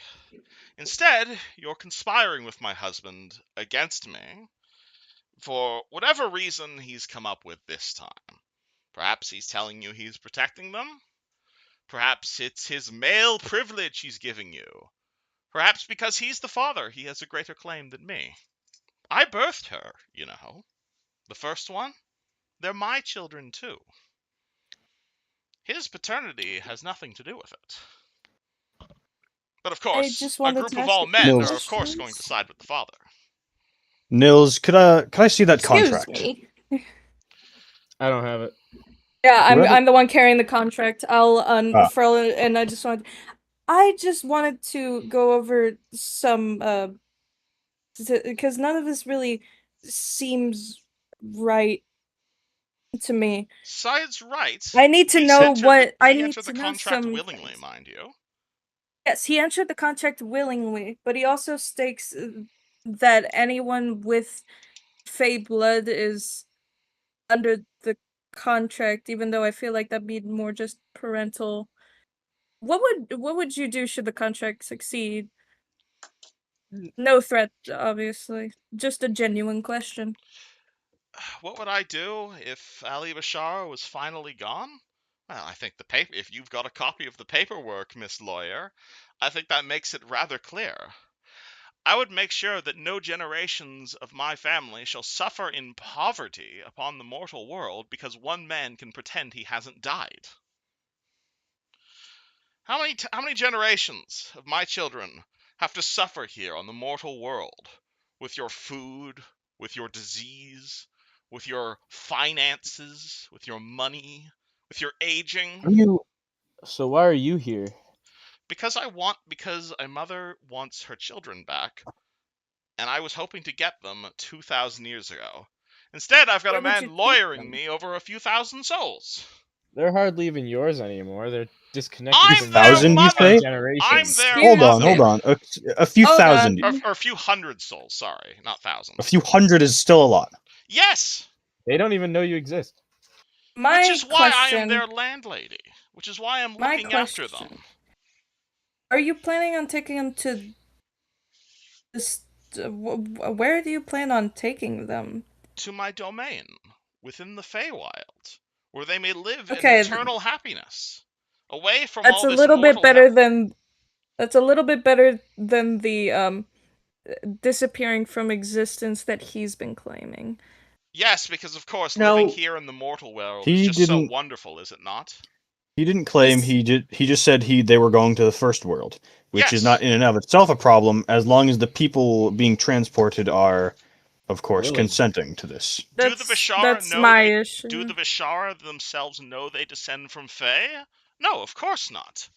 Instead, you're conspiring with my husband against me for whatever reason he's come up with this time. Perhaps he's telling you he's protecting them. Perhaps it's his male privilege he's giving you. Perhaps because he's the father, he has a greater claim than me. I birthed her, you know. The first one, they're my children too. His paternity has nothing to do with it. But of course, just a wanted group to of ask all a few men Nils. are of course going to questions. side with the father. Nils, could I see that Excuse contract? me. I don't have it. Yeah, Who have it? I'm the one carrying the contract. I'll unfurl it, and I just wanted to go over some because none of this really seems right to me. Side's right. I need to know what I He need entered the to know contract some willingly, things. mind you. Yes, he entered the contract willingly, but he also states that anyone with Fey blood is under the contract, even though I feel like that'd be more just parental. What would you do should the contract succeed? No threat, obviously. Just a genuine question. What would I do if Ali Bashar was finally gone? Well, I think the paper. If you've got a copy of the paperwork, Miss Lawyer, I think that makes it rather clear. I would make sure that no generations of my family shall suffer in poverty upon the mortal world because one man can pretend he hasn't died. How many generations of my children have to suffer here on the mortal world with your food, with your disease, with your finances, with your money, with your aging? So why are you here? Because a mother wants her children back, and I was hoping to get them 2,000 years ago. Instead, I've got Where a would man you take lawyering them? me over a few thousand souls. They're hardly even yours anymore. They're disconnected I'm from their you Thousand, you for mother. say? I'm their Excuse mother. Hold on. A few Hold thousand. on. Or a few hundred souls, sorry, not thousand. A few hundred is still a lot. Yes! They don't even know you exist. Which My is why I am question. their landlady. Which is why I'm My looking after question. them. Are you planning on taking them to this? Where do you plan on taking them? To my domain, within the Feywilds, where they may live in Okay, eternal happiness. Away from that's all a this little bit mortal better hell. than. That's a little bit better than the disappearing from existence that he's been claiming. Yes, because of course, Now- living here in the mortal world is He just so didn't- wonderful, is it not? He didn't claim He's- he just said they were going to the first world, which is Yes. not in and of itself a problem as long as the people being transported are, of course, Willing. consenting to this. Do the Vishara that's know my they issue. do the Vishara themselves know they descend from Fey? No, of course not.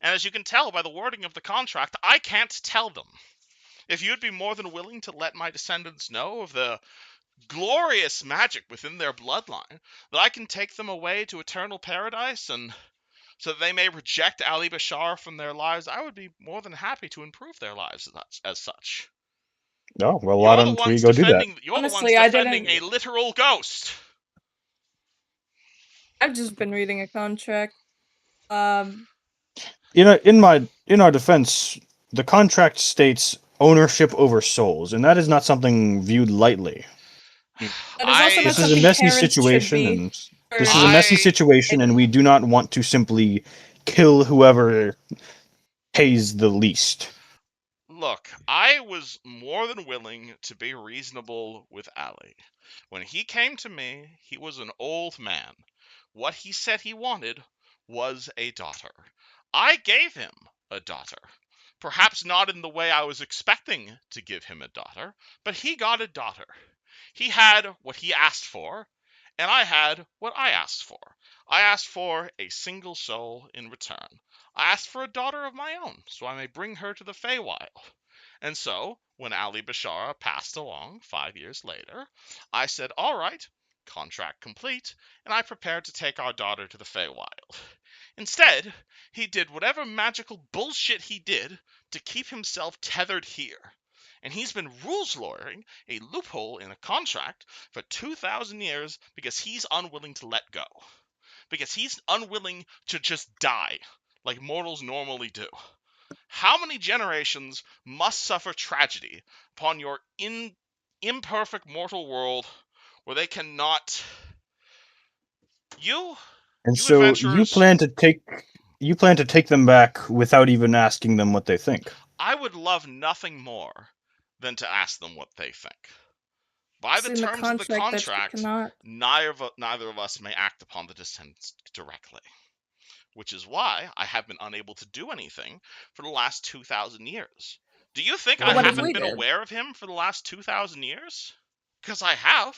And as you can tell by the wording of the contract, I can't tell them. If you'd be more than willing to let my descendants know of the glorious magic within their bloodline, that I can take them away to eternal paradise and so that they may reject Ali Bashar from their lives, I would be more than happy to improve their lives as such. Oh, well, why You're the don't we ones go do that? defending. You're Honestly, the I ones defending didn't- a literal ghost. I've just been reading a contract. In our defense, the contract states ownership over souls, and that is not something viewed lightly. That is also not This is a something messy parents should situation, be and for- this is a messy situation, and we do not want to simply kill whoever pays the least. Look, I was more than willing to be reasonable with Ali. When he came to me, he was an old man. What he said he wanted was a daughter. I gave him a daughter. Perhaps not in the way I was expecting to give him a daughter, but he got a daughter. He had what he asked for, and I had what I asked for. I asked for a single soul in return. I asked for a daughter of my own, so I may bring her to the Feywild. And so, when Ali Bashara passed along 5 years later, I said, all right, contract complete, and I prepared to take our daughter to the Feywild. Instead, he did whatever magical bullshit he did to keep himself tethered here. And he's been rules lawyering a loophole in a contract for 2,000 years because he's unwilling to let go. Because he's unwilling to just die like mortals normally do. How many generations must suffer tragedy upon your imperfect mortal world where they cannot... And You so you adventurers... plan to take them back without even asking them what they think. I would love nothing more than to ask them what they think. By It's the in the terms of the contract that you contract, cannot. neither of us may act upon the descendants directly. Which is why I have been unable to do anything for the last 2,000 years. Do you think I What if haven't we been did? aware of him for the last 2,000 years? Because I have.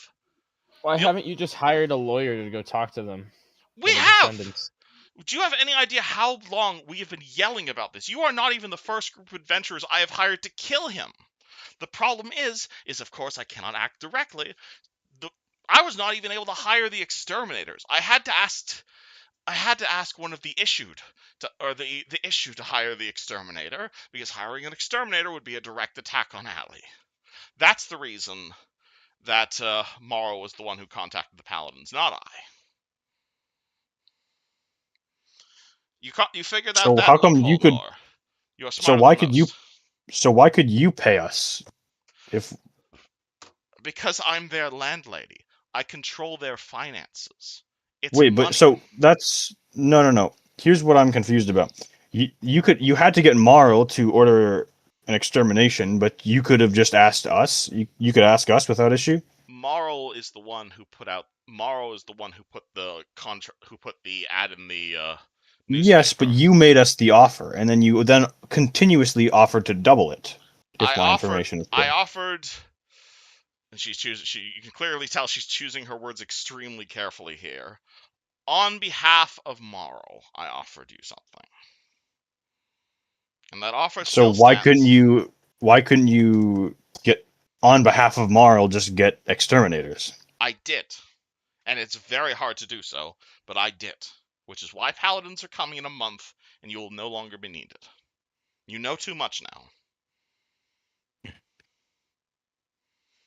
Why Yep. haven't you just hired a lawyer to go talk to them? We to the have! descendants? Do you have any idea how long we have been yelling about this? You are not even the first group of adventurers I have hired to kill him. The problem is of course I cannot act directly. I was not even able to hire the exterminators. I had to ask one of the issued the issue to hire the exterminator, because hiring an exterminator would be a direct attack on Ali. That's the reason that Morrow was the one who contacted the paladins, not I. You figured out So that how come loophole, you could? Noor. You're So smarter why than could you? most. So why could you pay us? If Because I'm their landlady. I control their finances. It's wait, money. but so that's no. Here's what I'm confused about. You had to get Marl to order an extermination, but you could have just asked us. You could ask us without issue. Morrow is the one who put the contract, who put the ad in the newspaper. Yes, but you made us the offer, and then you continuously offered to double it. If my information is I correct. offered, and you can clearly tell she's choosing her words extremely carefully here. On behalf of Morrow, I offered you something. And that offer So still why stands. Why couldn't you get on behalf of Marl just get exterminators? I did. And it's very hard to do so, but I did. Which is why paladins are coming in a month, and you will no longer be needed. You know too much now.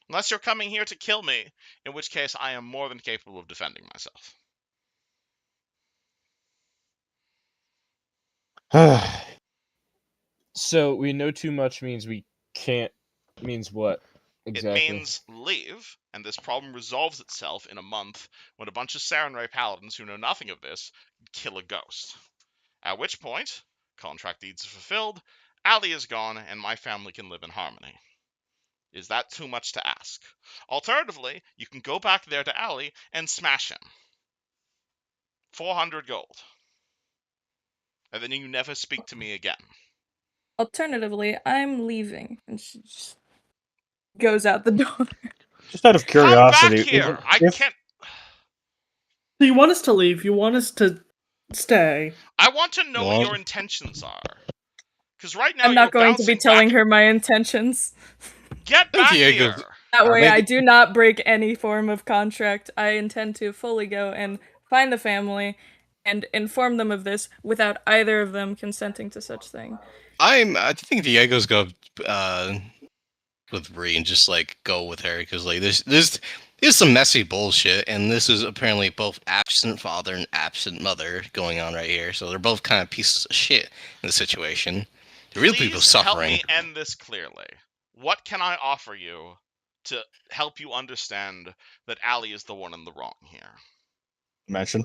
Unless you're coming here to kill me, in which case I am more than capable of defending myself. So we know too much means we can't. Means what exactly? It means leave, and this problem resolves itself in a month when a bunch of Sarenrae paladins who know nothing of this kill a ghost. At which point, contract deeds are fulfilled, Ali is gone, and my family can live in harmony. Is that too much to ask? Alternatively, you can go back there to Ali and smash him. 400 gold. And then you never speak to me again. Alternatively, I'm leaving. And she just goes out the door. Just out of curiosity, Come back here! I can't... So you want us to leave? You want us to stay? I want to know what Well- your intentions are. Because right now I'm not you're going to be bouncing telling back... her my intentions. Get think back Diego- here! That way, I Maybe- do not break any form of contract. I intend to fully go and find the family and inform them of this without either of them consenting to such thing. I think Diego's go with Brii and just like go with her because like there's some messy bullshit, and this is apparently both absent father and absent mother going on right here. So they're both kind of pieces of shit in the situation. The real people Please help suffering. me end this clearly. What can I offer you to help you understand that Ali is the one in the wrong here? mention.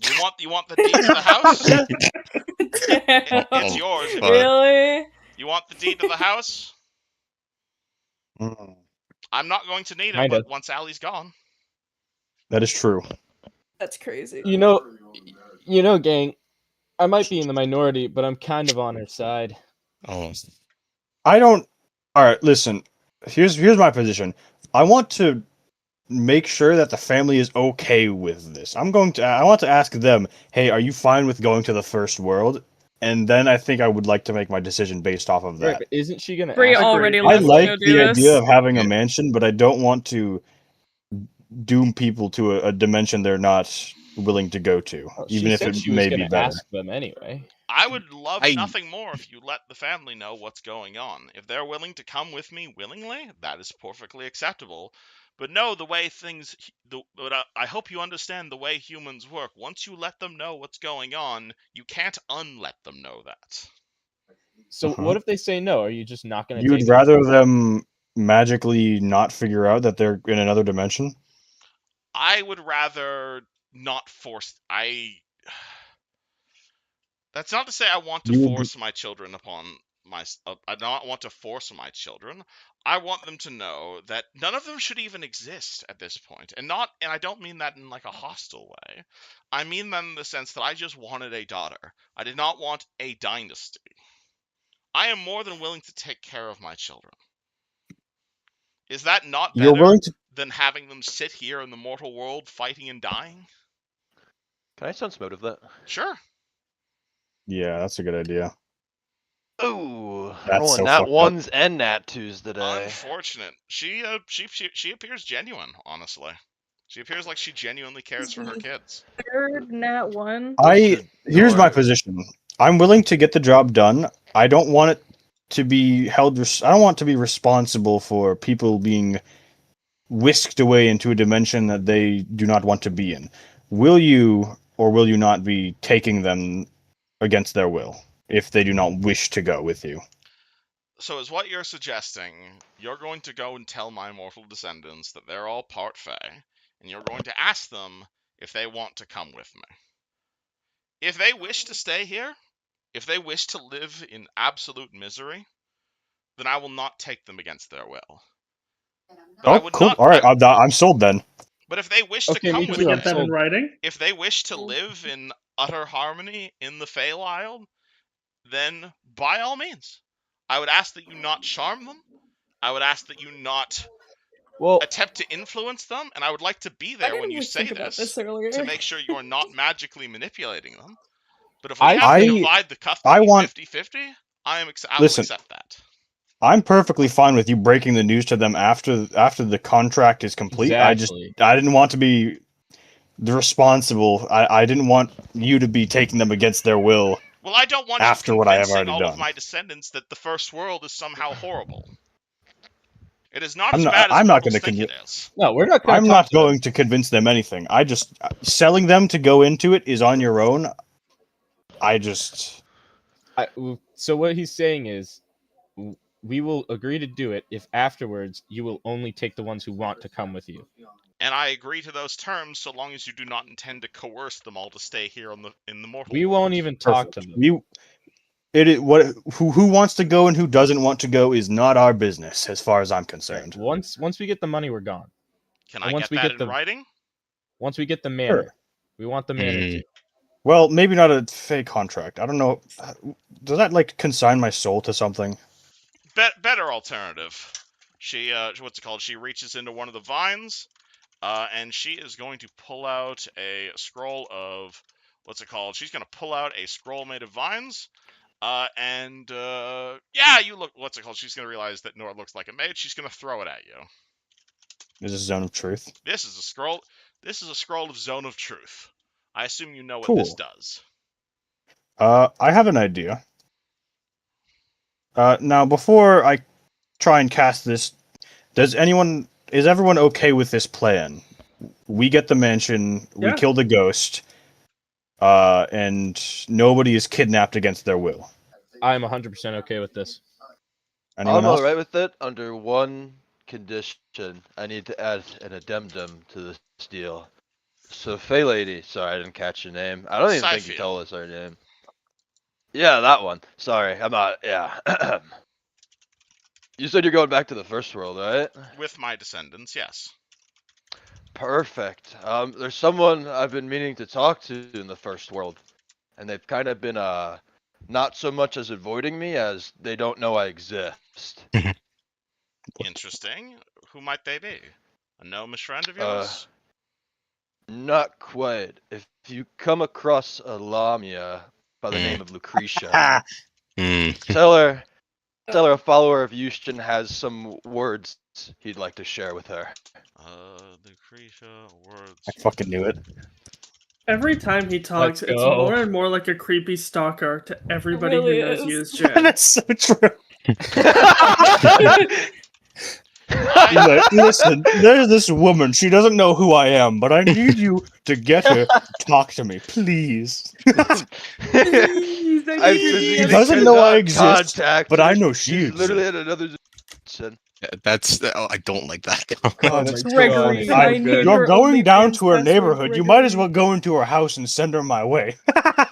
You want the deed to the house? Damn. It's yours. But- Really? You want the deed to the house? Mm, I'm not going to need it, Kinda. but once Ali's gone. that is true. That's crazy. You know, gang. I might be in the minority, but I'm kind of on her side. Oh, I don't. All right, listen. Here's my position. I want to make sure that the family is okay with this. I want to ask them, "Hey, are you fine with going to the first world?" And then I think I would like to make my decision based off of Right, that. but isn't she gonna Bree ask? already I left to like go do the idea this. of having a Yeah. mansion, but I don't want to doom people to a dimension they're not willing to go to, Oh, she even if said it she was may be gonna better. ask them anyway. I would love I nothing more if you let the family know what's going on. If they're willing to come with me willingly, that is perfectly acceptable. But no, the way things, but I hope you understand the way humans work. Once you let them know what's going on, you can't unlet them know that. So what if they say no? Are you just not gonna You'd take them? rather them magically not figure out that they're in another dimension? I would rather not force. That's not to say I want to You would. force my children upon my. I don't want to force my children. I want them to know that none of them should even exist at this point, and not. And I don't mean that in like a hostile way. I mean that in the sense that I just wanted a daughter. I did not want a dynasty. I am more than willing to take care of my children. Is that not You're better willing to. than having them sit here in the mortal world fighting and dying? Can I sense motive that? Sure. Yeah, that's a good idea. Ooh, That's rolling so nat fucked up. ones and nat twos today. Unfortunate. She appears genuine, honestly. She appears like she genuinely cares for her kids. Third nat 1. Here's my Noor. position. I'm willing to get the job done. I don't want it to be I don't want to be responsible for people being whisked away into a dimension that they do not want to be in. Will you or will you not be taking them against their will if they do not wish to go with you? So is what you're suggesting, you're going to go and tell my mortal descendants that they're all part Fae, and you're going to ask them if they want to come with me. If they wish to stay here, if they wish to live in absolute misery, then I will not take them against their will. But I Oh, would cool. not. All right, I'm sold then. But if they wish to Okay, me come Can with we too. me, I'm get that in sold. writing? if they wish to live in utter harmony in the Feywild, then by all means, I would ask that you not charm them. I would ask that you not Well, attempt to influence them, and I would like to be I there when didn't you really say think about this this earlier. to make sure you are not magically manipulating them. But if we I have to think divide the I custody want 50-50, I will listen. accept that. I'm perfectly fine with you breaking the news to them after the contract is complete. exactly. I didn't want to be the responsible. I didn't want you to be taking them against their will Well, I don't want you after what I have convincing already all of done. my descendants that the first world is somehow horrible. It is not as bad as I'm not going mortals to think it convince. is. No, we're not gonna I'm talk not to them. going to convince them anything. I just selling them to go into it is on your own. I just So what he's saying is, we will agree to do it if afterwards you will only take the ones who want to come with you. And I agree to those terms so long as you do not intend to coerce them all to stay here in the mortal We world. won't even talk perfect. to them. Who wants to go and who doesn't want to go is not our business as far as I'm Right. concerned. Once we get the money, we're gone. Can And I once get we that get in the writing? manor, Sure. we want the manor Mm. too. Well, maybe not a fake contract. I don't know. Does that like consign my soul to something? Better alternative. She what's it called? She reaches into one of the vines, and she is going to pull out a scroll of what's it called? She's going to pull out a scroll made of vines. Yeah, you look. What's it called? She's going to realize that Noor looks like a mage. She's going to throw it at you. Is this Zone of Truth? This is a scroll. This is a scroll of Zone of Truth. I assume you know what this Cool. does. I have an idea. Now before I try and cast this, is everyone okay with this plan? We get the mansion, we Yeah. kill the ghost, and nobody is kidnapped against their will. I'm 100% okay with this. Anyone I'm else? alright with it under one condition. I need to add an addendum to this deal. So, Fey Lady, sorry, I didn't catch your name. I don't even think you Scythian. told us her name. Yeah, that one. Sorry, I'm not. Yeah. You said you're going back to the first world, right? With my descendants, yes. Perfect. There's someone I've been meaning to talk to in the first world, and they've kind of been not so much as avoiding me as they don't know I exist. Interesting. Who might they be? A gnomish friend of Uh, yours? Not quite. If you come across a Lamia by the Mm. name of Lucretia, Ah, tell her a follower of Yushin has some words he'd like to share with her. Lucretia, I words. fucking knew it. Every time he talks, it's go. more and more like a creepy stalker to everybody really who knows is. you as Jin. That's so true. I, Like, listen, there's this woman. She doesn't know who I am, but I need you to get her to talk to me, please. Please, I I'm need you to She physically doesn't know I cannot exist, contact but her. I know she She's exists. literally in another dimension. That's I don't like that. God, Oh that's my Gregory, God, I so need good. You're your going down OnlyFans to her password, neighborhood. You might as Gregory. well go into her house and send her my way.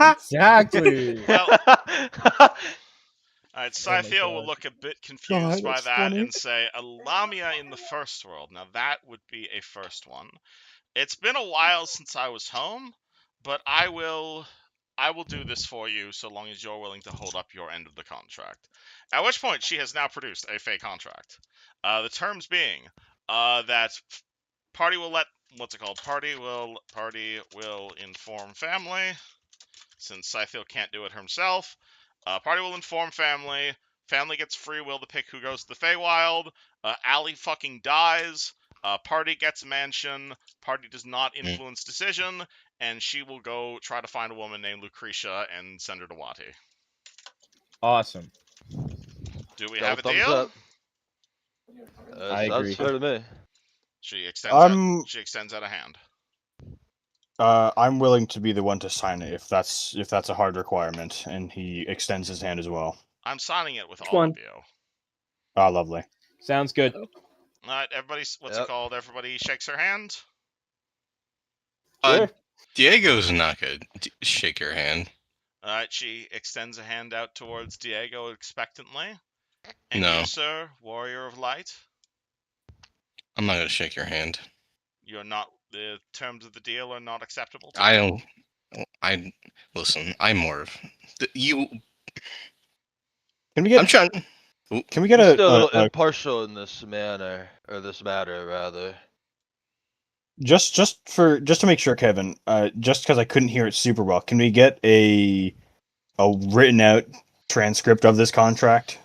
Exactly. well, alright, Oh my Scythiel will God. look a bit confused God, by that's that funny. and say, a Lamia in the first world. Now that would be a first one. It's been a while since I was home, but I will do this for you so long as you're willing to hold up your end of the contract. At which point she has now produced a fake contract. The terms being that party will let what's it called? Party will inform family. Since Scythiel can't do it himself, party will inform family. Family gets free will to pick who goes to the Feywild. Allie fucking dies. Party gets mansion. Party does not influence decision, and she will go try to find a woman named Lucretia and send her to Wati. Awesome. Do we Double have a thumbs deal? up. I Sounds agree. fair to me. She extends out. I'm She extends out a hand. I'm willing to be the one to sign it if that's a hard requirement, and he extends his hand as well. I'm signing it with Which all one? of you. Ah, lovely. Sounds good. All right, everybody's what's it Yep. called? Everybody shakes her hand. Sure. Diego's not gonna shake your hand. All right, she extends a hand out towards Diego expectantly. And No. you, sir, warrior of light, I'm not gonna shake your hand. you're not. The terms of the deal are not acceptable to I you. don't. I listen. I'm more of you. Can we get I'm trying. can we get I'm still a little a impartial in this manner, or this matter, rather. just to make sure, Kevin, just because I couldn't hear it super well, can we get a written out transcript of this contract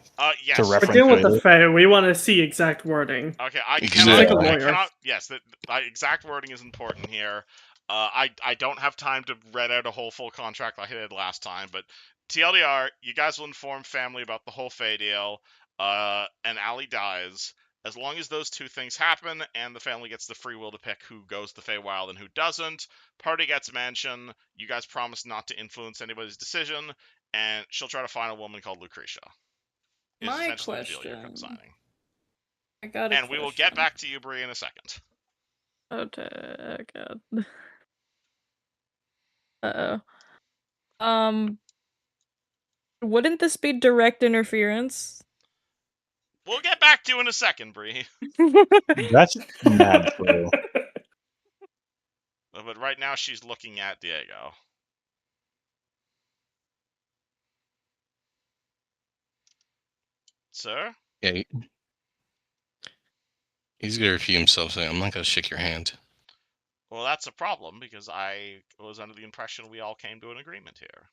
Yes. to We're reference dealing with the later? Fae. We want to see exact wording. Okay, I Just cannot. like a I lawyer. cannot. Yes, the exact wording is important here. I don't have time to read out a whole full contract like I did last time, but TLDR, you guys will inform family about the whole Fey deal. And Allie dies. As long as those two things happen, and the family gets the free will to pick who goes to Feywild and who doesn't, party gets mansion. You guys promise not to influence anybody's decision, and she'll try to find a woman called Lucretia. Is My essentially the deal you're question. signing. I got a And we will get question. back to you, Brii, in a second. Okay, God. Uh-oh. Wouldn't this be direct interference? We'll get back to you in a second, Brii. That's mad true. But right now she's looking at Diego. Sir? Yeah. He's gonna refute himself, saying, "I'm not gonna shake your hand." Well, that's a problem, because I was under the impression we all came to an agreement here.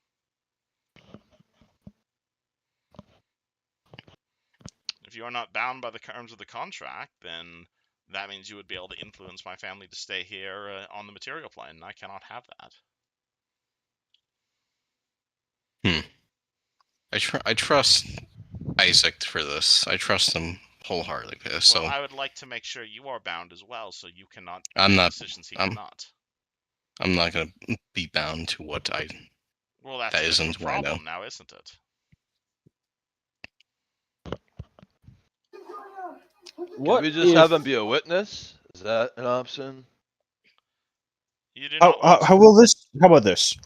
If you are not bound by the terms of the contract, then that means you would be able to influence my family to stay here on the material plane, and I cannot have that. I trust Isaac for this. I trust him wholeheartedly for this. Well, So I would like to make sure you are bound as well, so you cannot I'm make not. decisions he I'm. cannot. I'm not gonna be bound to what I. Well, that's That a isn't different what I know. problem now, isn't it? What Can we just if... have him be a witness? Is that an option? You do not want How will this? How about this?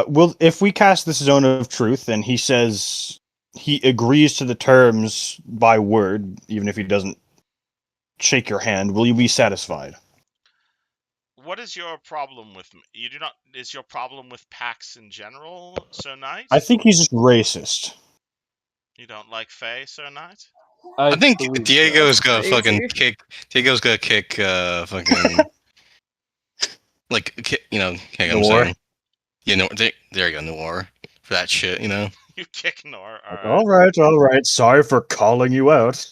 Will if we cast this zone of truth and he says he agrees to the terms by word, even if he doesn't shake your hand, will you be satisfied? What is your problem with me? You do not. Is your problem with packs in general, Sir Knight? I think he's just racist. You don't like Fae, Sir Knight? I think believe Diego's so. gonna fucking Crazy. kick. Diego's gonna kick. Fucking. Like, you know, kick. I'm Noor. saying. You know, there you go, Noir. For that shit, you know. You kick Nor. All All right. Sorry for calling you out.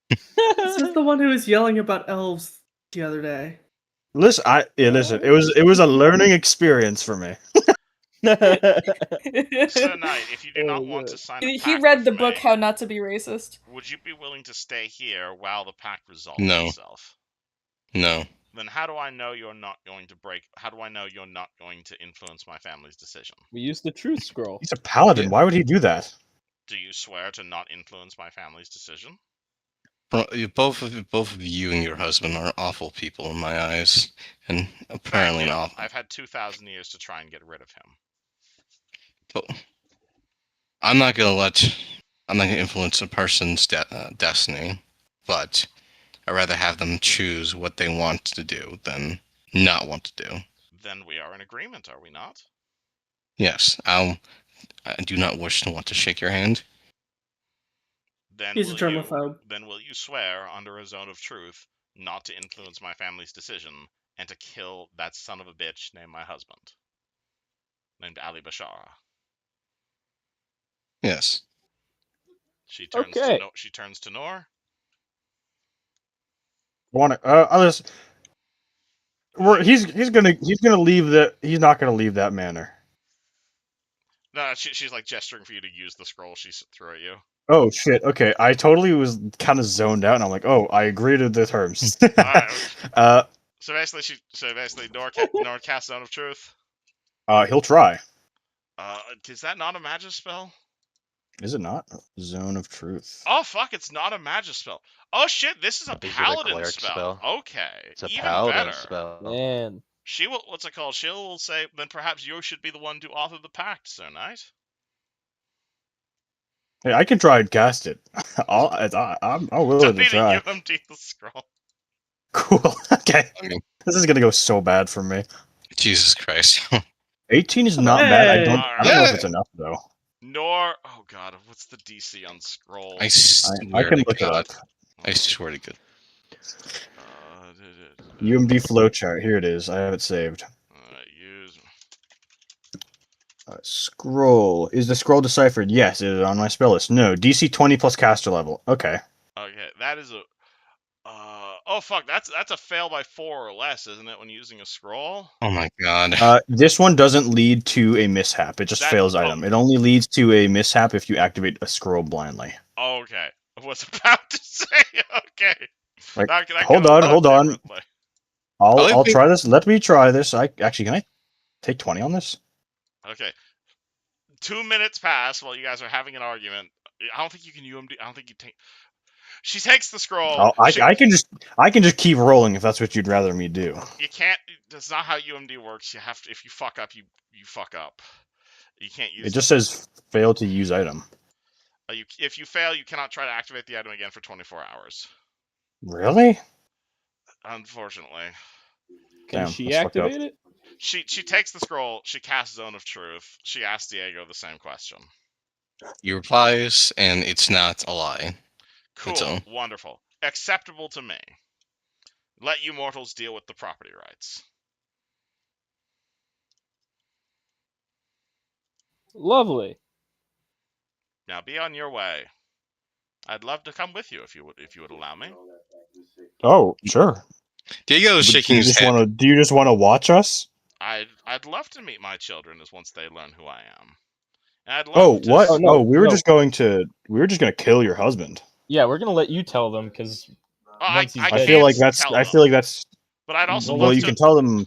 This is the one who was yelling about elves the other day. Listen, listen. It was a learning experience for me. Sir Knight, if you do not want to sign a He pact read with the book me, How Not to Be Racist. would you be willing to stay here while the pact resolves No. itself? No. Then how do I know you're not going to break? How do I know you're not going to influence my family's decision? We use the truth scroll. He's a paladin. Yeah. Why would he do that? Do you swear to not influence my family's decision? Both of you and your husband are awful people in my eyes, and apparently Thank you. not. I've had 2,000 years to try and get rid of him. But I'm not gonna influence a person's destiny, but I'd rather have them choose what they want to do than not want to do. Then we are in agreement, are we not? Yes, I do not wish to want to shake your hand. Then He's a will you? germaphobe. Then will you swear under a zone of truth not to influence my family's decision and to kill that son of a bitch named my husband, named Ali Bashara? Yes. She turns Okay. to she turns to Nor. Listen. He's gonna leave that. He's not gonna leave that manor. No, she's like gesturing for you to use the scroll she threw at you. Oh shit. Okay, I totally was kind of zoned out, and I'm like, oh, I agree to the terms. Alright. So basically, Nor casts Zone of Truth. He'll try. Is that not a magic spell? Is it not? Zone of Truth. Oh fuck, it's not a magic spell. Oh shit, this is a Is it a paladin cleric spell. spell? Okay, It's a even paladin better. spell. Man. She will. What's it called? She'll say, then perhaps you should be the one to author the pact, Sir Knight. Hey, I can try and cast it. I'm willing to try. UMD the scroll. Cool. Okay. I mean, This is gonna go so bad for me. Jesus Christ. 18 is not bad. I Hey! don't know if it's enough though. Nor. Oh god, what's the DC on scrolls? I I swear can to look it God. up. I swear to God. UMD flowchart. Here it is. I have it saved. Use. Scroll. Is the scroll deciphered? Yes. Is it on my spell list? No. DC 20 plus caster level. Okay. Okay, that is a. Oh fuck, that's a fail by 4 or less, isn't it? When using a scroll. Oh my God. This one doesn't lead to a mishap. It just fails item. It only leads to a mishap if you activate a scroll blindly. Okay, I was about to say. Okay. Like, That hold could on, have hold looked on. differently. I'll try this. Let me try this. Can I take 20 on this? Okay. 2 minutes pass while you guys are having an argument. I don't think you can UMD. I don't think you take. She takes the scroll. I can just keep rolling if that's what you'd rather me do. You can't. That's not how UMD works. You have to. If you fuck up, you fuck up. You can't use. It just says fail to use item. If you fail, you cannot try to activate the item again for 24 hours. Really? Unfortunately. Can Damn, she that's fucked up. activate it? She takes the scroll. She casts Zone of Truth. She asks Diego the same question. He replies, and it's not a lie. Cool. Wonderful. Acceptable to me. Let you mortals deal with the property rights. Lovely. Now be on your way. I'd love to come with you if you would allow me. Oh, sure. Diego's shaking his head. Do you just want to watch us? I'd love to meet my children as once they learn who I am. And I'd love What? Oh, no, we were no. just going to kill your husband. Yeah, we're gonna let you tell them because I I feel like that's. But I'd also Well, love you to. can tell them.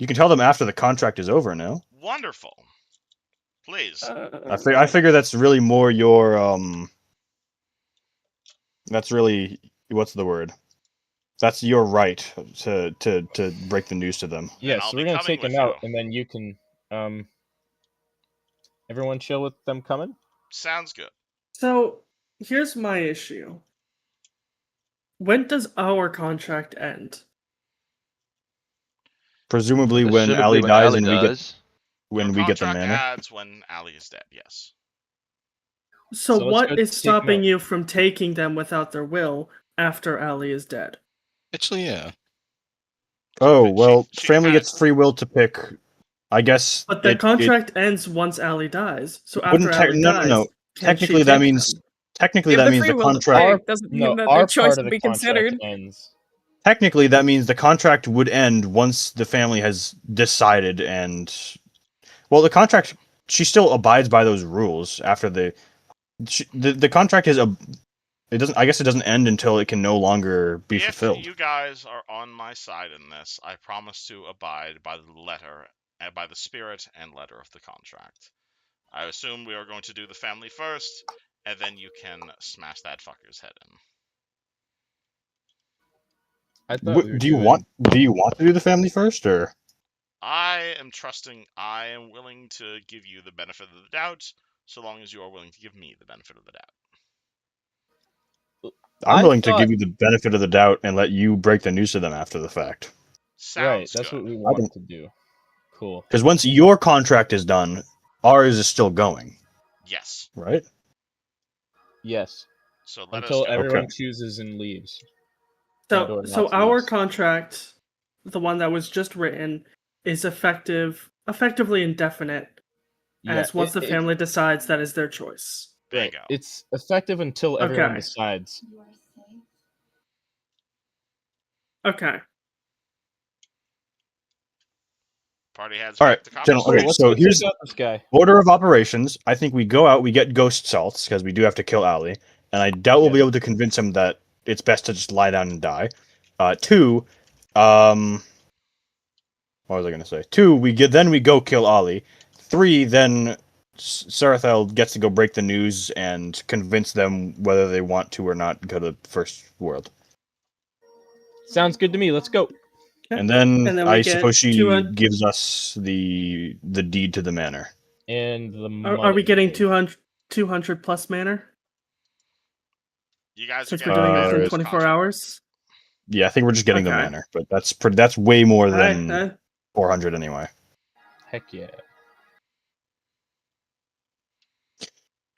You can tell them after the contract is over. No. Wonderful. Please. I figure that's really more your That's really what's the word? That's your right to break the news to them. Yeah, I'll so be we're gonna coming take them with out, you. and then you can everyone chill with them coming. Sounds good. So, here's my issue. When does our contract end? Presumably when Presumably Ali when dies Ali and dies. we Your get the contract manor. adds when Ali is dead. Yes. So So let's go what is take 'em stopping out. you from taking them without their will after Ali is dead? Actually, yeah. Oh, She- well, she family had- gets free will to pick. I guess But the it contract ends once Ali dies. So after wouldn't Ali no, dies, no. can she Technically that take means them? technically They have that the means free the will to contract pick. Doesn't mean that our their choice part of will the be contract considered. ends. technically that means the contract would end once the family has decided and well the contract she still abides by those rules after the contract is a it doesn't I guess it doesn't end until it can no longer be If fulfilled. you guys are on my side in this, I promise to abide by the letter, by the spirit and letter of the contract. I assume we are going to do the family first, and then you can smash that fucker's head in. I thought we were Do you doing. want to do the family first or I am trusting. I am willing to give you the benefit of the doubt, so long as you are willing to give me the benefit of the doubt. I'm I willing to thought- give you the benefit of the doubt and let you break the news to them after the fact. Right, Sounds that's good. what we wanted to do. Cool. Because once your contract is done, ours is still going, Yes. right? Yes. So let Until us go. everyone Okay. chooses and leaves. So, And/or so not our leaves. contract, the one that was just written, is effectively indefinite. Yeah, As once the family decides, that is their choice. right. Bingo. It's effective until everyone Okay. decides. Okay. Party heads All back right, to combat. gentlemen. Okay, let's so go here's take out this guy. order of operations. I think we go out, we get ghost salts because we do have to kill Ali, and I doubt we'll be Yes. able to convince him that it's best to just lie down and die. Two, what was I gonna say? Two, we go kill Ali. Three, then Sarathel gets to go break the news and convince them whether they want to or not go to the first world. Sounds good to me. Let's go. And then, And then we I get suppose she 200 gives us the deed to the manor. And the Are we money. getting 200 plus manor? You guys are Since getting we're doing the it manor within of this 24 contract. hours? Yeah, I think we're just getting the Okay. manor, but that's way more Alright, than 400 anyway. Heck yeah.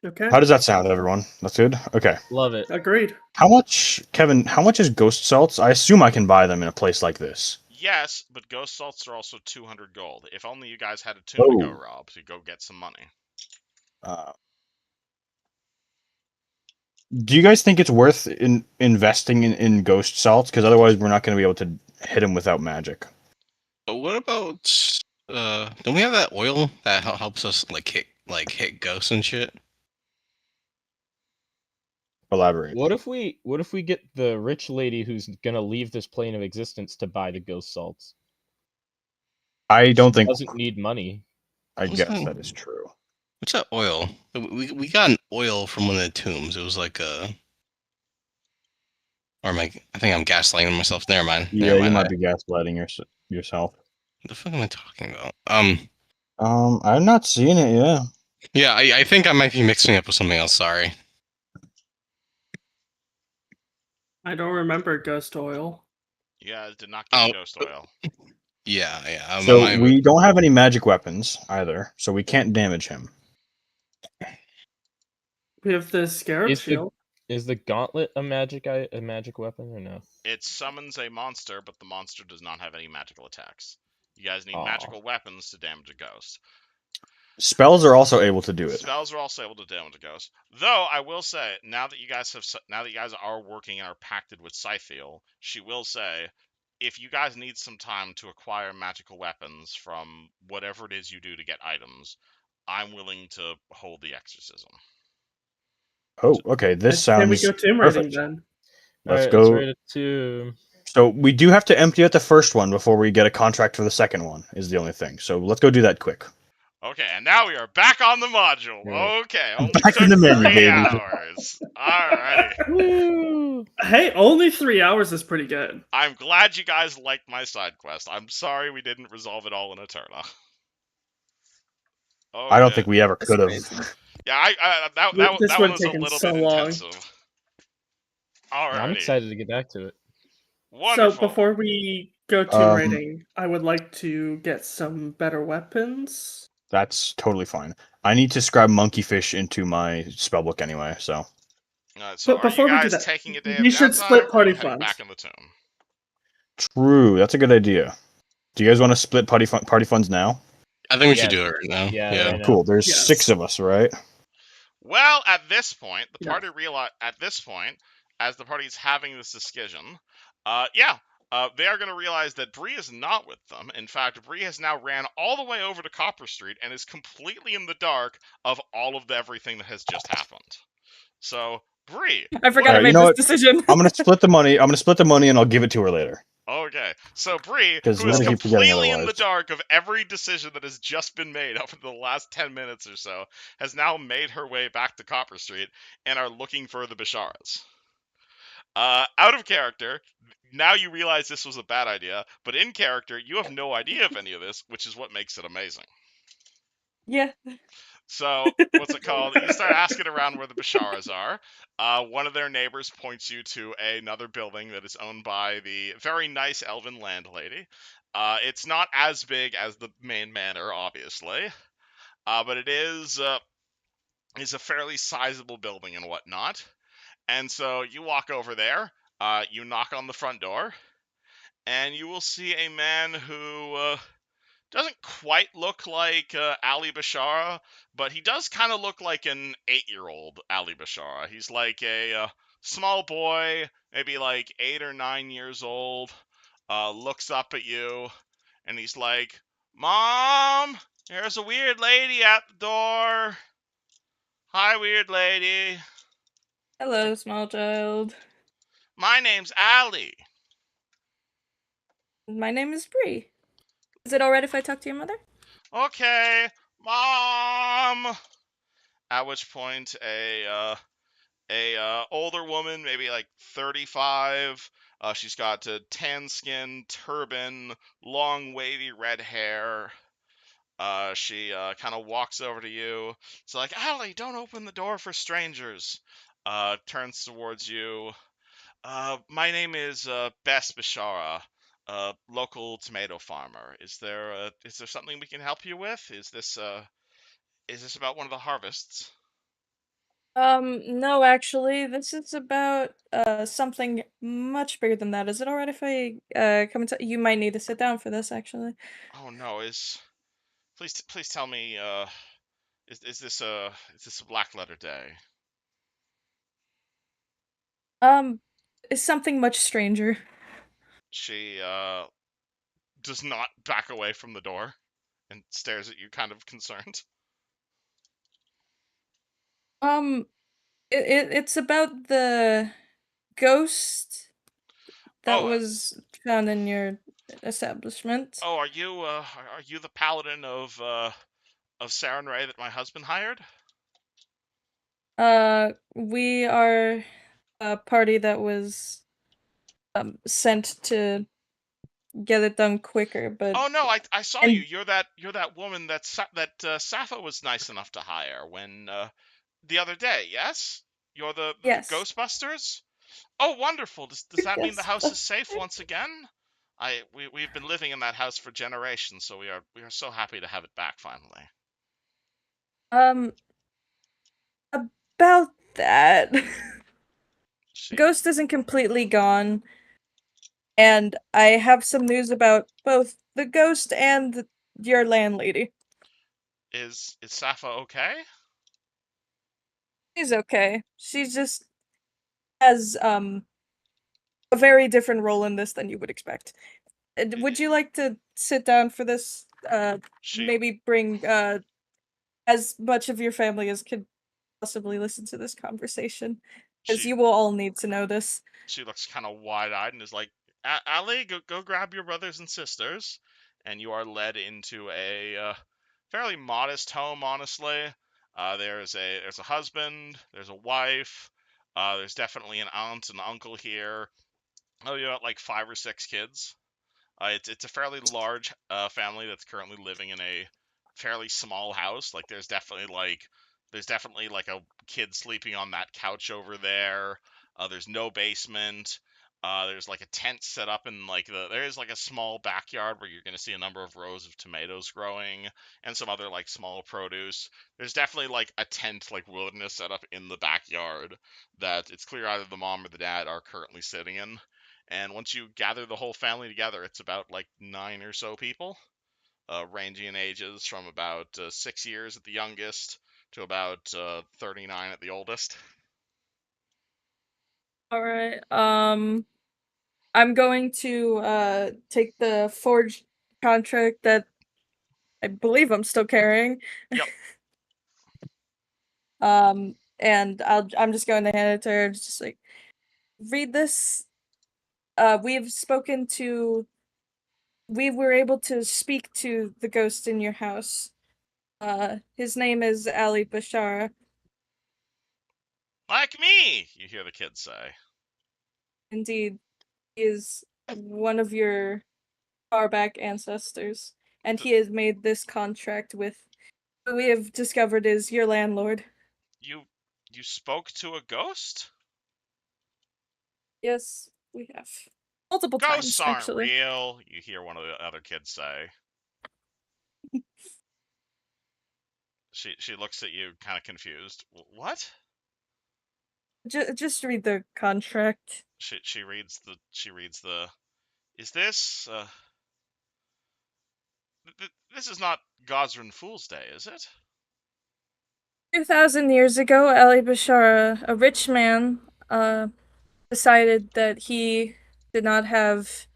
okay. How does that sound, everyone? That's good. Okay. Love it. Agreed. How much, Kevin? How much is ghost salts? I assume I can buy them in a place like this. Yes, but ghost salts are also 200 gold. If only you guys had a tomb to go Oh. rob to go get some money. Do you guys think it's worth investing in ghost salts? Because otherwise, we're not going to be able to hit him without magic. But what about don't we have that oil that helps us hit ghosts and shit? Elaborate. What if we get the rich lady who's gonna leave this plane of existence to buy the ghost salts? I don't She think. doesn't need money. I What's guess that? that is true. What's that oil? We got an oil from one of the tombs. It was like or am I think I'm gaslighting myself. Never mind. Yeah, Never you mind. might be gaslighting yourself. What the fuck am I talking about? I'm not seeing it. Yeah. Yeah, I think I might be mixing up with something else. Sorry. I don't remember ghost oil. You guys did not get Oh. ghost oil. Yeah. So we don't have any magic weapons either, so we can't damage him. We have the scarab shield. Is the gauntlet a magic weapon or no? It summons a monster, but the monster does not have any magical attacks. You guys need Aw. magical weapons to damage a ghost. Spells are also able to do it. Spells are also able to damage a ghost. Though I will say, now that you guys are working and are pacted with Scythiel, she will say, if you guys need some time to acquire magical weapons from whatever it is you do to get items, I'm willing to hold the exorcism. Oh, okay. This Can we sounds go tomb raiding perfect. then? Let's Alright, go. Let's rate it to. So we do have to empty out the first one before we get a contract for the second one. Is the only thing. So let's go do that quick. Okay, and now we are back on the module. Yeah. Okay, I'm only back took in the menu, 3 baby. hours. Alrighty. Woo! Hey, only 3 hours is pretty good. I'm glad you guys liked my side quest. I'm sorry we didn't resolve it all in Eterna. Oh, I don't yeah. think we ever could have. amazing. Yeah, This that one one was a taken little so bit long. intensive. Alrighty. I'm excited to get back to it. Wonderful. So before we go-to Um, rating. I would like to get some better weapons. That's totally fine. I need to scribe monkeyfish into my spellbook anyway, so. So But are you before we do guys that, taking a day of we should downtime, split or are you party heading funds. back in the tomb? True, that's a good idea. Do you guys want to split party funds now? I think we should Yes. do it right now. Yeah, Yeah. right now. Cool. There's Yes. 6 of us, right? Well, at this point, the Yeah. party realize at this point, as the party's having this discussion, they are going to realize that Brii is not with them. In fact, Brii has now ran all the way over to Copper Street and is completely in the dark of all of everything that has just happened. So, Brii, I forgot I Alright, made you know this what? decision. I'm gonna split the money. And I'll give it to her later. Okay, so Brii, 'Cause who what is do I keep forgetting completely in the otherwise? dark of every decision that has just been made up in the last 10 minutes or so, has now made her way back to Copper Street and are looking for the Bisharas. Out of character, now you realize this was a bad idea, but in character, you have no idea of any of this, which is what makes it amazing. Yeah. So, what's it called? You start asking around where the Bisharas are. One of their neighbors points you to another building that is owned by the very nice elven landlady. It's not as big as the main manor, obviously, but it is a fairly sizable building and whatnot. And so you walk over there, you knock on the front door, and you will see a man who doesn't quite look like Ali Bashara, but he does kind of look like an 8-year-old Ali Bashara. He's like a small boy, maybe like 8 or 9 years old, looks up at you, and he's like, "Mom, there's a weird lady at the door. Hi, weird lady. Hello, small child. My name's Ali." My name is Brii. Is it alright if I talk to your mother? "Okay, Mom." At which point, a older woman, maybe like 35. She's got tan skin, turban, long wavy red hair. She kind of walks over to you. It's like, "Ali, don't open the door for strangers." Turns towards you. My name is Bess Bishara, local tomato farmer. Is there something we can help you with? Is this about one of the harvests? No, actually, this is about something much bigger than that. Is it alright if I come and you might need to sit down for this, actually. Oh no, please tell me, is this a black letter day? It's something much stranger. She does not back away from the door and stares at you, kind of concerned. Um, it's about the ghost that Oh, was found in your establishment. oh, are you the paladin of Sarenrae that my husband hired? We are a party that was sent to get it done quicker, but Oh no, I saw you. and You're that woman that Sappho was nice enough to hire when the other day. Yes, you're the yes, Ghostbusters. Oh, wonderful. Does that mean the yes. house is safe once again? We've been living in that house for generations, so we are so happy to have it back finally. Um, about that. She Ghost isn't completely gone, and I have some news about both the ghost and your landlady. is Sappho okay? She's okay. She just has a very different role in this than you would expect. Would you like to sit down for this? She Maybe bring as much of your family as could possibly listen to this conversation, because she you will all need to know this. she looks kind of wide-eyed and is like, Ali, go grab your brothers and sisters," and you are led into a fairly modest home, honestly. There's a husband, there's a wife, there's definitely an aunt and uncle here. Oh, you got like 5 or 6 kids. It's a fairly large family that's currently living in a fairly small house. Like there's definitely like a kid sleeping on that couch over there. There's no basement. There's like a tent set up in like there's like a small backyard where you're gonna see a number of rows of tomatoes growing and some other like small produce. There's definitely like a tent like wilderness set up in the backyard that it's clear either the mom or the dad are currently sitting in. And once you gather the whole family together, it's about like 9 or so people, ranging in ages from about 6 years at the youngest to about 39 at the oldest. All right. I'm going to take the forged contract that I believe I'm still carrying. Yep. And I'm just going to hand it to her. It's just like, read this. We were able to speak to the ghost in your house. His name is Ali Bashara. Like me, you hear the kids say. Indeed, he is one of your far back ancestors, and he has made this contract with who we have discovered is your landlord. You you spoke to a ghost? Yes, we have. Multiple Ghosts times, aren't actually. real, you hear one of the other kids say. She looks at you kind of confused. What? Just read the contract. She reads the is this this is not Gosrin Fool's Day, is it? 2,000 years ago, Ali Bashara, a rich man, decided that he did not have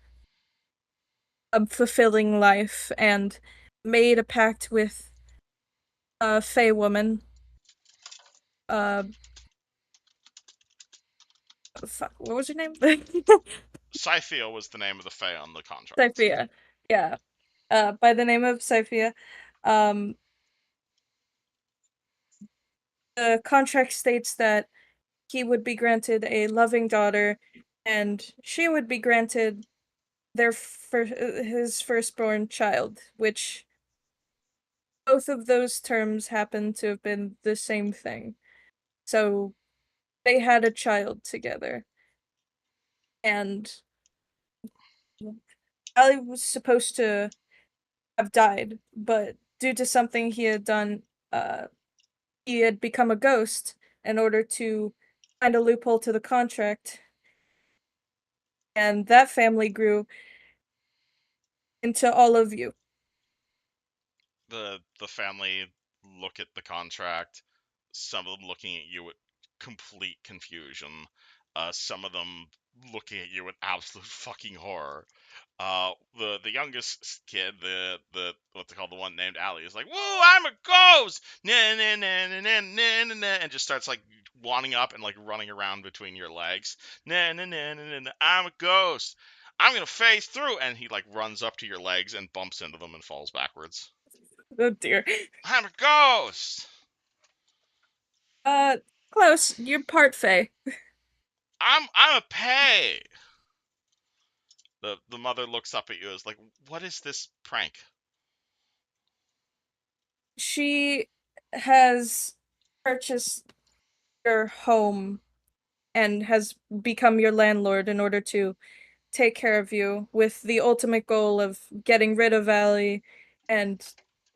a fulfilling life and made a pact with a Fey woman. Uh, what was her name? Scythia was the name of the Fae on the contract. Cyphia. Yeah. By the name of Cyphia. Um, the contract states that he would be granted a loving daughter, and she would be granted his firstborn child, which both of those terms happen to have been the same thing. So they had a child together, and Ali was supposed to have died, but due to something he had done, he had become a ghost in order to find a loophole to the contract, and that family grew into all of you. The family look at the contract, some of them looking at you with complete confusion, some of them looking at you with absolute fucking horror. The youngest kid, the what's it called, the one named Allie, is like, "Whoa, I'm a ghost!" Nah, nah, nah, nah, nah, nah, nah, nah, and just starts like wanding up and like running around between your legs. Nah, nah, nah, nah, nah, nah, I'm a ghost. I'm gonna phase through, and he like runs up to your legs and bumps into them and falls backwards. Oh dear. I'm a ghost. Uh, close. You're part Fey. I'm a pay. The mother looks up at you as like, what is this prank? She has purchased your home and has become your landlord in order to take care of you, with the ultimate goal of getting rid of Valley and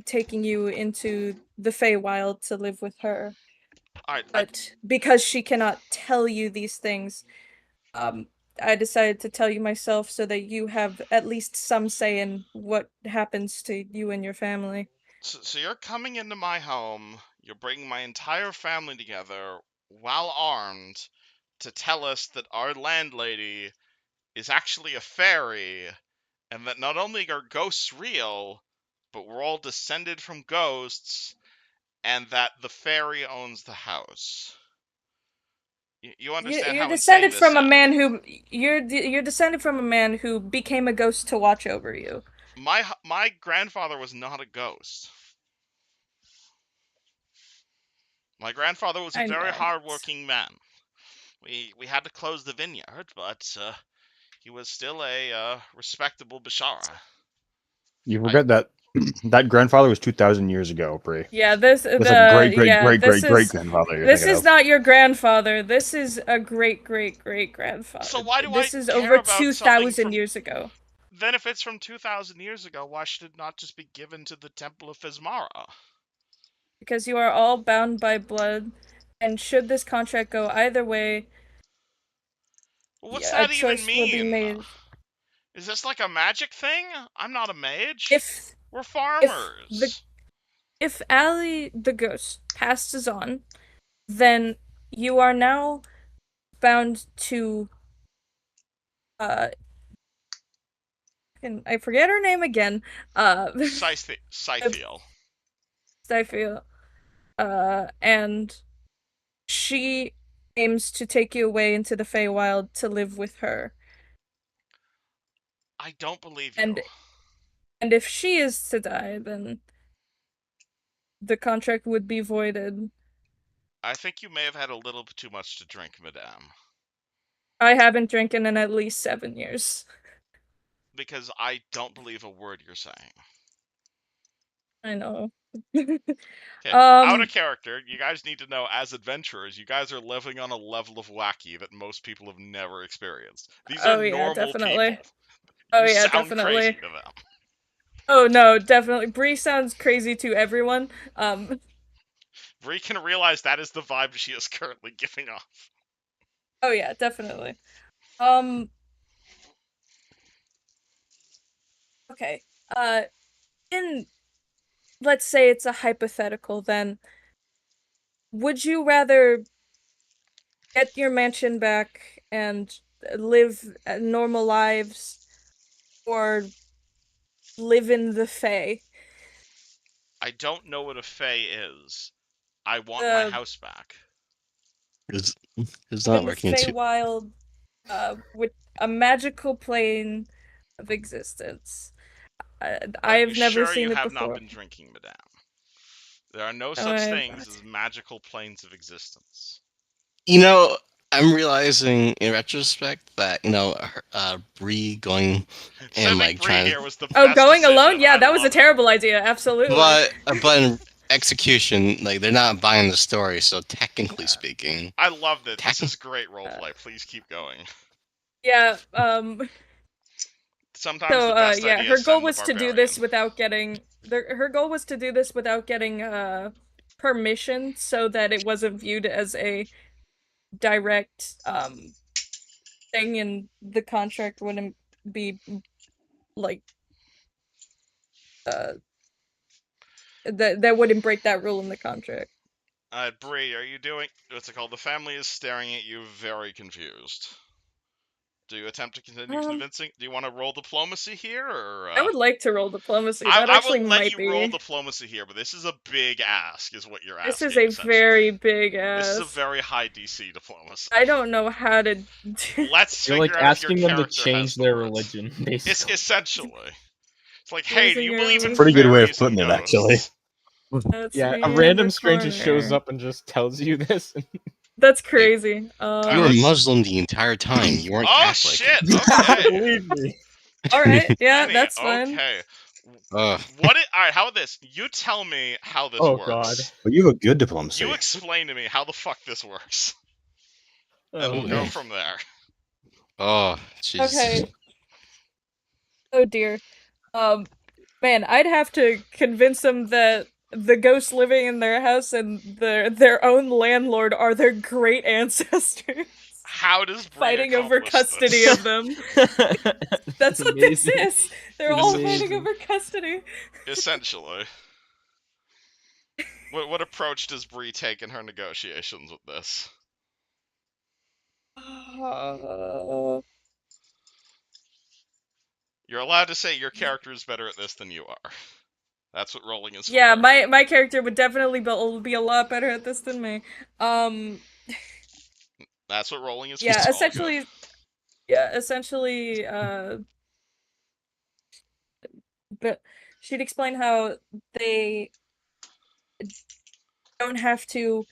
taking you into the Feywild to live with her. I But because she cannot tell you these things, um, I decided to tell you myself so that you have at least some say in what happens to you and your family. so you're coming into my home. You're bringing my entire family together while armed to tell us that our landlady is actually a fairy, and that not only are ghosts real, but we're all descended from ghosts, and that the fairy owns the house. You understand You're how insane descended this from a man sounds? who you're descended from a man who became a ghost to watch over you. My grandfather was not a ghost. My grandfather was a I very know, but hard-working man. We had to close the vineyard, but he was still a respectable Bashara. You I forget that That grandfather was 2,000 years ago, Brie. Yeah, this That's a great, great, yeah, great, this great, great is grandfather you're this thinking is of. not your grandfather. This is a great great great grandfather. So why do I This is care over about something 2,000 from? years ago. Then if it's from 2,000 years ago, why should it not just be given to the Temple of Fismara? Because you are all bound by blood, and should this contract go either way, What's a that even choice will be mean? made. Is this like a magic thing? I'm not a mage. If We're if farmers. if Allie the ghost passes on, then you are now bound to uh and I forget her name again. Scythiel. I feel and she aims to take you away into the Feywild to live with her. I don't believe you. And if she is to die, then the contract would be voided. I think you may have had a little too much to drink, madame. I haven't drinking in at least 7 years. Because I don't believe a word you're saying. I know. Okay, out of character, you guys need to know, as adventurers, you guys are living on a level of wacky that most people have never experienced. These are normal definitely. people. Oh You yeah, sound definitely. crazy to them. Oh no, definitely. Brie sounds crazy to everyone. Brie can realize that is the vibe she is currently giving off. Oh yeah, definitely. Okay. In let's say it's a hypothetical then. Would you rather get your mansion back and live normal lives or live in the Fae? I don't know what a fae is. I want my house back. It's not In the working too. Feywild, with a magical plane of existence. I've never Sure seen you it have not before. been drinking, madame. There are no Oh, such things as magical planes of existence. You know, I'm realizing in retrospect that Bree going and Sending like Brie trying, here was the Oh, best going decision. alone? Yeah, I that was a love it. terrible idea. Absolutely. but in execution, like they're not buying the story. So technically speaking, I loved it. This is great roleplay. Please keep going. Yeah. Sometimes the best Yeah, idea her is goal send the was to do barbarian. this without getting her goal was to do this without getting permission, so that it wasn't viewed as a direct thing, and the contract wouldn't be like uh that wouldn't break that rule in the contract. Brie, are you doing what's it called? The family is staring at you, very confused. Do you attempt to continue convincing? Do you want to roll diplomacy here, or? I would like to roll diplomacy. That I actually will let might you be. roll diplomacy here, but this is a big ask, is what you're This asking. is a very big ask. This is a very high DC diplomacy. I don't know how to. Let's You're figure like out if your asking them to character change has the their words. religion, It's basically. essentially. It's like, hey, do Losing you your believe in Pretty good way of fairies and putting it, actually. ghosts? That's Yeah, me a in random the stranger shows corner. up and just tells you this. That's crazy. you were Muslim the entire time. You weren't Oh Catholic. shit! Okay. Believe me. All right, yeah, that's fine. Okay. Ugh. All right, how about this? You tell me how this Oh works. god. But you have a good diplomacy. You explain to me how the fuck this works. And we'll go from there. Oh, jeez. Okay. Oh dear. Man, I'd have to convince them that the ghosts living in their house and their own landlord are their great ancestors. How does Brie fighting over accomplish custody this? of them? That's what this is. They're all fighting over custody. Essentially. What approach does Brie take in her negotiations with this? You're allowed to say your character is better at this than you are. That's what rolling is for. Yeah, my character would definitely be a lot better at this than me. That's what rolling is for. Yeah, essentially. Yeah, essentially. But she'd explain how they don't have to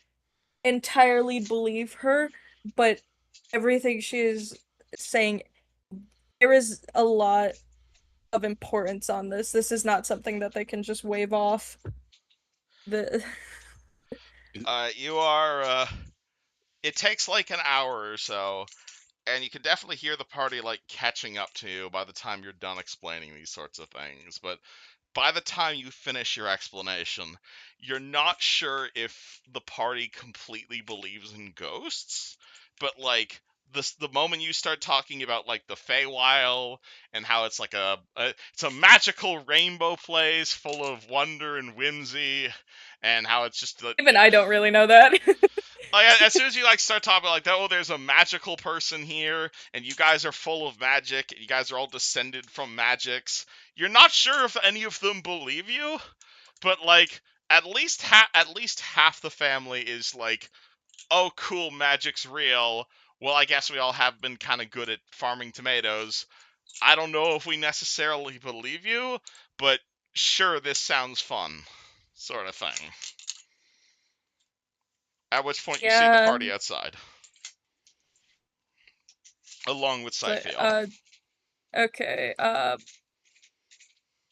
entirely believe her, but everything she is saying, there is a lot of importance on this. This is not something that they can just wave off. You are. It takes like an hour or so, and you can definitely hear the party like catching up to you by the time you're done explaining these sorts of things. But by the time you finish your explanation, you're not sure if the party completely believes in ghosts, but like the moment you start talking about like the Feywild and how it's like it's a magical rainbow place full of wonder and whimsy, and how it's just Even I don't really know that. like as soon as you like start talking like that, oh, there's a magical person here, and you guys are full of magic, and you guys are all descended from magics. You're not sure if any of them believe you, but like at least half the family is like, oh, cool, magic's real. Well, I guess we all have been kind of good at farming tomatoes. I don't know if we necessarily believe you, but sure, this sounds fun, sort of thing. At which point you see the party outside. Along with Scythiel. Okay.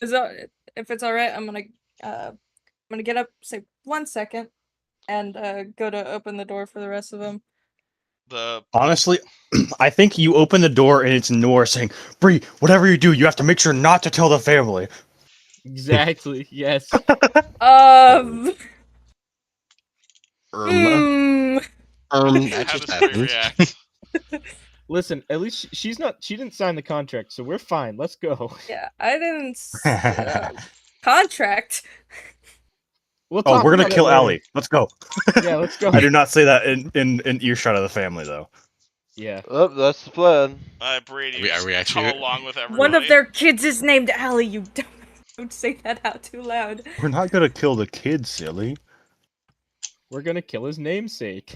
Is that if it's all right? I'm gonna get up, say 1 second, and go to open the door for the rest of them. Honestly, I think you open the door and it's Noor saying, "Brie, whatever you do, you have to make sure not to tell the family." Exactly. Yes. Um. That How just does Brie happened. react? Listen, at least she's not. She didn't sign the contract, so we're fine. Let's go. Yeah, I didn't. Contract. We'll Oh, talk we're gonna about it kill later. Allie. Let's go. Yeah, let's go. I do not say that in earshot of the family, though. Yeah. Oh, that's the plan. Brady, Are we just actually- come along with everybody. One of their kids is named Allie. You don't say that out too loud. We're not gonna kill the kid, silly. We're gonna kill his namesake.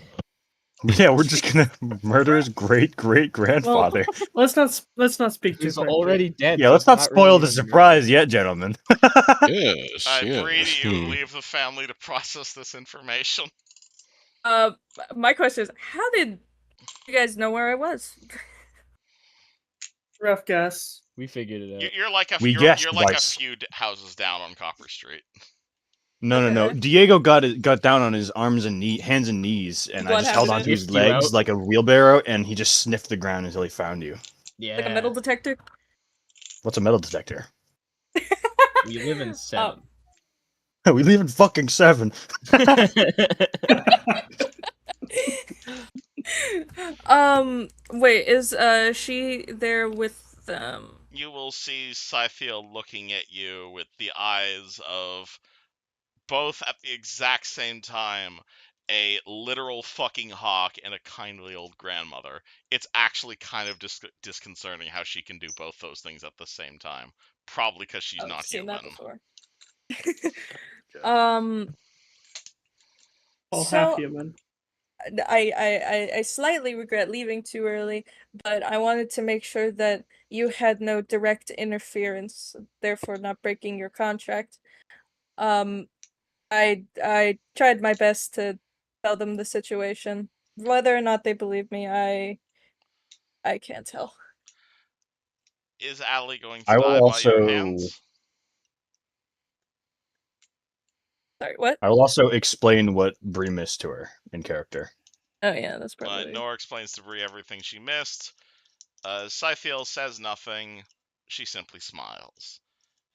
Yeah, we're just gonna murder his great-great-grandfather. Let's not speak too He's quickly. already dead. Yeah, so let's it's not spoil really the a surprise yet, gentlemen. Yes. Brady, yes. you leave the family to process this information. My question is, how did you guys know where I was? Rough guess. We figured it out. You're like We you're guessed like twice. a few houses down on Copper Street. No. Okay. Diego got down on his hands and knees, and I What just held happened? onto his Lift you legs out? like a wheelbarrow, and he just sniffed the ground until he found you. Yeah. Like a metal detector? What's a metal detector? We live in 7. We live in fucking 7. Wait, is she there with them? You will see Scythiel looking at you with the eyes of both at the exact same time a literal fucking hawk and a kindly old grandmother. It's actually kind of disconcerting how she can do both those things at the same time. Probably because she's I've not seen human. that before. All So half human. I slightly regret leaving too early, but I wanted to make sure that you had no direct interference, therefore not breaking your contract. I tried my best to tell them the situation. Whether or not they believe me, I can't tell. Is Allie going to I will die by your also- hands? Sorry, what? I will also explain what Brie missed to her in character. Oh yeah, that's probably. Nora explains to Brie everything she missed. Scythiel says nothing. She simply smiles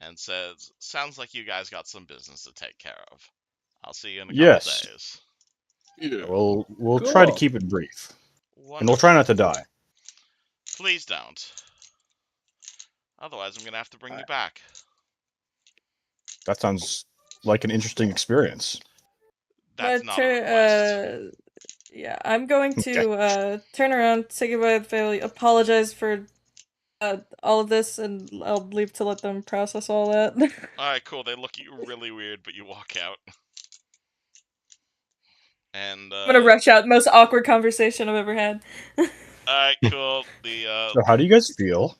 and says, "Sounds like you guys got some business to take care of. I'll see you in a couple Yes. days." Yeah. We'll try to Cool. keep it brief, and we'll Wonderful. try not to die. Please don't. Otherwise, I'm gonna have to bring you back. That sounds like an interesting experience. That's not a request. Yeah, I'm going Okay. to turn around, say goodbye to the family, apologize for all of this, and I'll leave to let them process all that. Alright, cool. They look at you really weird, but you walk out. And, I'm gonna rush out. Most awkward conversation I've ever had. Alright, cool. The, So how do you guys feel?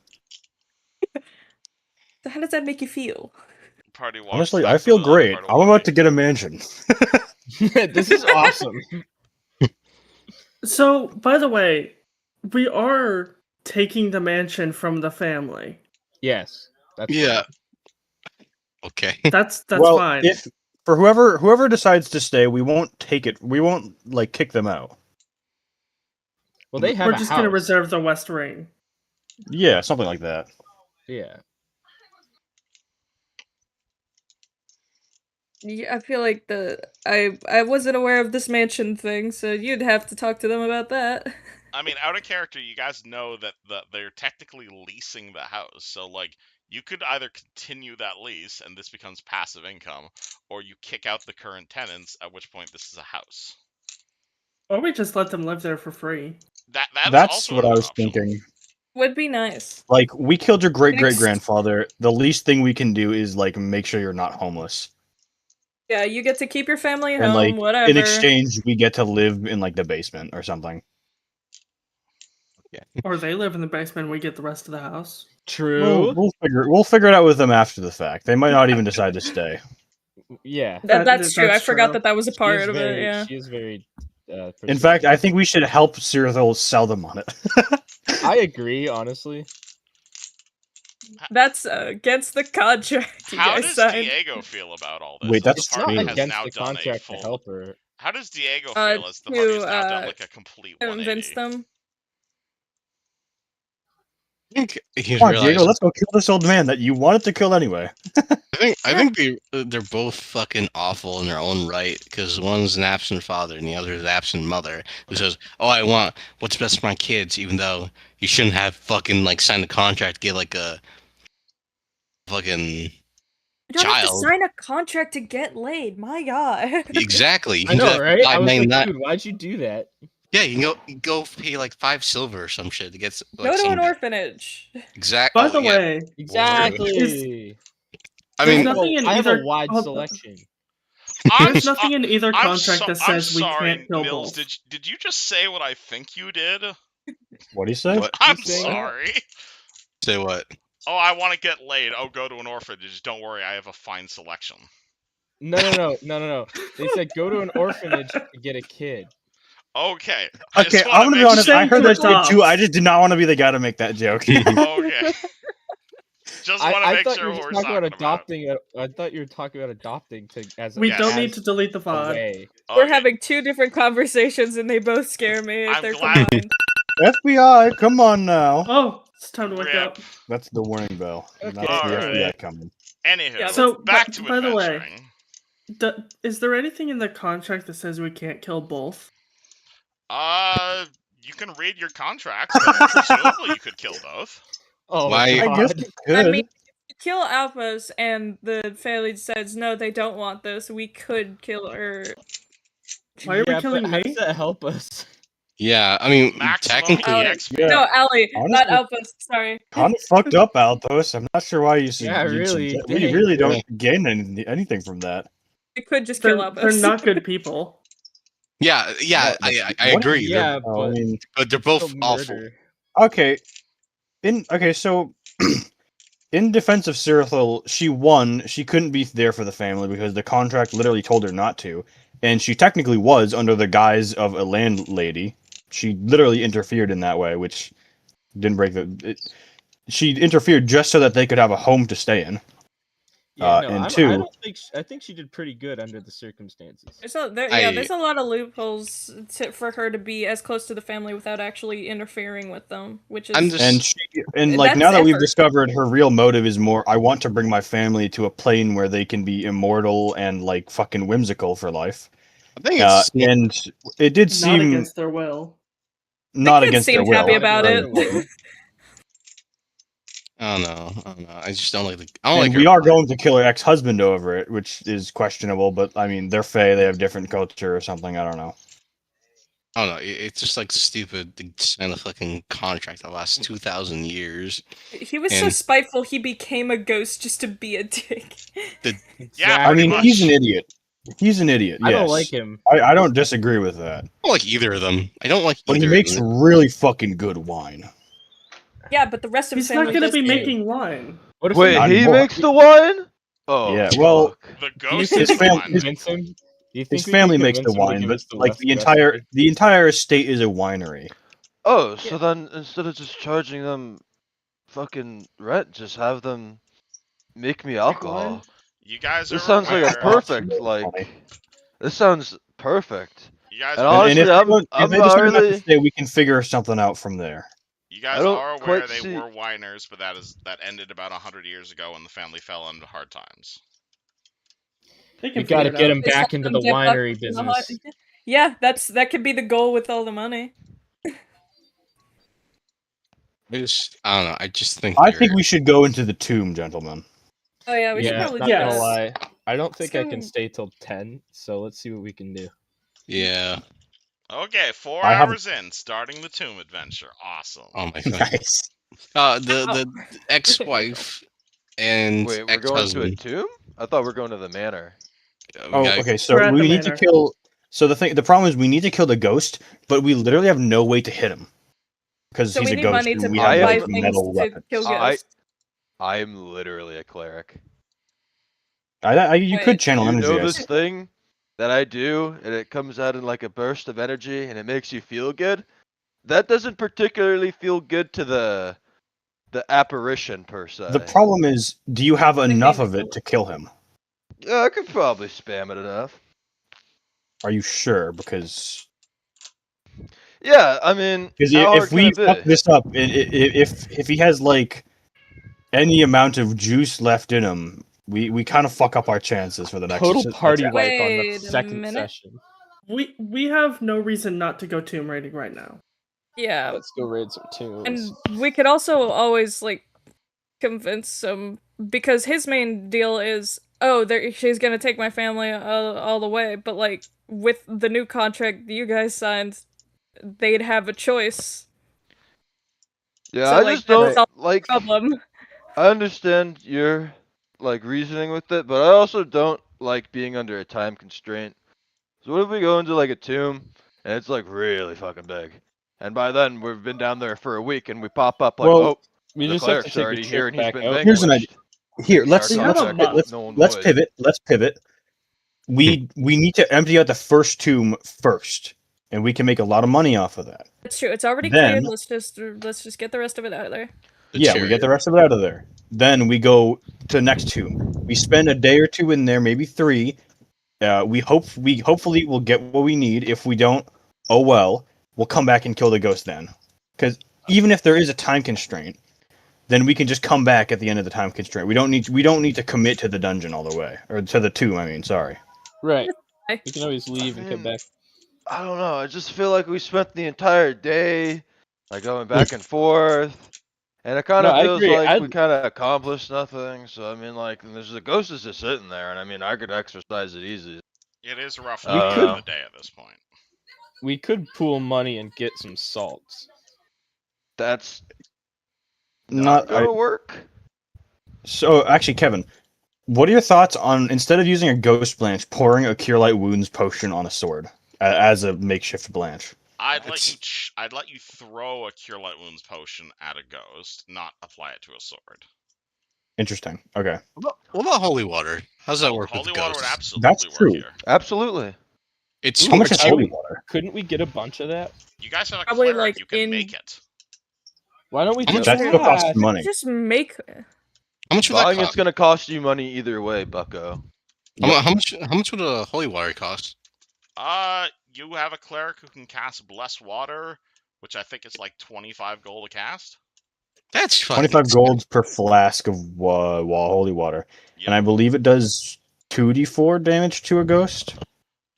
So how does that make you feel? party walks Honestly, back I to feel the great. part of I'm walking. about to get a mansion. This is awesome. So, by the way, we are taking the mansion from the family. Yes. That's Yeah. Okay. That's well, fine. if for whoever decides to stay, we won't take it. We won't like kick them out. Well, they have We're a just house. gonna reserve the West Ring. Yeah, something like that. Yeah. Yeah, I feel like I wasn't aware of this mansion thing, so you'd have to talk to them about that. I mean, out of character, you guys know that they're technically leasing the house, so like you could either continue that lease and this becomes passive income, or you kick out the current tenants, at which point this is a house. Or we just let them live there for free. That's That's also what I another was option. thinking. Would be nice. Like, we killed your great Next- grandfather. The least thing we can do is like make sure you're not homeless. Yeah, you get to keep your family And home, like whatever. in exchange, we get to live in like the basement or something. Or they live in the basement and we get the rest of the house. True. We'll figure it out with them after the fact. They might not even decide to stay. Yeah. That's true. I that's forgot true. that was a She part is of very, it. Yeah. She is very. In fact, I think we should help Cyril sell them on it. I agree, honestly. That's against the contract you How guys does signed. Diego feel about all this? Wait, as that's the It's not party true. has against now the done a contract to full. help her. How does Diego feel as the to, party has now done like a complete Convince 180? them. I think he's Come on, realized. Diego, let's go kill this old man that you wanted to kill anyway. I think they're both fucking awful in their own right, because one's an absent father and the other is an absent mother who says, "Oh, I want what's best for my kids," even though you shouldn't have fucking like signed a contract, get like a fucking You don't have to child. sign a contract to get laid. My God. Exactly. You I can do know, that for right? I was like, $5.99. dude, why'd you do that? Yeah, you can go pay like 5 silver or some shit to get like Go to some an orphanage. exact. By oh, the yeah. way, Exactly. I there's mean, nothing in I have either. a wide hold- selection. There's nothing in either contract that I'm says we sorry, can't kill Nils. both. Did you just say what I think you did? What do you say? what? I'm saying that? sorry. Say what? Oh, I want to get laid. Oh, go to an orphanage. Don't worry, I have a fine selection. No. They said go to an orphanage to get a kid. Okay. I Okay, just I'm want gonna to be make honest. sure. I heard that shit adopt. too. I just did not want to be the guy to make that joke. Okay. Just want to I make thought sure you were what just we're talking about talking about. adopting. I thought you were talking about adopting to as. We Yes. don't as need to delete the a VOD. way. We're Okay. having two different conversations and they both scare me if I'm they're glad- combined. FBI, come on now. Oh, it's time to wake Rip. up. That's the warning bell. Okay, That's the alright. FBI coming. Anywho, Yeah, So, back but- to by the way- adventuring. Is there anything in the contract that says we can't kill both? You can read your contract, but presumably you could kill both. Oh Why- God. I guess you could. I mean, if you kill alphas and the family says no, they don't want this, we could kill her. Why are we Yeah, killing but how me? does that help us? Yeah, I mean, Maximum technically, EXP. Yeah. No, Allie, not Honestly- alphas. Sorry. Kind of fucked up, Althos. I'm not sure why you should. Yeah, you really, should- we dang. really don't gain anything from that. We could just kill They're alphas. not good people. yeah, I What? agree. Yeah, Oh, I but mean, but they're both still awful. murder. okay. So in defense of Cyril, she won. She couldn't be there for the family because the contract literally told her not to, and she technically was under the guise of a landlady. She literally interfered in that way, which didn't break she interfered just so that they could have a home to stay in. Yeah, no, and I two- don't think. I think she did pretty good under the circumstances. There's a lot of loopholes for her to be as close to the family without actually interfering with them, which is I'm just And like That's now that we've effort. discovered her real motive is more, I want to bring my family to a plane where they can be immortal and like fucking whimsical for life. I think it's And it did Not seem against their will. not kids against their seemed will. happy about Right. it. I don't know. I just don't like the. I don't And like. we her are plan. going to kill her ex-husband over it, which is questionable. But I mean, they're Fae; they have different culture or something. I don't know. I don't know. It's just like stupid to sign a fucking contract that lasts 2,000 years. He was so And- spiteful he became a ghost just to be a dick. Yeah, I pretty mean, much. he's an idiot. He's an idiot. I don't yes. like him. I don't disagree with that. I don't like either of them. I don't like But he either makes of them. really fucking good wine. Yeah, but the rest of his He's not family going to be does- making wine. What if Wait, Not he anymore. makes the wine? Oh, Yeah, well- fuck. The Do you ghost think is we can fam- one. convince him? Do you think His we can family makes the convince him to wine, give but us the like West the entire estate is a winery. Oh, so Yeah. then instead of just charging them fucking rent, just have them make me alcohol. You guys This are sounds like a aware. perfect, Funny. this sounds perfect. You guys And are honestly, if I'm they not decide not to really. stay, we can figure something out from there. You I guys don't are aware quite they see. were whiners, but that ended about 100 years ago when the family fell into hard times. They We can gotta figure it get out. him Just back help into them the get back winery into the hot- business. Yeah, that could be the goal with all the money. I don't know. I just think I they're. think we should go into the tomb, gentlemen. Oh yeah, we should Yeah, probably not do gonna Yes. lie. I don't think I can Soon- stay till 10, so let's see what we can do. Yeah. Okay, 4 I have- hours in, starting the tomb adventure. Awesome. Oh my god. Nice. The ex-wife and Wait, we're going to a ex-husband. tomb? I thought we were going to the manor. We Oh, gotta- okay. So We're at we the need to manor. kill. So the problem is we need to kill the ghost, but we literally have no way to hit him because So he's we a need ghost money and to we I have buy like am- things metal to weapons. kill I ghosts. I'm literally a cleric. You could Wait. channel You energy. know I this see. thing that I do, and it comes out in like a burst of energy, and it makes you feel good? That doesn't particularly feel good to the apparition per se. The problem is, do you have enough can't of it kill to kill him? Yeah, I could probably spam it enough. Are you sure? Because Yeah, I mean, how hard if can we it fuck be? this up, if he has like any amount of juice left in him, we kind of fuck up our chances for the next Total party attack. wipe on the Wait a second minute. session. We have no reason not to go tomb raiding right now. Yeah, Let's go raid some tombs. and we could also always like convince him because his main deal is she's gonna take my family all the way, but like with the new contract you guys signed, they'd have a choice. Yeah, So, I like, just that don't solves like. Problem. I understand your like reasoning with it, but I also don't like being under a time constraint. So what if we go into like a tomb and it's like really fucking big, and by then we've been down there for a week and we pop up like, Well, oh, we the just have to cleric's take a already here trip and he's back been out. Here's an idea. vanquished. Here, Our let's We have a contract month. with known let's void. pivot. Let's pivot. We need to empty out the first tomb first, and we can make a lot of money off of that. It's true. It's already Then- cleared. Let's just get the rest of it out of there. the Yeah, we get the chariot. rest of it out of there. Then we go to the next tomb. We spend a day or two in there, maybe 3. We hopefully will get what we need. If we don't, oh well. We'll come back and kill the ghost then. Because even if there is a time constraint, then we can just come back at the end of the time constraint. We don't need to commit to the dungeon all the way, or to the tomb. I mean, sorry. Right. We can always leave and come Man, back. I don't know. I just feel like we spent the entire day like going back and forth, and it kind No, of I feels agree. like we kind of accomplished nothing. So I mean, like, there's the ghost is just sitting there, and I mean, I could exercise it easy. It is roughly We the end could- of the day at this point. We could pool money and get some salts. That's Not gonna work. So actually, Kevin, what are your thoughts on instead of using a ghost blanch, pouring a cure light wounds potion on a sword as a makeshift blanch? I'd That's- let you throw a cure light wounds potion at a ghost, not apply it to a sword. Interesting. Okay. What about holy water? How's that work Holy with the water would ghosts? absolutely That's work true. here. Absolutely. It's How much is I holy would- water? Couldn't we get a bunch of that? You guys have a Probably, cleric, like, you can in- make it. Why don't we How just much- That still costs that? money. Just make. how much would that Buying cost? it's gonna cost you money either way, Bucko. How much would a holy water cost? You have a cleric who can cast bless water, which I think is like 25 gold a cast. That's fucking 25 gold per flask of holy water, Yep. and I believe it does 2d4 damage to a ghost.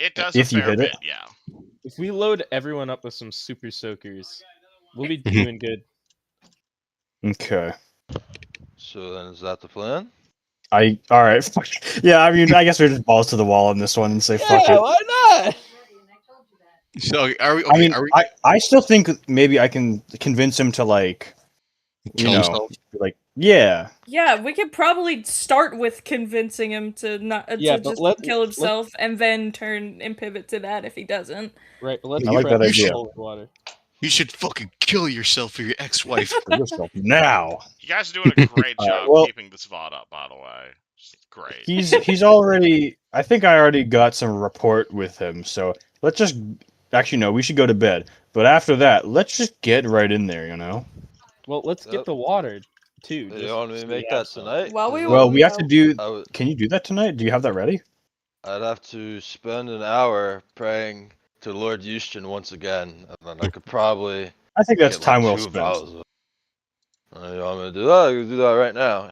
It does if a you fair hit it. bit, yeah. If we load everyone up with some super soakers, we'll be Mhm. doing good. Okay. So then, is that the plan? All right. Fuck. Yeah, I mean, I guess we're just balls to the wall on this one and say fuck it. why not? So are we? Okay, I mean, are we I still think maybe I can convince him to like, kill you know, himself? like yeah. Yeah, we could probably start with convincing him to not Yeah, to but just kill let's- himself, and then turn and pivot to that if he doesn't. Right, but let's I like prep that the idea. holy water. You should fucking kill yourself for your ex-wife. Kill yourself now. You guys are doing a great Alright, job well- keeping this VOD up, by the way. Just great. He's already. I think I already got some rapport with him. So let's just. Actually, no. We should go to bed. But after that, let's just get right in there. You know. Well, let's Yep. get the water too. You just want me so to we make have that some. tonight? Well, 'Cause we Well, will- we have to do. I would, Can you do that tonight? Do you have that ready? I'd have to spend an hour praying to Lord Eustian once again, and then I could probably I think that's get like time well 2 spent. vials. You want me to do that? I can do that right now.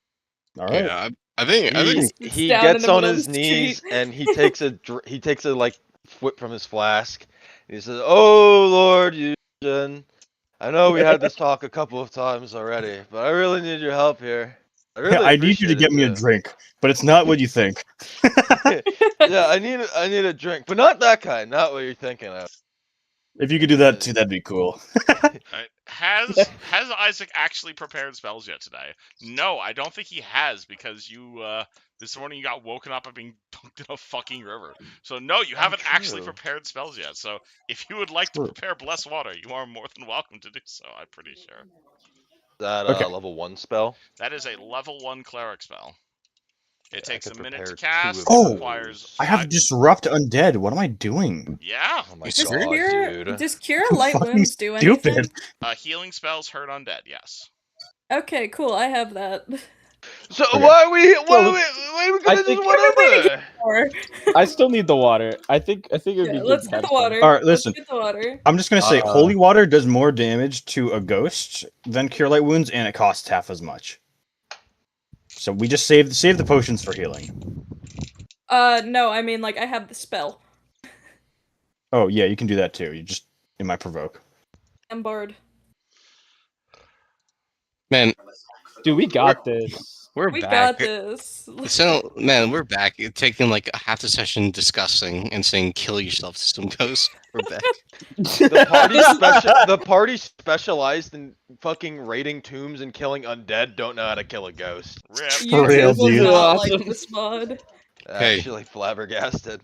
All right. Yeah, I think Sits he down in gets the on middle of his the knees street. and he takes a like whip from his flask. He says, "Oh Lord Eustian, I know we had this talk a couple of times already, but I really need your help here. I really I need you to appreciate get it me a too." drink, but it's not what you think. Yeah, I need a drink, but not that kind, not what you're thinking of. If you could do that too, that'd be cool. Alright, has Isaac actually prepared spells yet today? No, I don't think he has, because you this morning you got woken up and being dunked in a fucking river. So no, you haven't actually true. prepared spells yet. So if you would like to True. prepare Bless Water, you are more than welcome to do so, I'm pretty sure. That Okay. level 1 spell. That is a level 1 cleric spell. It Yeah, I takes could a minute to prepare 2 cast. of It Oh, requires I have 5. disrupt undead. What am I doing? Yeah. Oh my Does god, cure, dude. does cure light Fucking wounds do stupid. anything? Healing spells hurt undead, yes. Okay, cool. I have that. So Okay. why are we Well, why are we I gonna think- just whatever? Or I still need the water. I think it would yeah, be good let's to get have the some. water. All right, listen. Let's get the water. I'm just gonna say Uh, holy water does more damage to a ghost than cure light wounds, and it costs half as much. So we just save the potions for healing. No, I mean like I have the spell. Oh yeah, you can do that too. You just in my provoke. I'm barred. Man, Dude, we got this. we're We back. got this. So man, we're back. Taking like half the session discussing and saying kill yourself, system goes. We're back. The party specialized in fucking raiding tombs and killing undead don't know how to kill a ghost. Rip. For real, YouTube will dude. not Awesome. like this mod. Hey. Actually flabbergasted.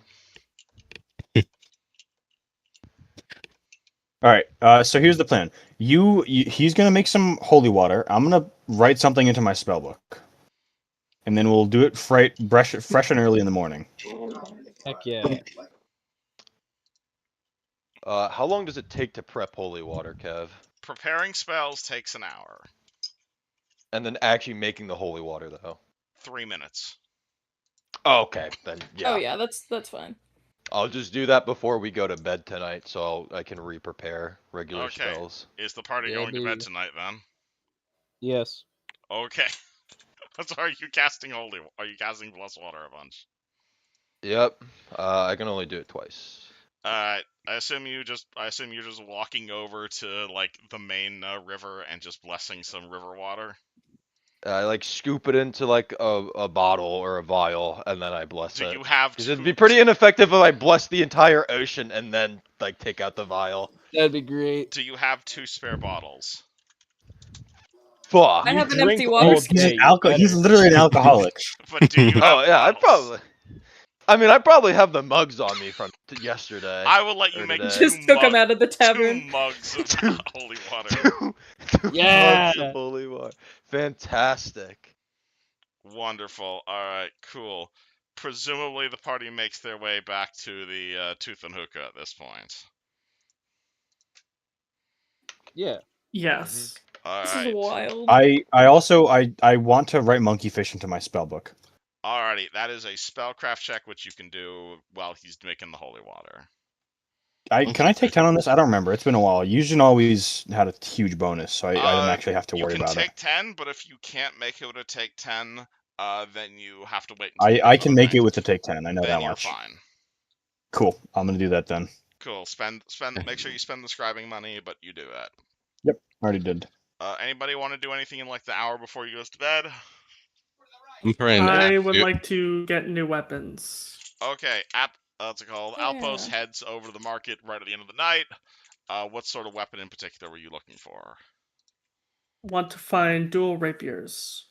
All right. So here's the plan. He's gonna make some holy water. I'm gonna write something into my spell book, and then we'll do it fresh and early in the morning. Heck yeah. How long does it take to prep holy water, Kev? Preparing spells takes an hour. And then actually making the holy water though. 3 minutes. Oh, okay, then yeah. Oh yeah, that's fine. I'll just do that before we go to bed tonight, so I can re-prepare regular Okay. spells. Is the party Yeah, going to bed dude. tonight then? Yes. Okay. So are you casting holy? Are you casting bless water a bunch? Yep. I can only do it twice. I assume you're just walking over to like the main river and just blessing some river water. I like scoop it into like a bottle or a vial, and then I bless Do it. you have? Because it'd be pretty ineffective if I bless the entire ocean and then like take out the vial. That'd be great. Do you have 2 spare bottles? Fuck. I You have an drink empty all water He's day, an you He's better. literally an alcoholic. But do you have? Oh yeah, bottles? I mean, I probably have the mugs on me from yesterday. I will let you Or make today. Just took him out of the 2 tavern. mugs of holy water. Two Yeah. mugs of holy water. Fantastic. Wonderful. All right, cool. Presumably, the party makes their way back to the Tooth and Hookah at this point. Yeah. Yes. All This right. is wild. I also want to write monkeyfish into my spell book. Alrighty, that is a spellcraft check which you can do while he's making the holy water. Can I take 10 on this? I don't remember. It's been a while. Yugen always had a huge bonus, so I didn't actually have to worry about You it. can take 10, but if you can't make it to take 10, then you have to wait until I can make it with the take 10. I know then that you're much. fine. Cool. I'm gonna do that then. Cool. Make sure you spend the scribing money, but you do that. Yep, already did. Anybody want to do anything in like the hour before you goes to bed? I'm praying. I would like to get new weapons. Okay, what's it called? Yeah. Outpost heads over to the market right at the end of the night. What sort of weapon in particular were you looking for? Want to find dual rapiers.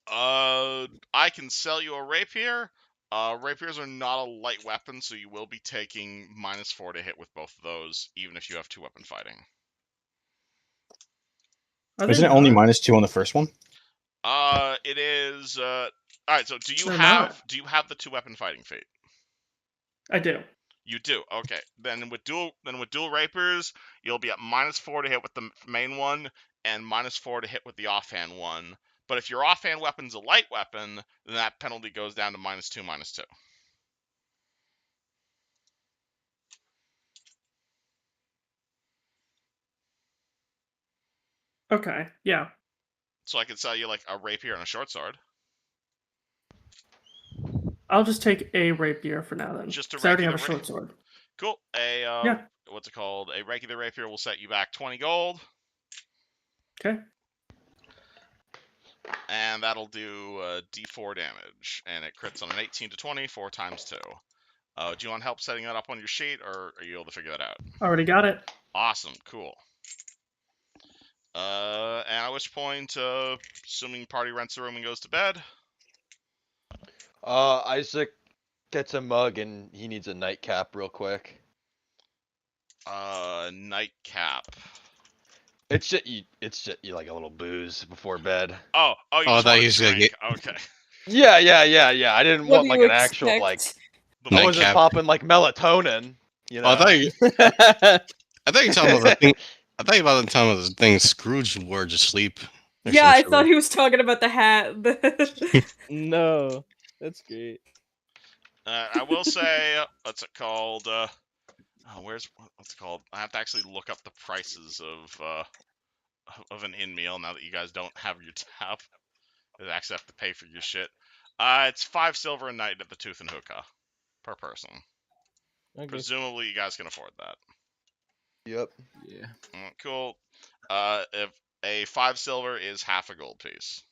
I can sell you a rapier. Rapiers are not a light weapon, so you will be taking -4 to hit with both of those, even if you have 2-weapon fighting. Are Isn't they it only not? -2 on the first one? It is. All right. So do you They're have not. the 2-weapon fighting feat? I do. You do. Okay. Then with dual rapiers, you'll be at -4 to hit with the main one and -4 to hit with the offhand one. But if your offhand weapon's a light weapon, then that penalty goes down to -2, -2. Okay, yeah. So I could sell you like a rapier and a short sword. I'll just take a rapier for now then. Just a 'cause I already have a regular short sword. Cool. Yeah. What's it called? A regular rapier will set you back 20 gold. Okay. And that'll do D4 damage, and it crits on an 18 to 20, 4 times 2. Do you want help setting that up on your sheet, or are you able to figure that out? Already got it. Awesome, cool. And at which point, assuming party rents the room and goes to bed. Isaac gets a mug and he needs a nightcap real quick. Nightcap. It's just you like a little booze before bed. Oh, you Oh, I just thought want he a was gonna drink. Okay. Yeah. I didn't What want do like you an actual like. expect? The I wasn't Nightcap. popping like melatonin. You know. Oh, I thought you. I thought you were talking about the thing. I thought you were talking about the thing Scrooge wore to sleep. Yeah, I thought he was talking about the hat. No, that's great. I will say, what's it called? What's it called? I have to actually look up the prices of an in meal now that you guys don't have your tab. You actually have to pay for your shit. It's 5 silver a night at the Tooth and Hookah per person. Okay. Presumably, you guys can afford that. Yep. Yeah. Cool. If a 5 silver is half a gold piece,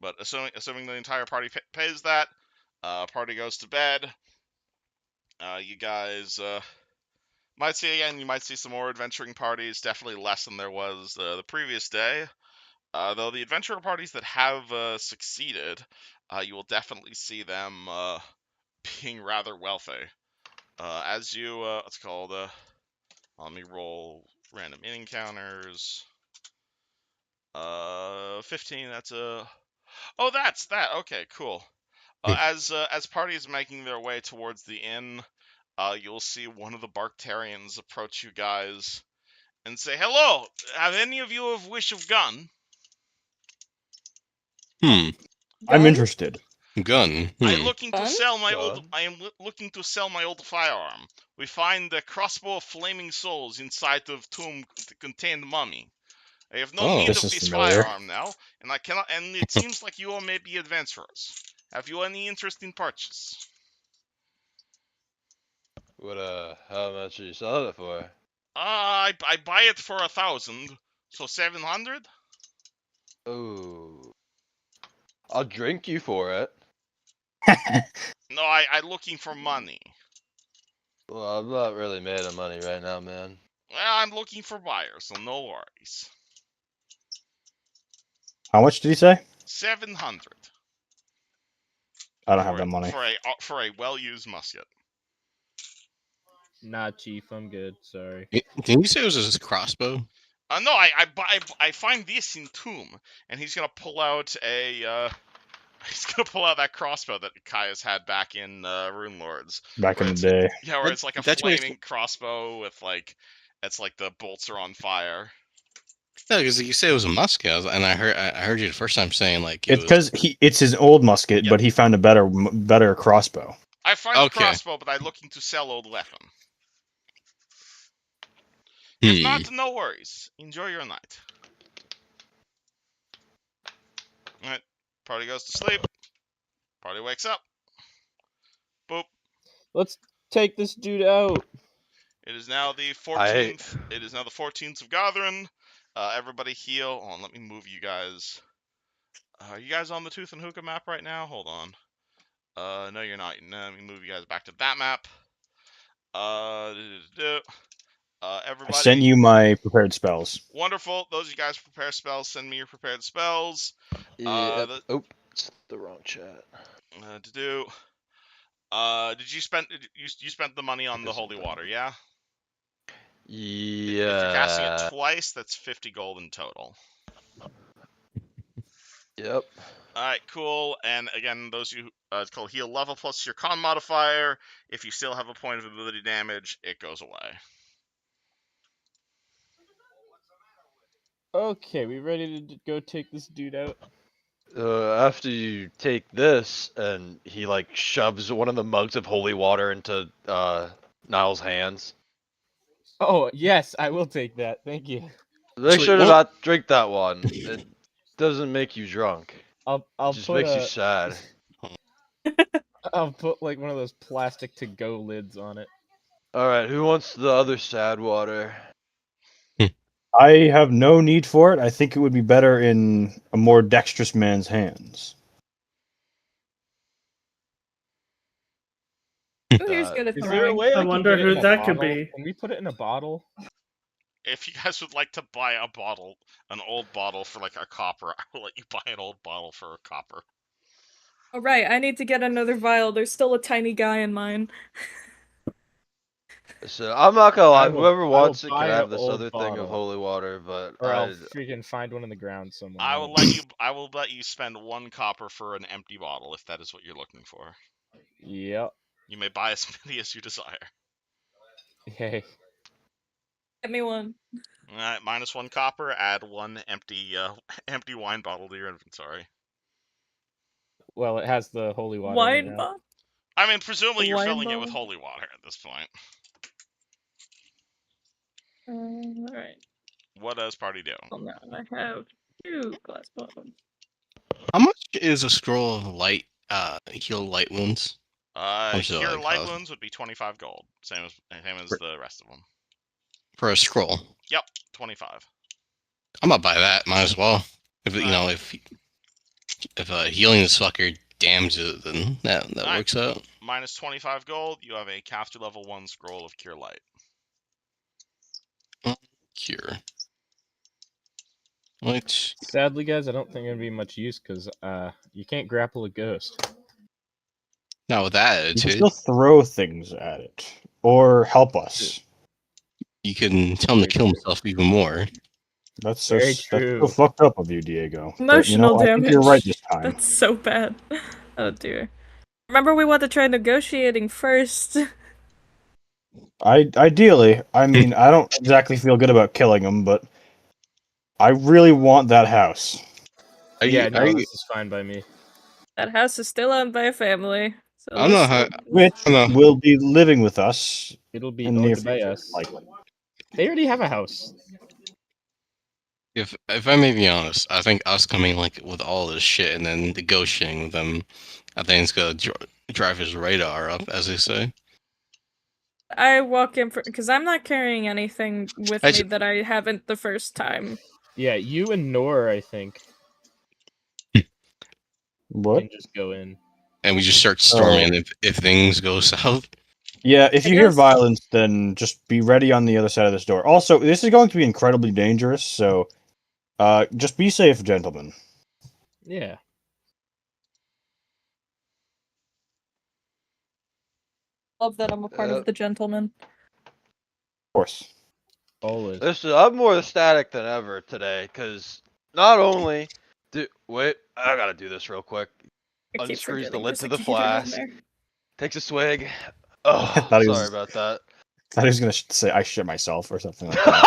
but assuming the entire party pays that, party goes to bed. You guys might see again. You might see some more adventuring parties. Definitely less than there was the previous day. Though the adventurer parties that have succeeded, you will definitely see them being rather wealthy. As you, what's it called? Let me roll random encounters. 15. That's a. Oh, that's that. Okay, cool. As parties making their way towards the inn, you'll see one of the Barktarians approach you guys and say, "Hello. Have any of you of wish of gun?" I'm Gun? interested. Gun. I am looking to Gun? sell my old. Gun? I am looking to sell my old firearm. We find the crossbow of flaming souls inside of tomb contained mummy. I have no Oh. need This of is this familiar. firearm now, and I cannot. And it seems like you all may be adventurers. Have you any interest in purchase? What how much are you selling it for? I buy it for 1,000, so 700. Oh. I'll drink you for it. No, I looking for money. Well, I'm not really made of money right now, man. Well, I'm looking for buyers, so no worries. How much did he say? 700. I don't have that money. For a well-used musket. Nah, Chief, I'm good. Sorry. Didn't you say it was his crossbow? No, I find this in tomb, and he's gonna pull out a he's gonna pull out that crossbow that Kaya's had back in Rune Lords. Back in Where the day. Yeah, where it's like a That's what flaming crossbow with like it's like the bolts are on fire. No, because you say it was a musket, and I heard you the first time saying like It's because it's his old musket, Yep. but he found a better crossbow. I find the Okay. crossbow, but I'm looking to sell old weapon. If not, no worries. Enjoy your night. Alright. Party goes to sleep. Party wakes up. Boop. Let's take this dude out. It is now the 14th. It is now the 14th of Gathrin. Everybody heal. Hold on, let me move you guys. Are you guys on the Tooth and Hookah map right now? Hold on. No, you're not. No, let me move you guys back to that map. Everybody. I sent you my prepared spells. Wonderful. Those of you guys prepare spells, send me your prepared spells. Yeah. It's the wrong chat. Did you spend you spent the money on the holy water? Yeah. Yeah. If you're casting it twice, that's 50 gold in total. Yep. Alright, cool. And again, those you it's called heal level plus your con modifier. If you still have a point of ability damage, it goes away. Okay, we ready to go take this dude out? After you take this, and he like shoves one of the mugs of holy water into Niall's hands. Oh yes, I will take that. Thank you. Make So sure to what- not drink that one. It doesn't make you drunk. I'll It just put makes you a sad. I'll put like one of those plastic to go lids on it. All right, who wants the other sad water? I have no need for it. I think it would be better in a more dexterous man's hands. Ooh, here's good at Is there a throwing. way I can wonder get it who in a that could bottle? be. Can we put it in a bottle? If you guys would like to buy a bottle, an old bottle for like a copper, I will let you buy an old bottle for a copper. Oh, right, I need to get another vial. There's still a tiny guy in mine. So I'm not gonna lie. I will- Whoever I will wants it buy can a have this old other thing of bottle. holy water, but Or I'll I freaking find one in the ground somewhere. I no will one let knows. you. I will let you spend 1 copper for an empty bottle if that is what you're looking for. Yep. You may buy as many as you desire. Hey. Get me one. Alright, minus 1 copper. Add 1 empty, empty wine bottle to your inventory. Well, it has the holy water in Wine it now. bottle? I mean, presumably you're Wine filling it with bottle? holy water at this point. Alright. What does party do? Well, now I have 2 glass bottles. How much is a scroll of light? Heal light wounds. much does Cure that light cost? wounds would be 25 gold, same as the rest of them. For a scroll. Yep, 25. I'm gonna buy that. Might as well. If you know, if healing this fucker damns it, then that Alright. works out. Minus 25 gold, you have a caster level 1 scroll of cure light. Cure. Light. Sadly, guys, I don't think it'd be much use because you can't grapple a ghost. Not with that You can attitude. still throw things at it or help us. You can tell him to kill himself even more. That's so, Very that's so true. fucked up of you, Diego. Emotional I think you're damage. right this time. That's so bad. Oh dear. Remember we want to try negotiating first. Ideally, I mean, I don't exactly feel good about killing him, but I really want that house. Yeah, no, this is fine by me. That house is still owned by a family. So I don't know how. Which I don't know. will be living with us It'll be in the near owned by future, us. likely. They already have a house. If I may be honest, I think us coming like with all this shit and then negotiating with them, I think it's gonna drive his radar up, as they say. I walk in because I'm not carrying anything with I me ju- that I haven't the first time. Yeah, you and Noor, I think, What? can just go in. And we just start storming if things go south. Yeah, if I you hear guess- violence, then just be ready on the other side of this door. Also, this is going to be incredibly dangerous, so just be safe, gentlemen. Yeah. Love that I'm a part of the gentleman. Of course. Always. listen. I'm more ecstatic than ever today, because not only wait, I gotta do this real quick. I keep Unscrews the forgetting lid there's to a the gator in flask. there. Takes a swig. Oh, Thought he sorry was- about that. I thought he was going to say I shit myself or something like that.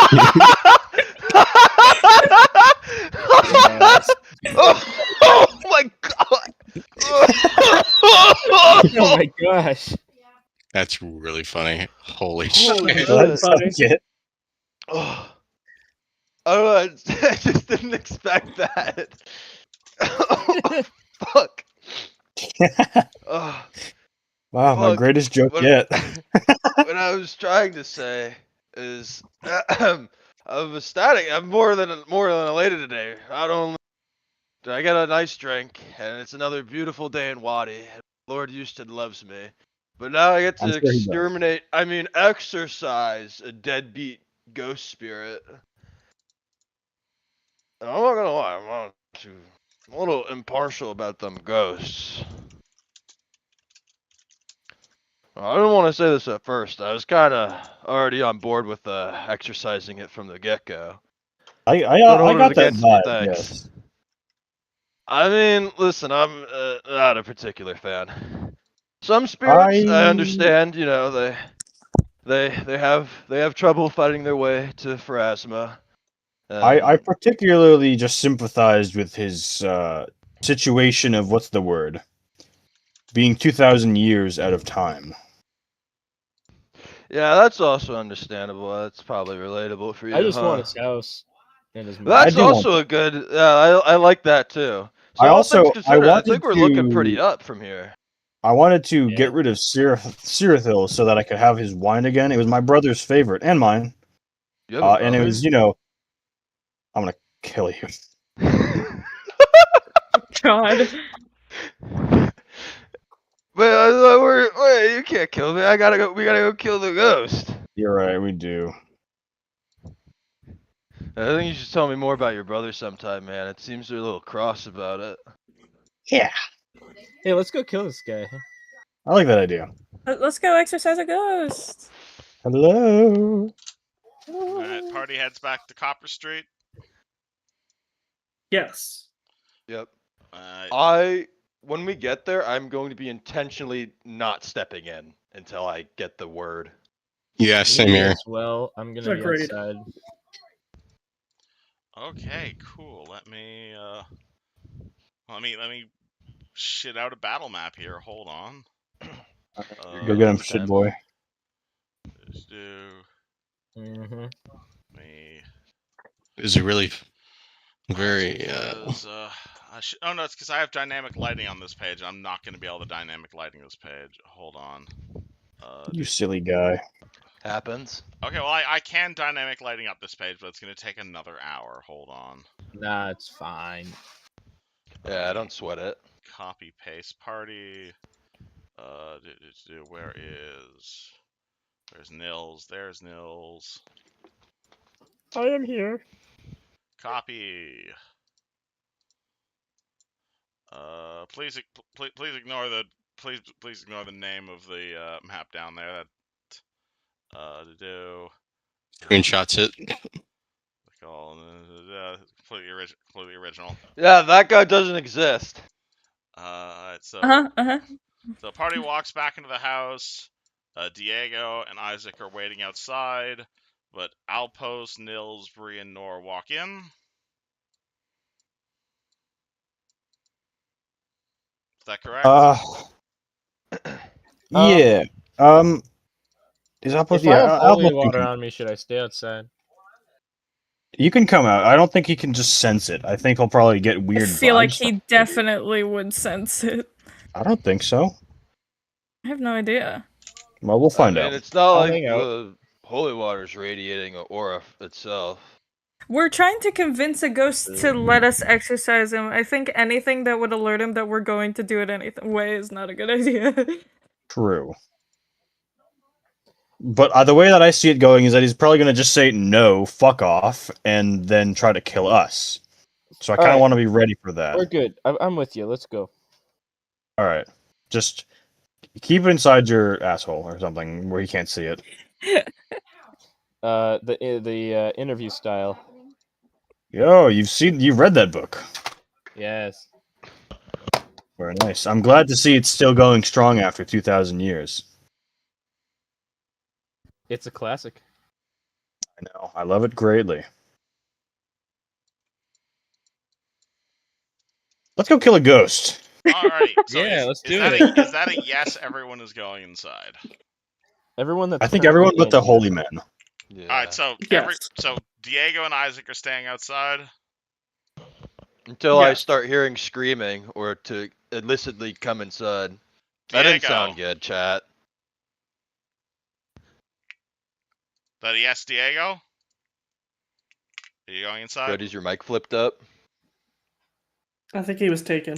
Oh my god! Oh my gosh. That's really funny. Holy Holy shit! shit. That's Funny. it. Oh. I don't know, I just didn't expect that. Oh, fuck. Oh, Wow, my Fuck. greatest joke What- yet. what I was trying to say is, I'm ecstatic. I'm more than elated today. Not only did I get a nice drink, and it's another beautiful day in Wadi, and Lord Houston loves me, but now I get I'm to sure he does. exterminate, exercise a deadbeat ghost spirit. And I'm not gonna lie, I'm a little impartial about them ghosts. I didn't want to say this at first. I was kind of already on board with exercising it from the get-go. I Don't hold got it that against me, vibe, thanks. yes. I mean, listen, I'm not a particular fan. Some spirits, I understand. You know, they have trouble fighting their way to Pharasma. I particularly just sympathized with his situation of what's the word? Being 2,000 years out of time. Yeah, that's also understandable. That's probably relatable for you, I just huh? want his house and his That's do want also a good. I like that too. So I all things also considered, I think we're looking pretty up from here. I wanted to Yeah. get rid of Cirathil so that I could have his wine again. It was my brother's favorite and mine. You have a And it brother? was, I'm gonna kill you. God. But I thought wait, you can't kill me. I gotta go. We gotta go kill the ghost. You're right, we do. I think you should tell me more about your brother sometime, man. It seems you're a little cross about it. Yeah. Hey, let's go kill this guy. I like that idea. Let's go exercise a ghost. Hello. All right, party heads back to Copper Street. Yes. Yep. Uh, When we get there, I'm going to be intentionally not stepping in until I get the word. Yeah, same Me here. as well. I'm gonna be Agreed. outside. okay, cool. Let me shit out a battle map here. Hold on. Go get him, Take shit time. boy. Just do Mm-hmm. me. Is it really very? Because, oh no, it's because I have dynamic lighting on this page. I'm not going to be able to dynamic lighting this page. Hold on. You silly guy. Happens. Okay, well I can dynamic lighting up this page, but it's going to take another hour. Hold on. Nah, it's fine. Yeah, don't sweat it. Copy paste party. Where's Nils? There's Nils. I am here. Copy. Please ignore the please ignore the name of the map down there. That to do. Screenshots it. Completely original. Yeah, that guy doesn't exist. Uh huh. Uh huh. So party walks back into the house. Diego and Isaac are waiting outside, but Outpost, Nils, Brii, and Noor walk in. Is that correct? Yeah. Is Outpost? If I have Yeah, holy Outpost can water come. on me, should I stay outside? You can come out. I don't think he can just sense it. I think he'll probably get weird I feel like vibes. he definitely would sense it. I don't think so. I have no idea. Well, we'll find I mean, out. it's not I'll like hang out. the holy water's radiating an aura itself. We're trying to convince a ghost to let us exercise him. I think anything that would alert him that we're going to do it anyway is not a good idea. True. But the way that I see it going is that he's probably going to just say no, fuck off, and then try to kill us. So I kind of Alright. want to be ready for that. We're good. I'm with you. Let's go. All right. Just keep it inside your asshole or something where he can't see it. The interview style. Yo, you've read that book. Yes. Very nice. I'm glad to see it's still going strong after 2,000 years. It's a classic. I know. I love it greatly. Let's go kill a ghost. Alrighty. So Yeah, let's do that it. is that a yes? Everyone is going inside. Everyone that's I think currently everyone but the in. holy men. Yeah. All right. So Yes. so Diego and Isaac are staying outside. Until I Yes. start hearing screaming or to illicitly come inside. That didn't Diego. sound good, chat. That a yes, Diego? Are you going inside? Good, is your mic flipped up? I think he was taken.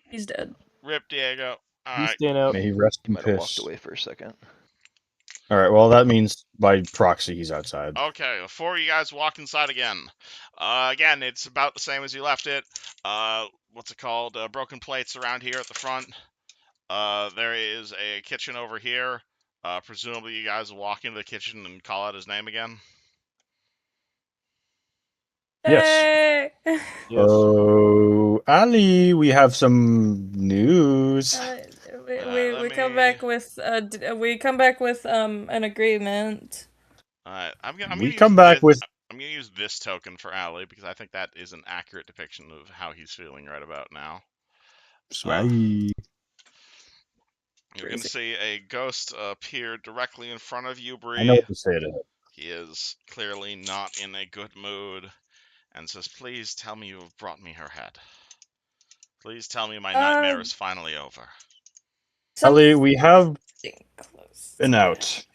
He's dead. Rip Diego. All He's right. staying out. May he rest He in might have walked peace. away for a second. All right. Well, that means by proxy he's outside. Okay, before you guys walk inside again, again, it's about the same as you left it. What's it called? Broken plates around here at the front. There is a kitchen over here. Presumably you guys will walk into the kitchen and call out his name again. Yes. Hey! Yes. Oh, Ali, we have some news. We come back with an agreement. I'm gonna We use come back this. with I'm gonna use this token for Ali because I think that is an accurate depiction of how he's feeling right about now. swaggy. You're gonna see a ghost appear directly in front of you, I know Brii. what to say to it. He is clearly not in a good mood, and says, "Please tell me you have brought me her head. Please tell me my nightmare is finally over." Ali, we have close. an out.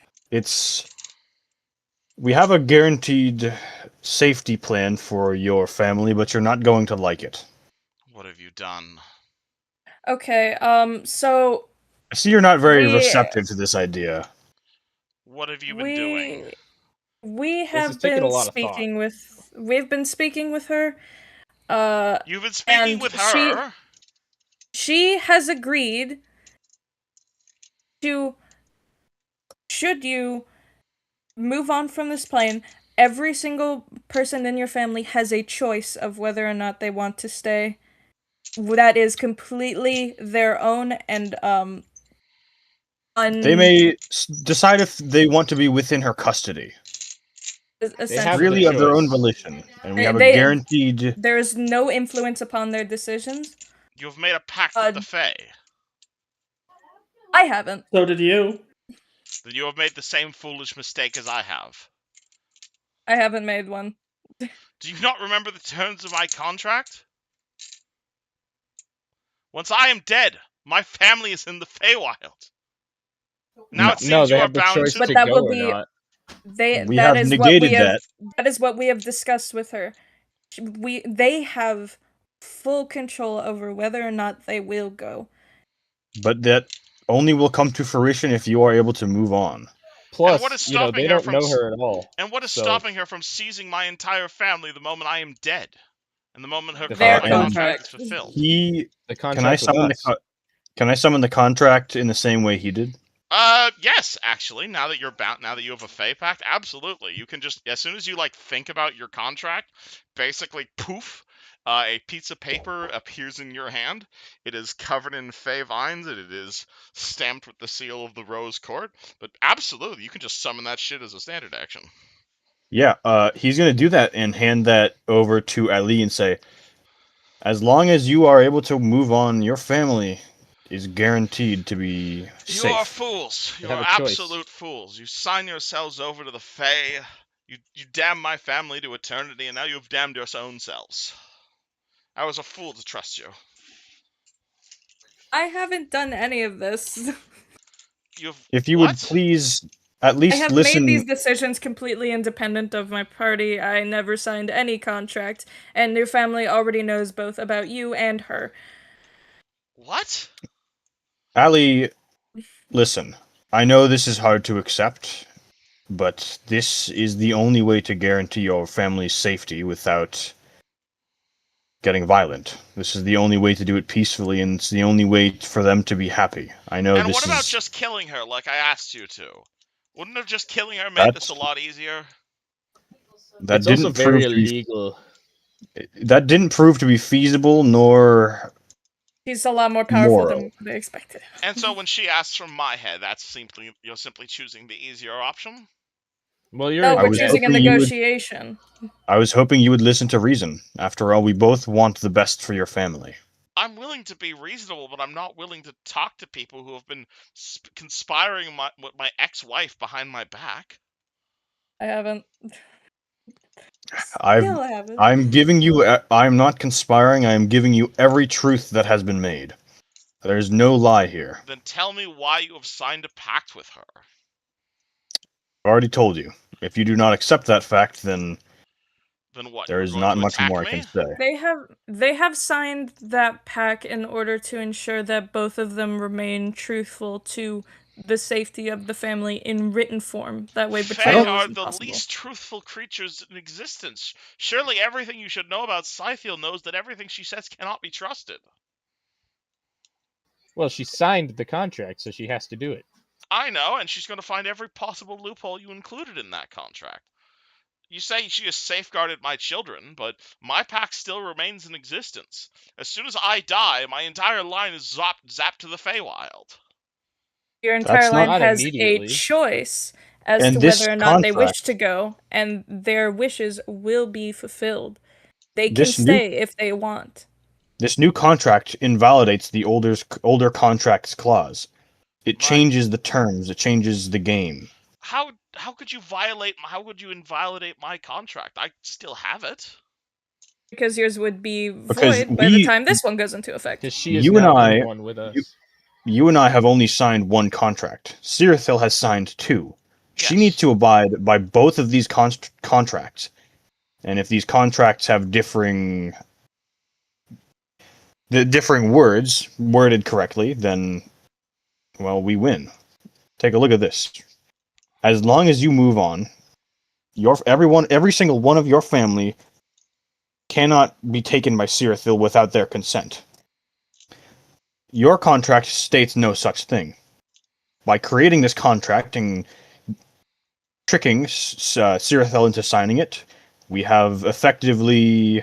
We have a guaranteed safety plan for your family, but you're not going to like it. What have you done? Okay, so I see you're not very We- receptive to this idea. What have you been doing? we This is have taking a been lot of thought. speaking with we've been speaking with her. You've been speaking and with her. She has agreed to, should you move on from this plane, every single person in your family has a choice of whether or not they want to stay. That is completely their own and They may decide if they want to be within her custody. They have essentially. Really the of their own choice. volition. And we have a They- guaranteed... There is no influence upon their decisions. You have made a pact with the Fae. I haven't. So did you. Then you have made the same foolish mistake as I have. I haven't made one. Do you not remember the terms of my contract? Once I am dead, my family is in the Feywild. Now it seems No, you they are have the bound choice to. But to that go will or be not. We that have is what negated we have that. that is what we have discussed with her. They have full control over whether or not they will go. But that only will come to fruition if you are able to move on. Plus, what is you know, stopping they her don't from know her at all. And what is So- stopping her from seizing my entire family the moment I am dead? And the moment her Their my and contract is contract. fulfilled? He... The Can I contract with summon us. Can I summon the contract in the same way he did? Yes, actually, now that you're bound, now that you have a Fey Pact, absolutely. You can just, as soon as you, think about your contract, basically, poof, a piece of paper appears in your hand. It is covered in Fey vines, and it is stamped with the seal of the Rose Court. But absolutely, you can just summon that shit as a standard action. Yeah, he's gonna do that and hand that over to Ali and say, as long as you are able to move on, your family is guaranteed to be safe. You are fools. You have are a choice. absolute fools. You sign yourselves over to the Fae. You damn my family to eternity, and now you have damned your own selves. I was a fool to trust you. I haven't done any of this. If you what? would please at I least have listen... made these decisions completely independent of my party. I never signed any contract, and your family already knows both about you and her. What? Ali, listen. I know this is hard to accept, but this is the only way to guarantee your family's safety without getting violent. This is the only way to do it peacefully, and it's the only way for them to be happy. I know And this what about is... just killing her like I asked you to? Wouldn't have just killing her made this a lot easier? That It's also didn't very prove to be... illegal. That didn't prove to be feasible, nor... He's a lot more powerful Moral. than they expected. And so when she asks from my head, you're simply choosing the easier option? Well, you're No, in we're was debt. choosing a hoping you would- negotiation. I was hoping you would listen to reason. After all, we both want the best for your family. I'm willing to be reasonable, but I'm not willing to talk to people who have been conspiring with my ex-wife behind my back. I haven't. I've... Still haven't. I'm giving you... I'm not conspiring, I am giving you every truth that has been made. There's no lie here. Then tell me why you have signed a pact with her. I've already told you. If you do not accept that fact, then Then what? there You're is going not to much attack more I me? can say. They have signed that pact in order to ensure that both of them remain truthful to the safety of the family in written form. That way, Fae betrayal are is the impossible. least truthful creatures in existence. Surely everything you should know about Scythiel knows that everything she says cannot be trusted. Well, she signed the contract, so she has to do it. I know, and she's going to find every possible loophole you included in that contract. You say she has safeguarded my children, but my pact still remains in existence. As soon as I die, my entire line is zapped to the Feywild. Your entire That's line not. Not has a immediately. choice as And to this whether or not they wish contract, to go, and their wishes will be fulfilled. They can this new stay if they want. this new contract invalidates the older contracts clause. It My changes the terms. It changes the game. how could you invalidate my contract? I still have it. Because yours would be Because void by the time this one goes into effect. Because she is you and now in I, one with you, us. you and I have only signed one contract. Sirathil has signed two. She Yes. needs to abide by both of these contracts. And if these contracts have differing words worded correctly, then well, we win. Take a look at this. As long as you move on, every single one of your family cannot be taken by Sirathil without their consent. Your contract states no such thing. By creating this contract and tricking Sirathil into signing it, we have effectively.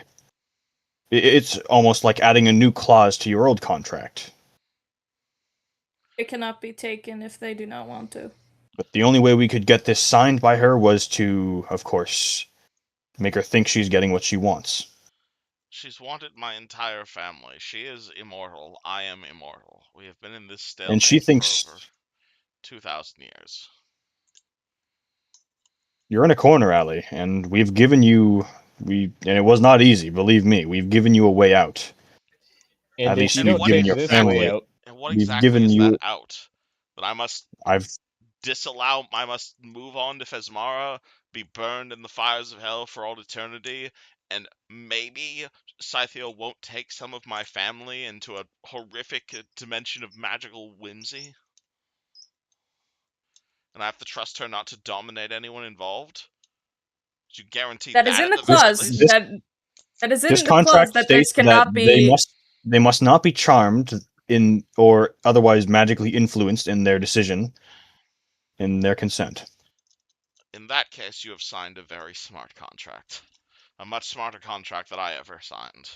It's almost like adding a new clause to your old contract. It cannot be taken if they do not want to. But the only way we could get this signed by her was to, of course, make her think she's getting what she wants. She's wanted my entire family. She is immortal. I am immortal. We have been in this And she stalemate thinks for over 2,000 years. you're in a corner, Allie, and we've given you and it was not easy, believe me. We've given you a way out. And At if least you we've don't What given take your this way exactly? family. out, And what We've exactly given is that you. out? That I must I've I must move on to Fesmara, be burned in the fires of hell for all eternity, and maybe Scythiel won't take some of my family into a horrific dimension of magical whimsy? And I have to trust her not to dominate anyone involved? Did you guarantee That is that in at the the very clause. this least? That is this in the clause contract that this states that cannot be. they must not be charmed in or otherwise magically influenced in their decision, in their consent. In that case, you have signed a very smart contract. A much smarter contract than I ever signed.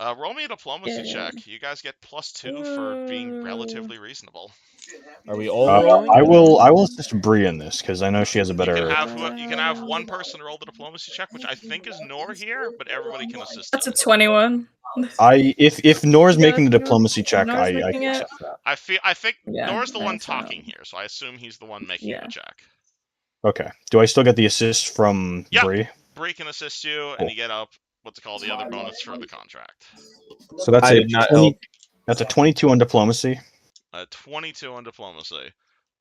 Roll me a diplomacy Yeah. check. You guys get +2 for being relatively reasonable. are we all rolling? I will assist Brie in this because I know she has a You can better. have one person roll the diplomacy check, which I think is Noor here, but everybody can assist That's a him. 21. If Nora's Yeah, making the Noor- diplomacy check, Nora's I making can it. accept that. I think Yeah, Noor's the one that's fine. talking here, so I assume he's the one making Yeah. the check. Okay. Do I still get the assist from Yeah. Brie? Bree can assist you, Cool. and you get up what's it called, the other bonus for the contract. So that's I a did not 20, help. that's a 22 on diplomacy. 22 on diplomacy.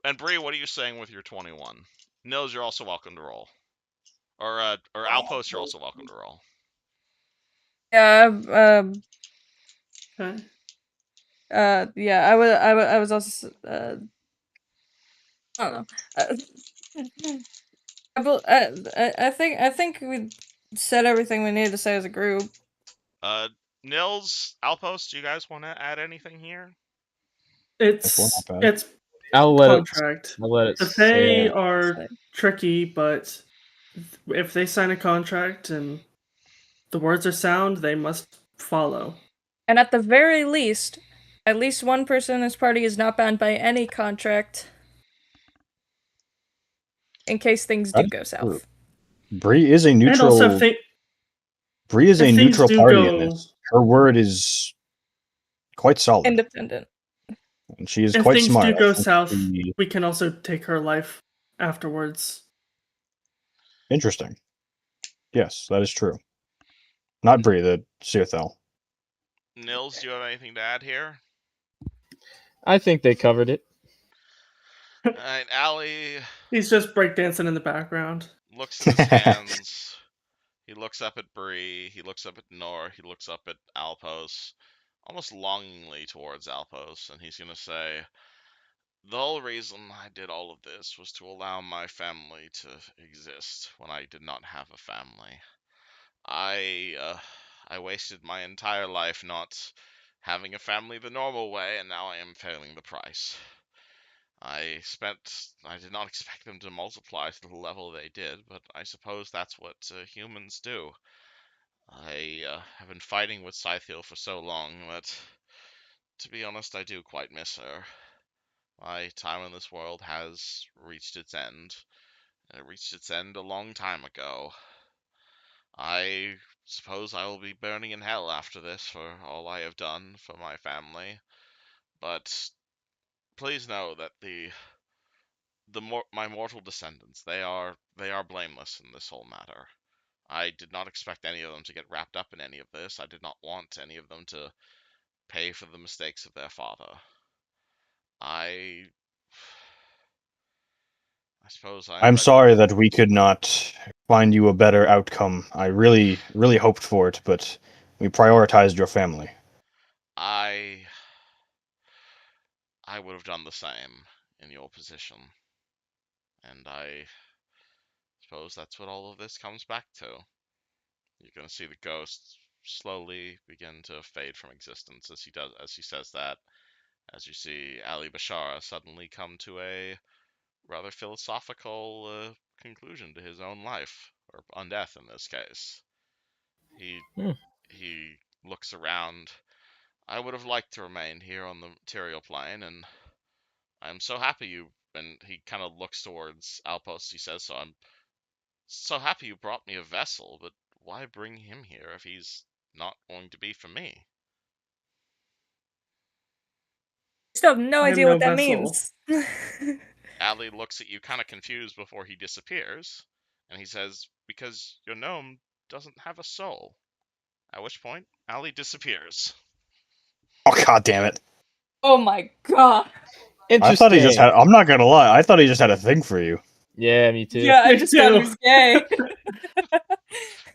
And Bree, what are you saying with your 21? Nils, you're also welcome to roll. Or Outpost, you're also welcome to roll. Yeah. Okay. Yeah. I was also. I don't know. I think we said everything we needed to say as a group. Nils, Outpost, do you guys want to add anything here? It's Not bad. it's I'll let contract. it The say Fae it. are tricky, but if they sign a contract and the words are sound, they must follow. And at the very least, at least one person in this party is not bound by any contract. In case things do That's go true. south. Brie is a And also, neutral. Brie is if a things neutral do party in go- this. Her word is quite solid, Independent. and she is if quite things smart. do I go think south, she- we can also take her life afterwards. Interesting. Yes, that is true. Not Brie, the Sirthel. Nils, do you have anything to add here? I think they covered it. Alright, Allie He's just breakdancing in the background. looks at his hands. He looks up at Bree. He looks up at Nor. He looks up at Alpos, almost longingly towards Alpos, and he's gonna say, "The whole reason I did all of this was to allow my family to exist when I did not have a family. I wasted my entire life not having a family the normal way, and now I am paying the price. I did not expect them to multiply to the level they did, but I suppose that's what humans do. I have been fighting with Scythiel for so long that, to be honest, I do quite miss her. My time in this world has reached its end. It reached its end a long time ago. I suppose I will be burning in hell after this for all I have done for my family. But please know that my mortal descendants, they are blameless in this whole matter. I did not expect any of them to get wrapped up in any of this. I did not want any of them to pay for the mistakes of their father. I suppose I am I'm ready. sorry that we could not find you a better outcome. I really, really hoped for it, but we prioritized your family. I would have done the same in your position. And I suppose that's what all of this comes back to. You're gonna see the ghosts slowly begin to fade from existence as he says that. As you see Ali Bashara suddenly come to a rather philosophical conclusion to his own life, or undeath in this case. He Hmm. he looks around. I would have liked to remain here on the material plane, and I'm so happy you. And he kind of looks towards Outpost. He says, "So I'm so happy you brought me a vessel, but why bring him here if he's not going to be for me?" Still have no I am idea no what that vessel. means. Ali looks at you kind of confused before he disappears, and he says, "Because your gnome doesn't have a soul." At which point, Ali disappears. Oh, god damn it. Oh my god. I thought he just Interesting. had. I'm not gonna lie. I thought he just had a thing for you. Yeah, me too. Yeah, I Me just thought he too. was gay.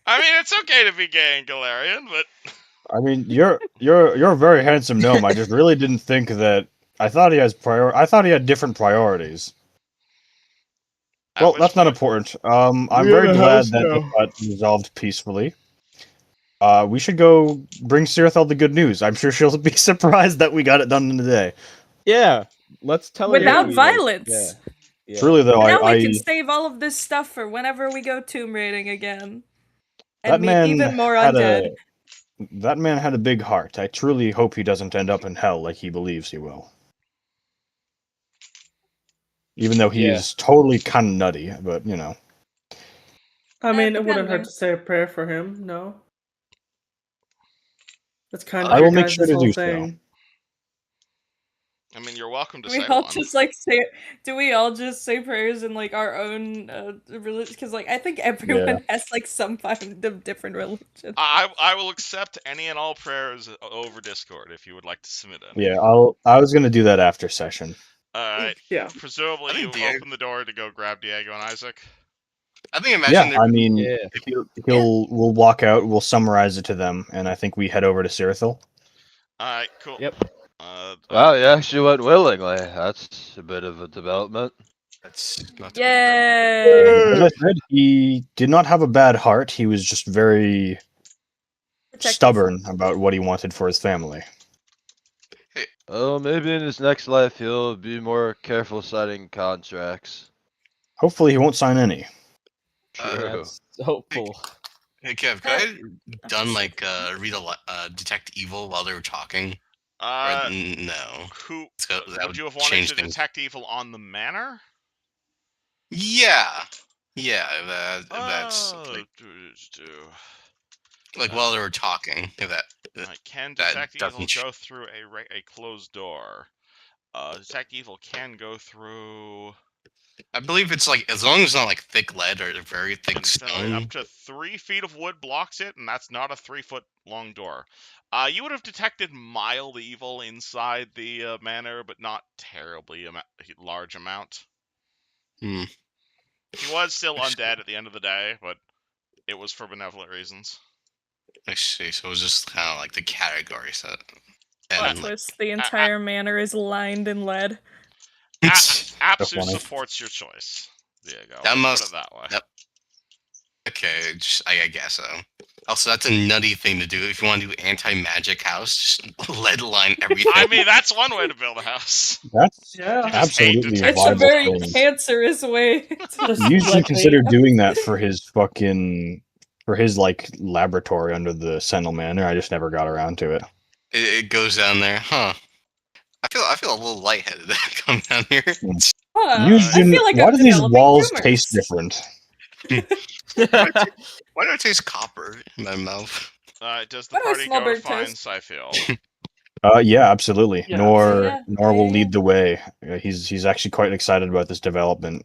I mean, it's okay to be gay in Galarian, but I mean, you're a very handsome gnome. I just really didn't think that. I thought he I thought he had different priorities. at Well, which that's not point, important. I'm We very have a glad house that it now. got resolved peacefully. We should go bring Sirithel the good news. I'm sure she'll be surprised that we got it done in a day. Yeah, let's tell her that Without we violence. yeah. Truly, though, Now we I can save all of this stuff for whenever we go tomb raiding again. that And meet man even more had undead. a big heart. I truly hope he doesn't end up in hell like he believes he will. Even though he Yeah. is totally kind of nutty, but you know. I mean, it wouldn't depending. hurt to say a prayer for him, no? That's kind of I your will make sure guys' to whole do so. thing. I mean, you're welcome to Do we say all one. just like say? Do we all just say prayers in like our own religion? Because like I think everyone Yeah. has like some kind of different religion. I will accept any and all prayers over Discord if you would like to submit any. Yeah, I was gonna do that after session. Alright. Yeah. Presumably I you think Diego. open the door to go grab Diego and Isaac. I think Yeah, imagine there. I mean, Yeah. we'll walk out, we'll summarize it to them, and I think we head over to Sirithil. Alright, cool. Yep. Wow, you actually went willingly. That's a bit of a development. That's not. Yay! As I said, he did not have a bad heart. He was just very Protective. stubborn about what he wanted for his family. Oh, maybe in his next life he'll be more careful signing contracts. Hopefully, he won't sign any. True. That's hopeful. Hey Kev, could I have done like read a detect evil while they were talking? Or, no. Who That would would you have wanted change to things. detect evil on the manor? Yeah. Yeah, that's like while they were talking. If that Can that detect evil doesn't. go through a closed door? Detect evil can go through. I believe it's like as long as it's not like thick lead or very thick Infinitely, stone. up to 3 feet of wood blocks it, and that's not a 3-foot long door. You would have detected mild evil inside the manor, but not terribly large amount. Hmm. He was still undead at the end of the day, but it was for benevolent reasons. I see. So it was just kind of like the category set. Plot And like, twist: the entire manor is lined in lead. Apsu funny. supports your choice. There you go. that Let's must. put it that way. That, Okay, I guess so. Also, that's a nutty thing to do if you want to do anti-magic house. Just lead line everything. I mean, that's one way to build a house. That's Yeah. You just hate absolutely a detection. It's a viable very thing. cancerous way. Just You should lead consider paint. doing that for his like laboratory under the Sentinel Manor. I just never got around to it. It goes down there, huh? I feel a little lightheaded come down here. Huh, You I shouldn't. feel like Why I'm do these developing walls rumors. taste different? Why do I taste copper in my mouth? Does the Why do I party smell go to burnt find toast? Scythiel? Yeah, absolutely. Yes. Nor Yeah, will yeah. lead the way. He's actually quite excited about this development.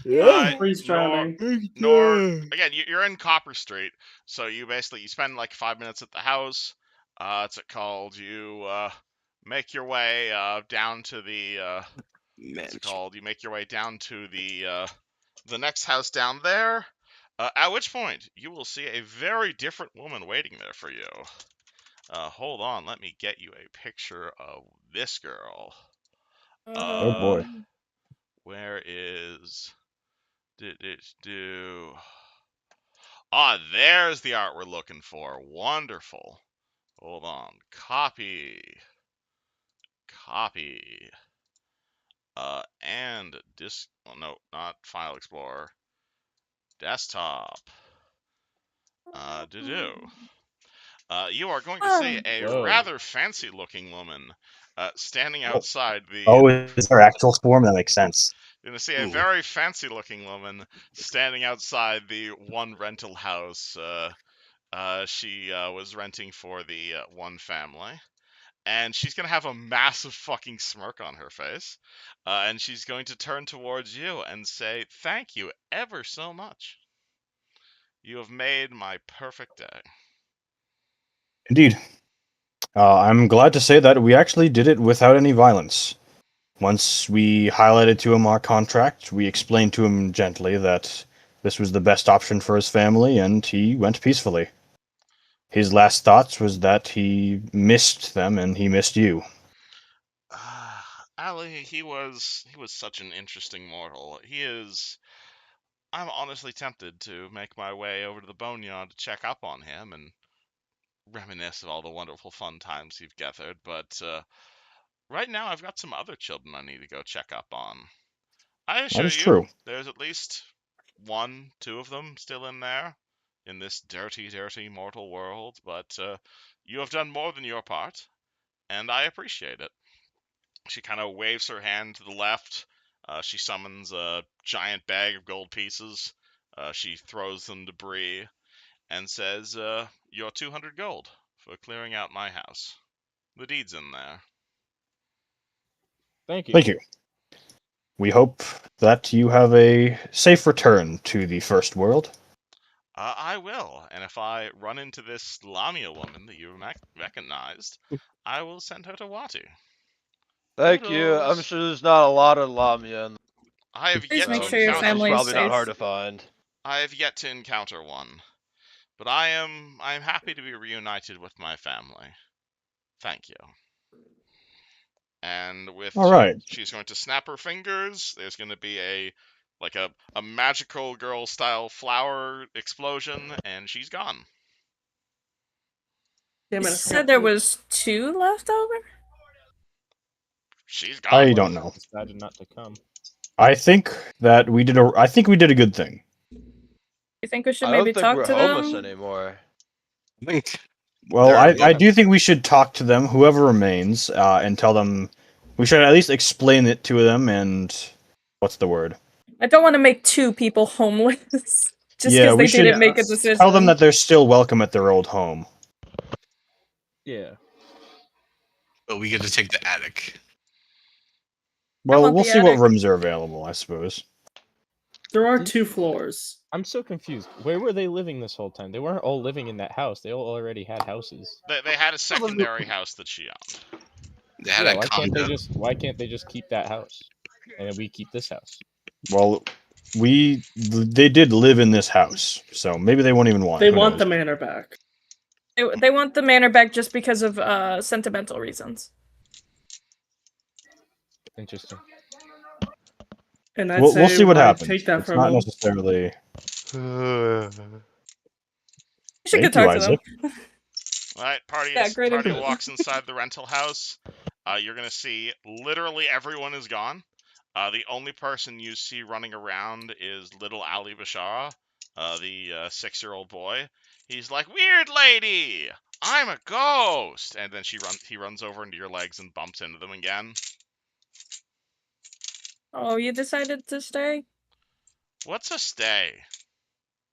Freeze drowning. Nor again, you're in Copper Street, so you spend like 5 minutes at the house. What's it called? You make your way down to the what's it called? You make your way down to the next house down there. At which point you will see a very different woman waiting there for you. Hold on, let me get you a picture of this girl. Oh boy. Where is do Ah, there's the art we're looking for. Wonderful. Hold on. Copy. And disk. Oh no, not File Explorer. Desktop. Do. You are going to see a Whoa. rather fancy-looking woman standing outside the. Oh, is there actual form? That makes sense. You're going to see a Ooh. very fancy-looking woman standing outside the one rental house. She was renting for the one family. And she's going to have a massive fucking smirk on her face. And she's going to turn towards you and say, "Thank you ever so much. You have made my perfect day." Indeed. I'm glad to say that we actually did it without any violence. Once we highlighted to him our contract, we explained to him gently that this was the best option for his family, and he went peacefully. His last thoughts was that he missed them and he missed you. Ali, he was such an interesting mortal. I'm honestly tempted to make my way over to the boneyard to check up on him and reminisce of all the wonderful fun times he've gathered, but right now I've got some other children I need to go check up on. I That assure is you, true. there's at least one, two of them still in there, in this dirty, dirty mortal world, but you have done more than your part, and I appreciate it. She kind of waves her hand to the left. She summons a giant bag of gold pieces. She throws them to Brii and says, "Your 200 gold for clearing out my house. The deed's in there." Thank you. Thank you. We hope that you have a safe return to the first world. I will, and if I run into this Lamia woman that you recognized, I will send her to Wati. Thank you. I'm Kudos. sure there's not a lot of Lamia, in I have Please yet make to sure your so encounter it's family is probably not safe. hard to find. I have yet to encounter one, but I am happy to be reunited with my family. Thank you. And with All right. she's going to snap her fingers. There's going to be a magical girl style flower explosion, and she's gone. Damn You it, I said forgot there to- was 2 left over? She's gone. I One don't know. decided not to come. I think that we did a good thing. You think we should I maybe don't think talk we're to homeless them? anymore. I think Well, There I we do think we should talk to them, whoever remains, and tell them. We should at least explain it to them and what's the word? I don't want to make 2 people homeless just because Yeah, they we should didn't make a Yes. decision. tell them that they're still welcome at their old home. Yeah. but we get to take the attic. Well, want we'll the see what attic. rooms are available, I suppose. There are Did- 2 floors. I'm so confused. Where were they living this whole time? They weren't all living in that house. They all already had houses. They had a secondary house that she owned. They had Yeah, a why condo. why can't they just keep that house? And then we keep this house. Well, they did live in this house, so maybe they won't even want. They Who want knows? the manor back. They want the manor back just because of sentimental reasons. Interesting. And I'd We'll say see what why happens. take that It's from not them. necessarily. You should go Thank you, talk to them. Isaac. All right, Yeah, great party input. walks inside the rental house. You're gonna see literally everyone is gone. The only person you see running around is little Ali Bashara, the 6-year-old boy. He's like, "Weird lady, I'm a ghost," and then he runs over into your legs and bumps into them again. Oh, you decided to stay? What's a stay?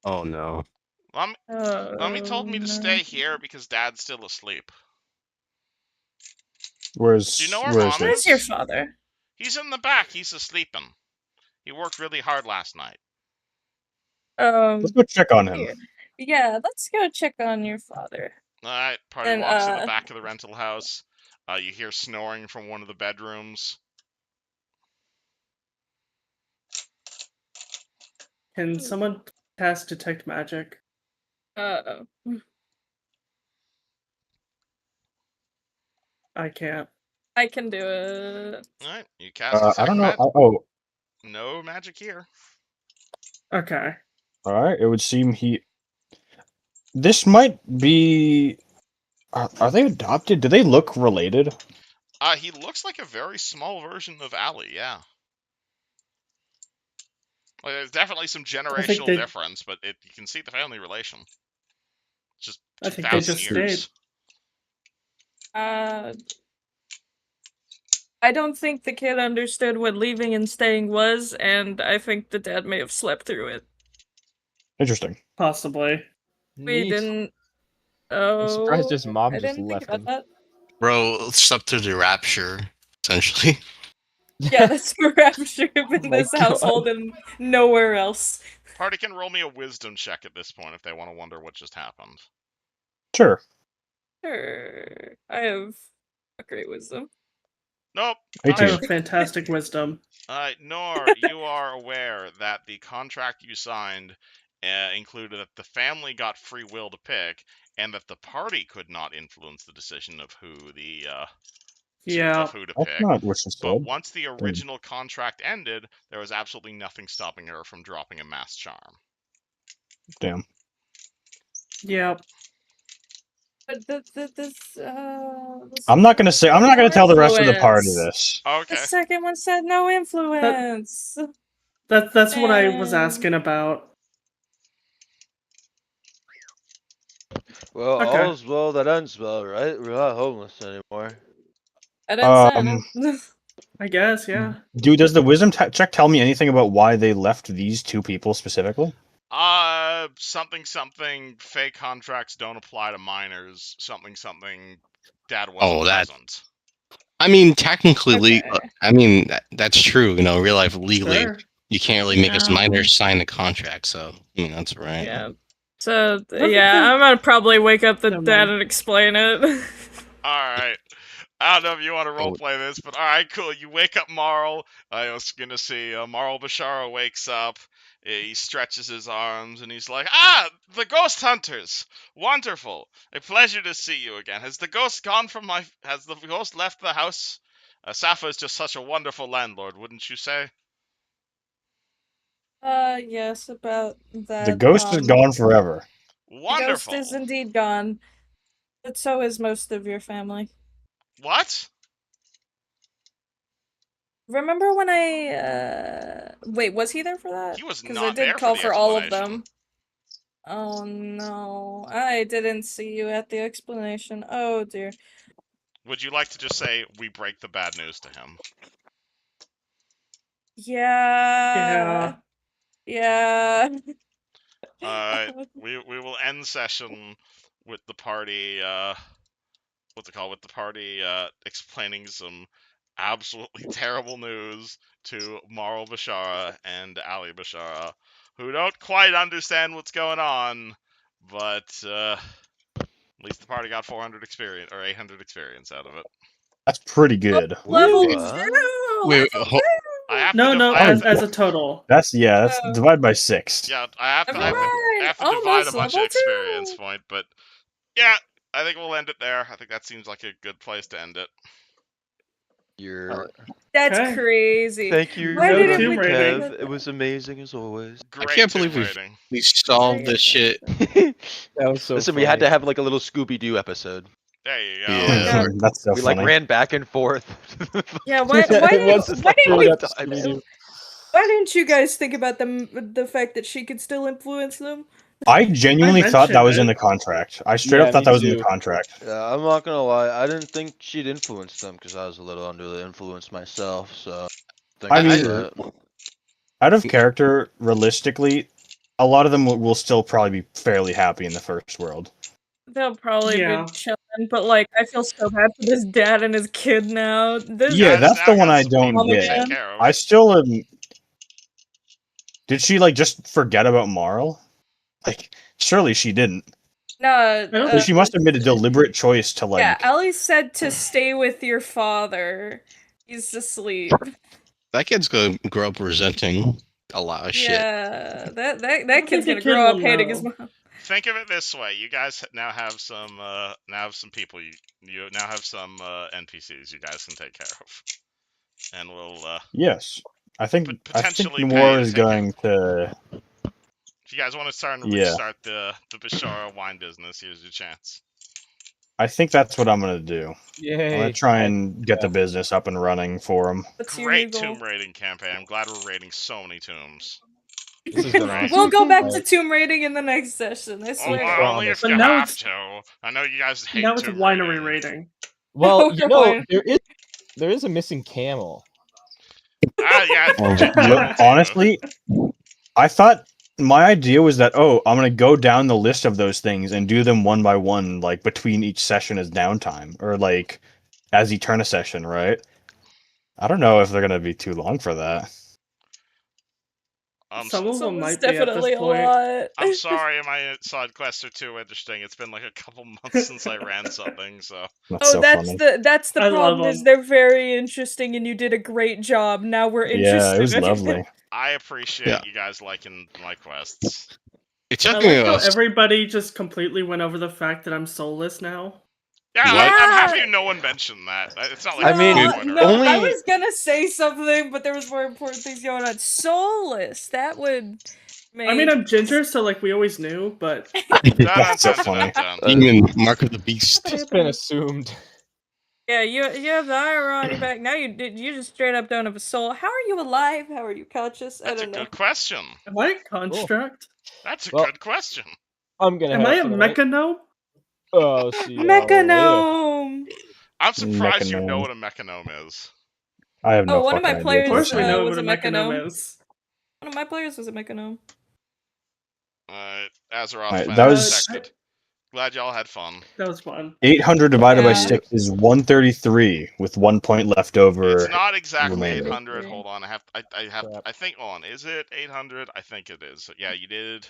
Oh no. Mommy told me to no. stay here because Dad's still asleep. Where's Do you know where where's Mom he? Where's your is? father? He's in the back. He's asleeping. He worked really hard last night. Let's go check on him. Here. Yeah, let's go check on your father. All right, party And, walks to the back of the rental house. You hear snoring from one of the bedrooms. Can someone cast detect magic? Uh-oh. I can't. I can do it. All right, you cast I detect don't know. magic. No magic here. Okay. All right. It would seem he. This might be. Are they adopted? Do they look related? He looks like a very small version of Ali. Yeah. Well, there's definitely some generational they- difference, but you can see the family relation. Just I think they 2,000 just years. stayed. I don't think the kid understood what leaving and staying was, and I think the dad may have slept through it. Interesting. Possibly. We Neat. didn't. I'm Oh, surprised his mom I just didn't think left about him. that. Bro, slept through the rapture, essentially. Yeah, that's a rapture in Oh my this household God. and nowhere else. Party can roll me a wisdom check at this point if they want to wonder what just happened. Sure. Sure. I have a great wisdom. Nope. I 18. have a fantastic wisdom. Nor, you are aware that the contract you signed included that the family got free will to pick, and that the party could not influence the decision of who Yeah. who to That's pick. not what she But said. once the original contract ended, there was absolutely nothing stopping her from dropping a mass charm. Damn. Yep. But this I'm not gonna say. I'm not gonna tell the rest of the party influence. this. Okay. The second one said no influence. That's what I was And- asking about. Well, Okay. all's well that ends well, right? We're not homeless anymore. I didn't say it. I guess, yeah. Dude, does the wisdom check tell me anything about why they left these two people specifically? Something. Fake contracts don't apply to minors. Something. Dad wasn't present. I mean, technically, Okay. I mean that's true. You know, real life legally, Sure. you can't really make us Yeah. minors sign the contract. So, I mean, that's right. Yeah. So Look yeah, at the- I'm gonna probably wake up the Never dad mind. and explain it. Alright. I don't know if you want to roleplay this, but alright, cool. You wake up Marl. I was gonna see Marl Bashara wakes up. He stretches his arms and he's like, the ghost hunters! Wonderful! A pleasure to see you again. Has the ghost has the ghost left the house? Safa is just such a wonderful landlord, wouldn't you say? Yes, about that. The ghost is gone forever. The Wonderful! ghost is indeed gone. But so is most of your family. What? Remember when I wait, was he there for that? He was Because I not did there call for the for all of explanation. them. Oh no. I didn't see you at the explanation. Oh dear. Would you like to just say, we break the bad news to him? Yeah. Yeah. We will end session with the party, with the party explaining some absolutely terrible news to Marl Bashara and Ali Bashara, who don't quite understand what's going on, but at least the party got 400 experience, or 800 experience out of it. That's pretty good. Level Wait, 2! Wait, Level ho- 2! I have No, to no, I have as to, a total. That's Oh. divide by 6. yeah, I have to Alright, divide a almost bunch of level experience 2! point, but yeah, I think we'll end it there. I think that seems like a good place to end it. You're That's Okay. crazy. Thank you, Why No didn't tomb we think raiding. about Kev. It was amazing as always. I Great can't tomb believe raiding. we solved this shit. That was so Listen, funny. we had to have like a little Scooby Doo episode. There you go. Yeah. That's so We funny. like ran back and forth. Yeah, why It was didn't like we straight up five times. Scooby-Doo. why didn't you guys think about the fact that she could still influence them? I genuinely thought that mentioned was in it. the contract. I straight Yeah, up thought me that was in the too. contract. Yeah, I'm not gonna lie. I didn't think she'd influence them because I was a little under the influence myself. So, I mean, that. out of character, realistically, a lot of them will still probably be fairly happy in the first world. They'll probably Yeah. be chilling, but like I feel so bad for this dad and his kid now. This Yeah, Guys that's now the one got I some don't people to get. take care of. I still am. Did she like just forget about Marl? Like, surely she didn't. no, don't So she must have made a deliberate choice to like. yeah, Ellie said to stay with your father. He's asleep. That kid's gonna grow up resenting a lot of shit. Yeah, that think kid's the gonna kid grow up will hating his know. mom. Think of it this way: you guys now have some people. You now have some NPCs you guys can take care of, and we'll Yes, I think potentially pay Noor to is take going to. If you guys want to start and Yeah. restart the Bashara wine business, here's your chance. I think that's what I'm gonna do. I'm Yay. gonna try and get the business up and running for him. What's your new Great goal? tomb raiding campaign. I'm glad we're raiding so many tombs. This has been Right. awesome. We'll go back to Alright. tomb raiding in the next session. I Oh, swear. only if promise. But you now have it's- to. I know you guys hate Now it's tomb winery raiding. raiding. Well, Okay, you know, fine. there is a missing camel. Yeah. Look, honestly, I thought my idea was that I'm gonna go down the list of those things and do them one by one, like between each session as downtime, or like as you turn a session, right? I don't know if they're gonna be too long for that. Some of Some them is might be at definitely this a point. lot. I'm sorry, my side quests are too interesting. It's been like a couple months since I ran something, so That's Oh, so funny. that's the I love problem. Is them. they're very interesting, and you did a great job. Now we're interested. Yeah, it was in lovely. I appreciate Yeah. you guys liking my quests. It I took me like how a everybody just completely went over the fact that I'm soulless now. Yeah, What? I'm happy Yeah. no one mentioned that. It's not like I it's mean, a point or no, I only- was gonna say something, but there was more important things going on. Soulless. That would make. I mean, I'm ginger, so like we always knew, but That's so funny. demon mark of the beast. It's been assumed. Yeah, you have the iron on your back. Now you just straight up don't have a soul. How are you alive? How are you conscious? I That's a don't know. good question. am I a construct? That's a Well, good question. I'm gonna Am head I a out for the night. mechanome? Oh, see y'all later. Mechanome. I'm surprised you know Mechanome. what a mechanome is. I have no Oh, one of my fucking players Of idea. course we know was what a a mechanome mechanome. is. One of my players was a mechanome. Azeroth Right, fan that was- detected. Glad y'all had fun. That was fun. 800 divided by Yeah. 6 is 133, with 1 point left over. It's not exactly remaining. 800. Hold on, Crap. I think. Hold on, is it 800? I think it is. Yeah, you did.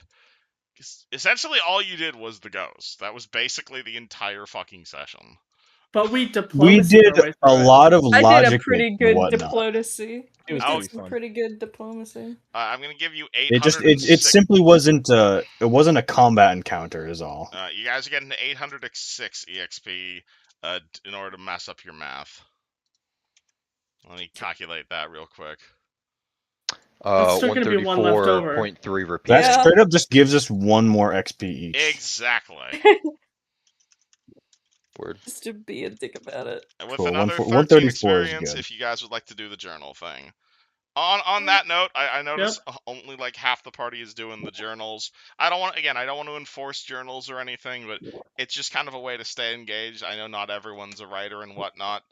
Essentially, all you did was the ghost. That was basically the entire fucking session. But we We diplomacy did our way a through it. lot of I logic. did a pretty and good whatnot. diplomacy. It was We did pretty some fun. pretty good diplomacy. I'm gonna give you It 806. just it simply wasn't it wasn't a combat encounter is all. You guys are getting 806 EXP in order to mess up your math. Let me calculate that real quick. There's still gonna be one left over. 134.3 repeat. That Yeah. straight up just gives us 1 more XP each. Exactly. Word. Just to be a dick about it. And with Cool, another 134 13 is experience, good. if you guys would like to do the journal thing. On that note, I noticed only like half the party is doing the journals. I don't want to enforce journals or anything, but it's just kind of a way to stay engaged. I know not everyone's a writer and whatnot.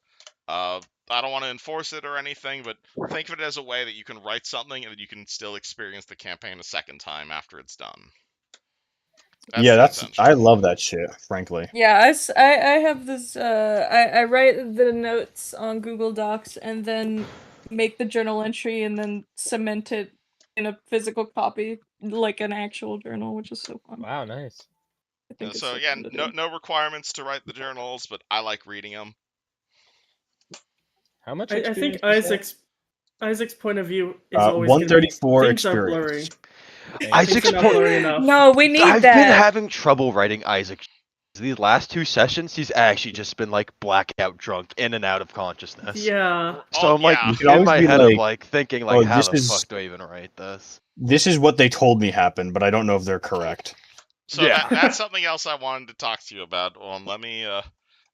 I don't want to enforce it or anything, but think of it as a way that you can write something and that you can still experience the campaign a second time after it's done. Yeah, the that's intention. I love that shit, frankly. Yeah, I have this. I write the notes on Google Docs and then make the journal entry and then cement it in a physical copy, like an actual journal, which is so fun. Wow, nice. I think it's So so yeah, fun to do. no requirements to write the journals, but I like reading them. How much? I think experience is Isaac's point of view is always 134 things are blurry. experience. that? Isaac's Things are not point- blurry enough. No, we need I've that. been having trouble writing Isaac these last 2 sessions, he's actually just been like blackout drunk, in and out of consciousness. Yeah. So Oh, I'm like yeah. You could in always my be head like, of like thinking like, "Oh, how this the is- fuck do I even write this? This is what they told me happened, but I don't know if they're correct." So Yeah. that's something else I wanted to talk to you about. Well, let me.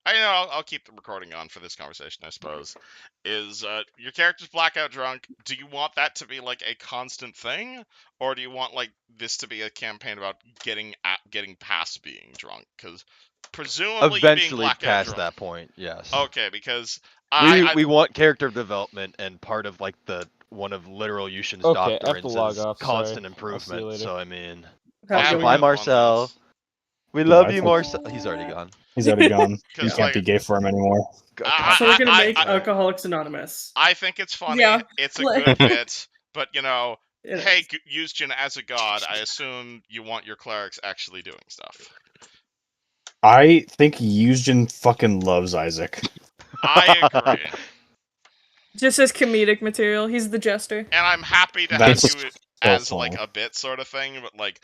I'll keep the recording on for this conversation, I suppose. Is your character's blackout drunk? Do you want that to be like a constant thing, or do you want like this to be a campaign about getting past being drunk? Because presumably you being Eventually blackout past drunk. that point, yes. Okay, because We want character development, and part of like one of literal Yushin's Okay, I have to doctrines log is off, sorry. constant I'll see you improvement. later. So I mean, Have a also good bye one. Marcel. We No, love I you, think- Marcel. He's already gone. He's already gone. You 'Cause, can't be like- gay for him anymore. I- So we're gonna make I- Alcoholics Anonymous. I think it's funny. Yeah. It's a good bit, but It hey, is. Yusjin as a god, I assume you want your clerics actually doing stuff. I think Yusjin fucking loves Isaac. I agree. Just as comedic material. He's the jester. And I'm happy to That's have you so as funny. like a bit sort of thing, but like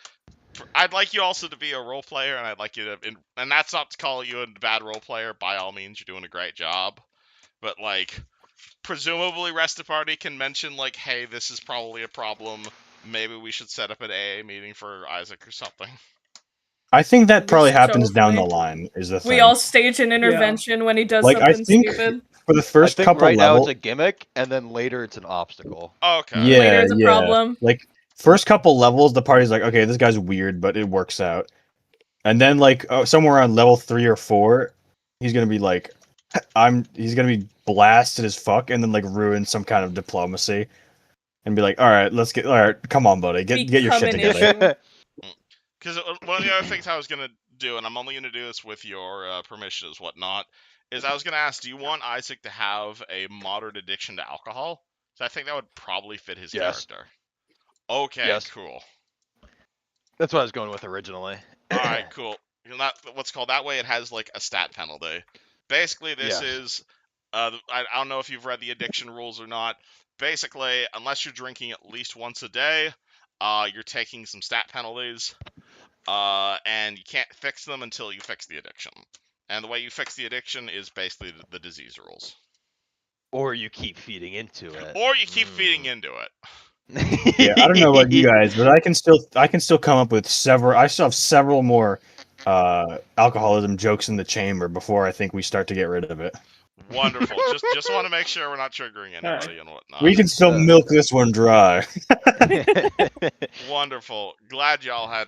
I'd like you also to be a role player, and I'd like you to, and that's not to call you a bad role player. By all means, you're doing a great job. But like, presumably, rest of the party can mention like, hey, this is probably a problem. Maybe we should set up an AA meeting for Isaac or something. I think that probably So happens down the funny. line. Is the thing. We all stage an intervention when he does Like, I something think stupid. for the I first think couple right now levels, it's a gimmick, and then later it's an obstacle. Okay. yeah, Later is a yeah. problem. Like first couple levels, the party's like, okay, this guy's weird, but it works out. And then like somewhere around level 3 or 4, he's gonna be like, he's gonna be blasted as fuck, and then like ruin some kind of diplomacy, and be like, all right, come on, buddy, get your shit Become an together. issue. Because one of the other things I was gonna do, and I'm only gonna do this with your permission as whatnot, is I was gonna ask, do you want Isaac to have a moderate addiction to alcohol? So I think that would probably fit his Yes. character. Okay, Yes. cool. That's what I was going with originally. All right, cool. What's called that way. It has like a stat penalty. Basically, this Yes. is. I don't know if you've read the addiction rules or not. Basically, unless you're drinking at least once a day, you're taking some stat penalties, and you can't fix them until you fix the addiction. And the way you fix the addiction is basically the disease rules. Or you keep feeding into it. Or you keep feeding into it. Yeah, I don't know about you guys, but I can still come up with several. I still have several more alcoholism jokes in the chamber before I think we start to get rid of it. Wonderful. just want to make sure we're not triggering anybody and whatnot. We can still milk this one dry. Wonderful. Glad y'all had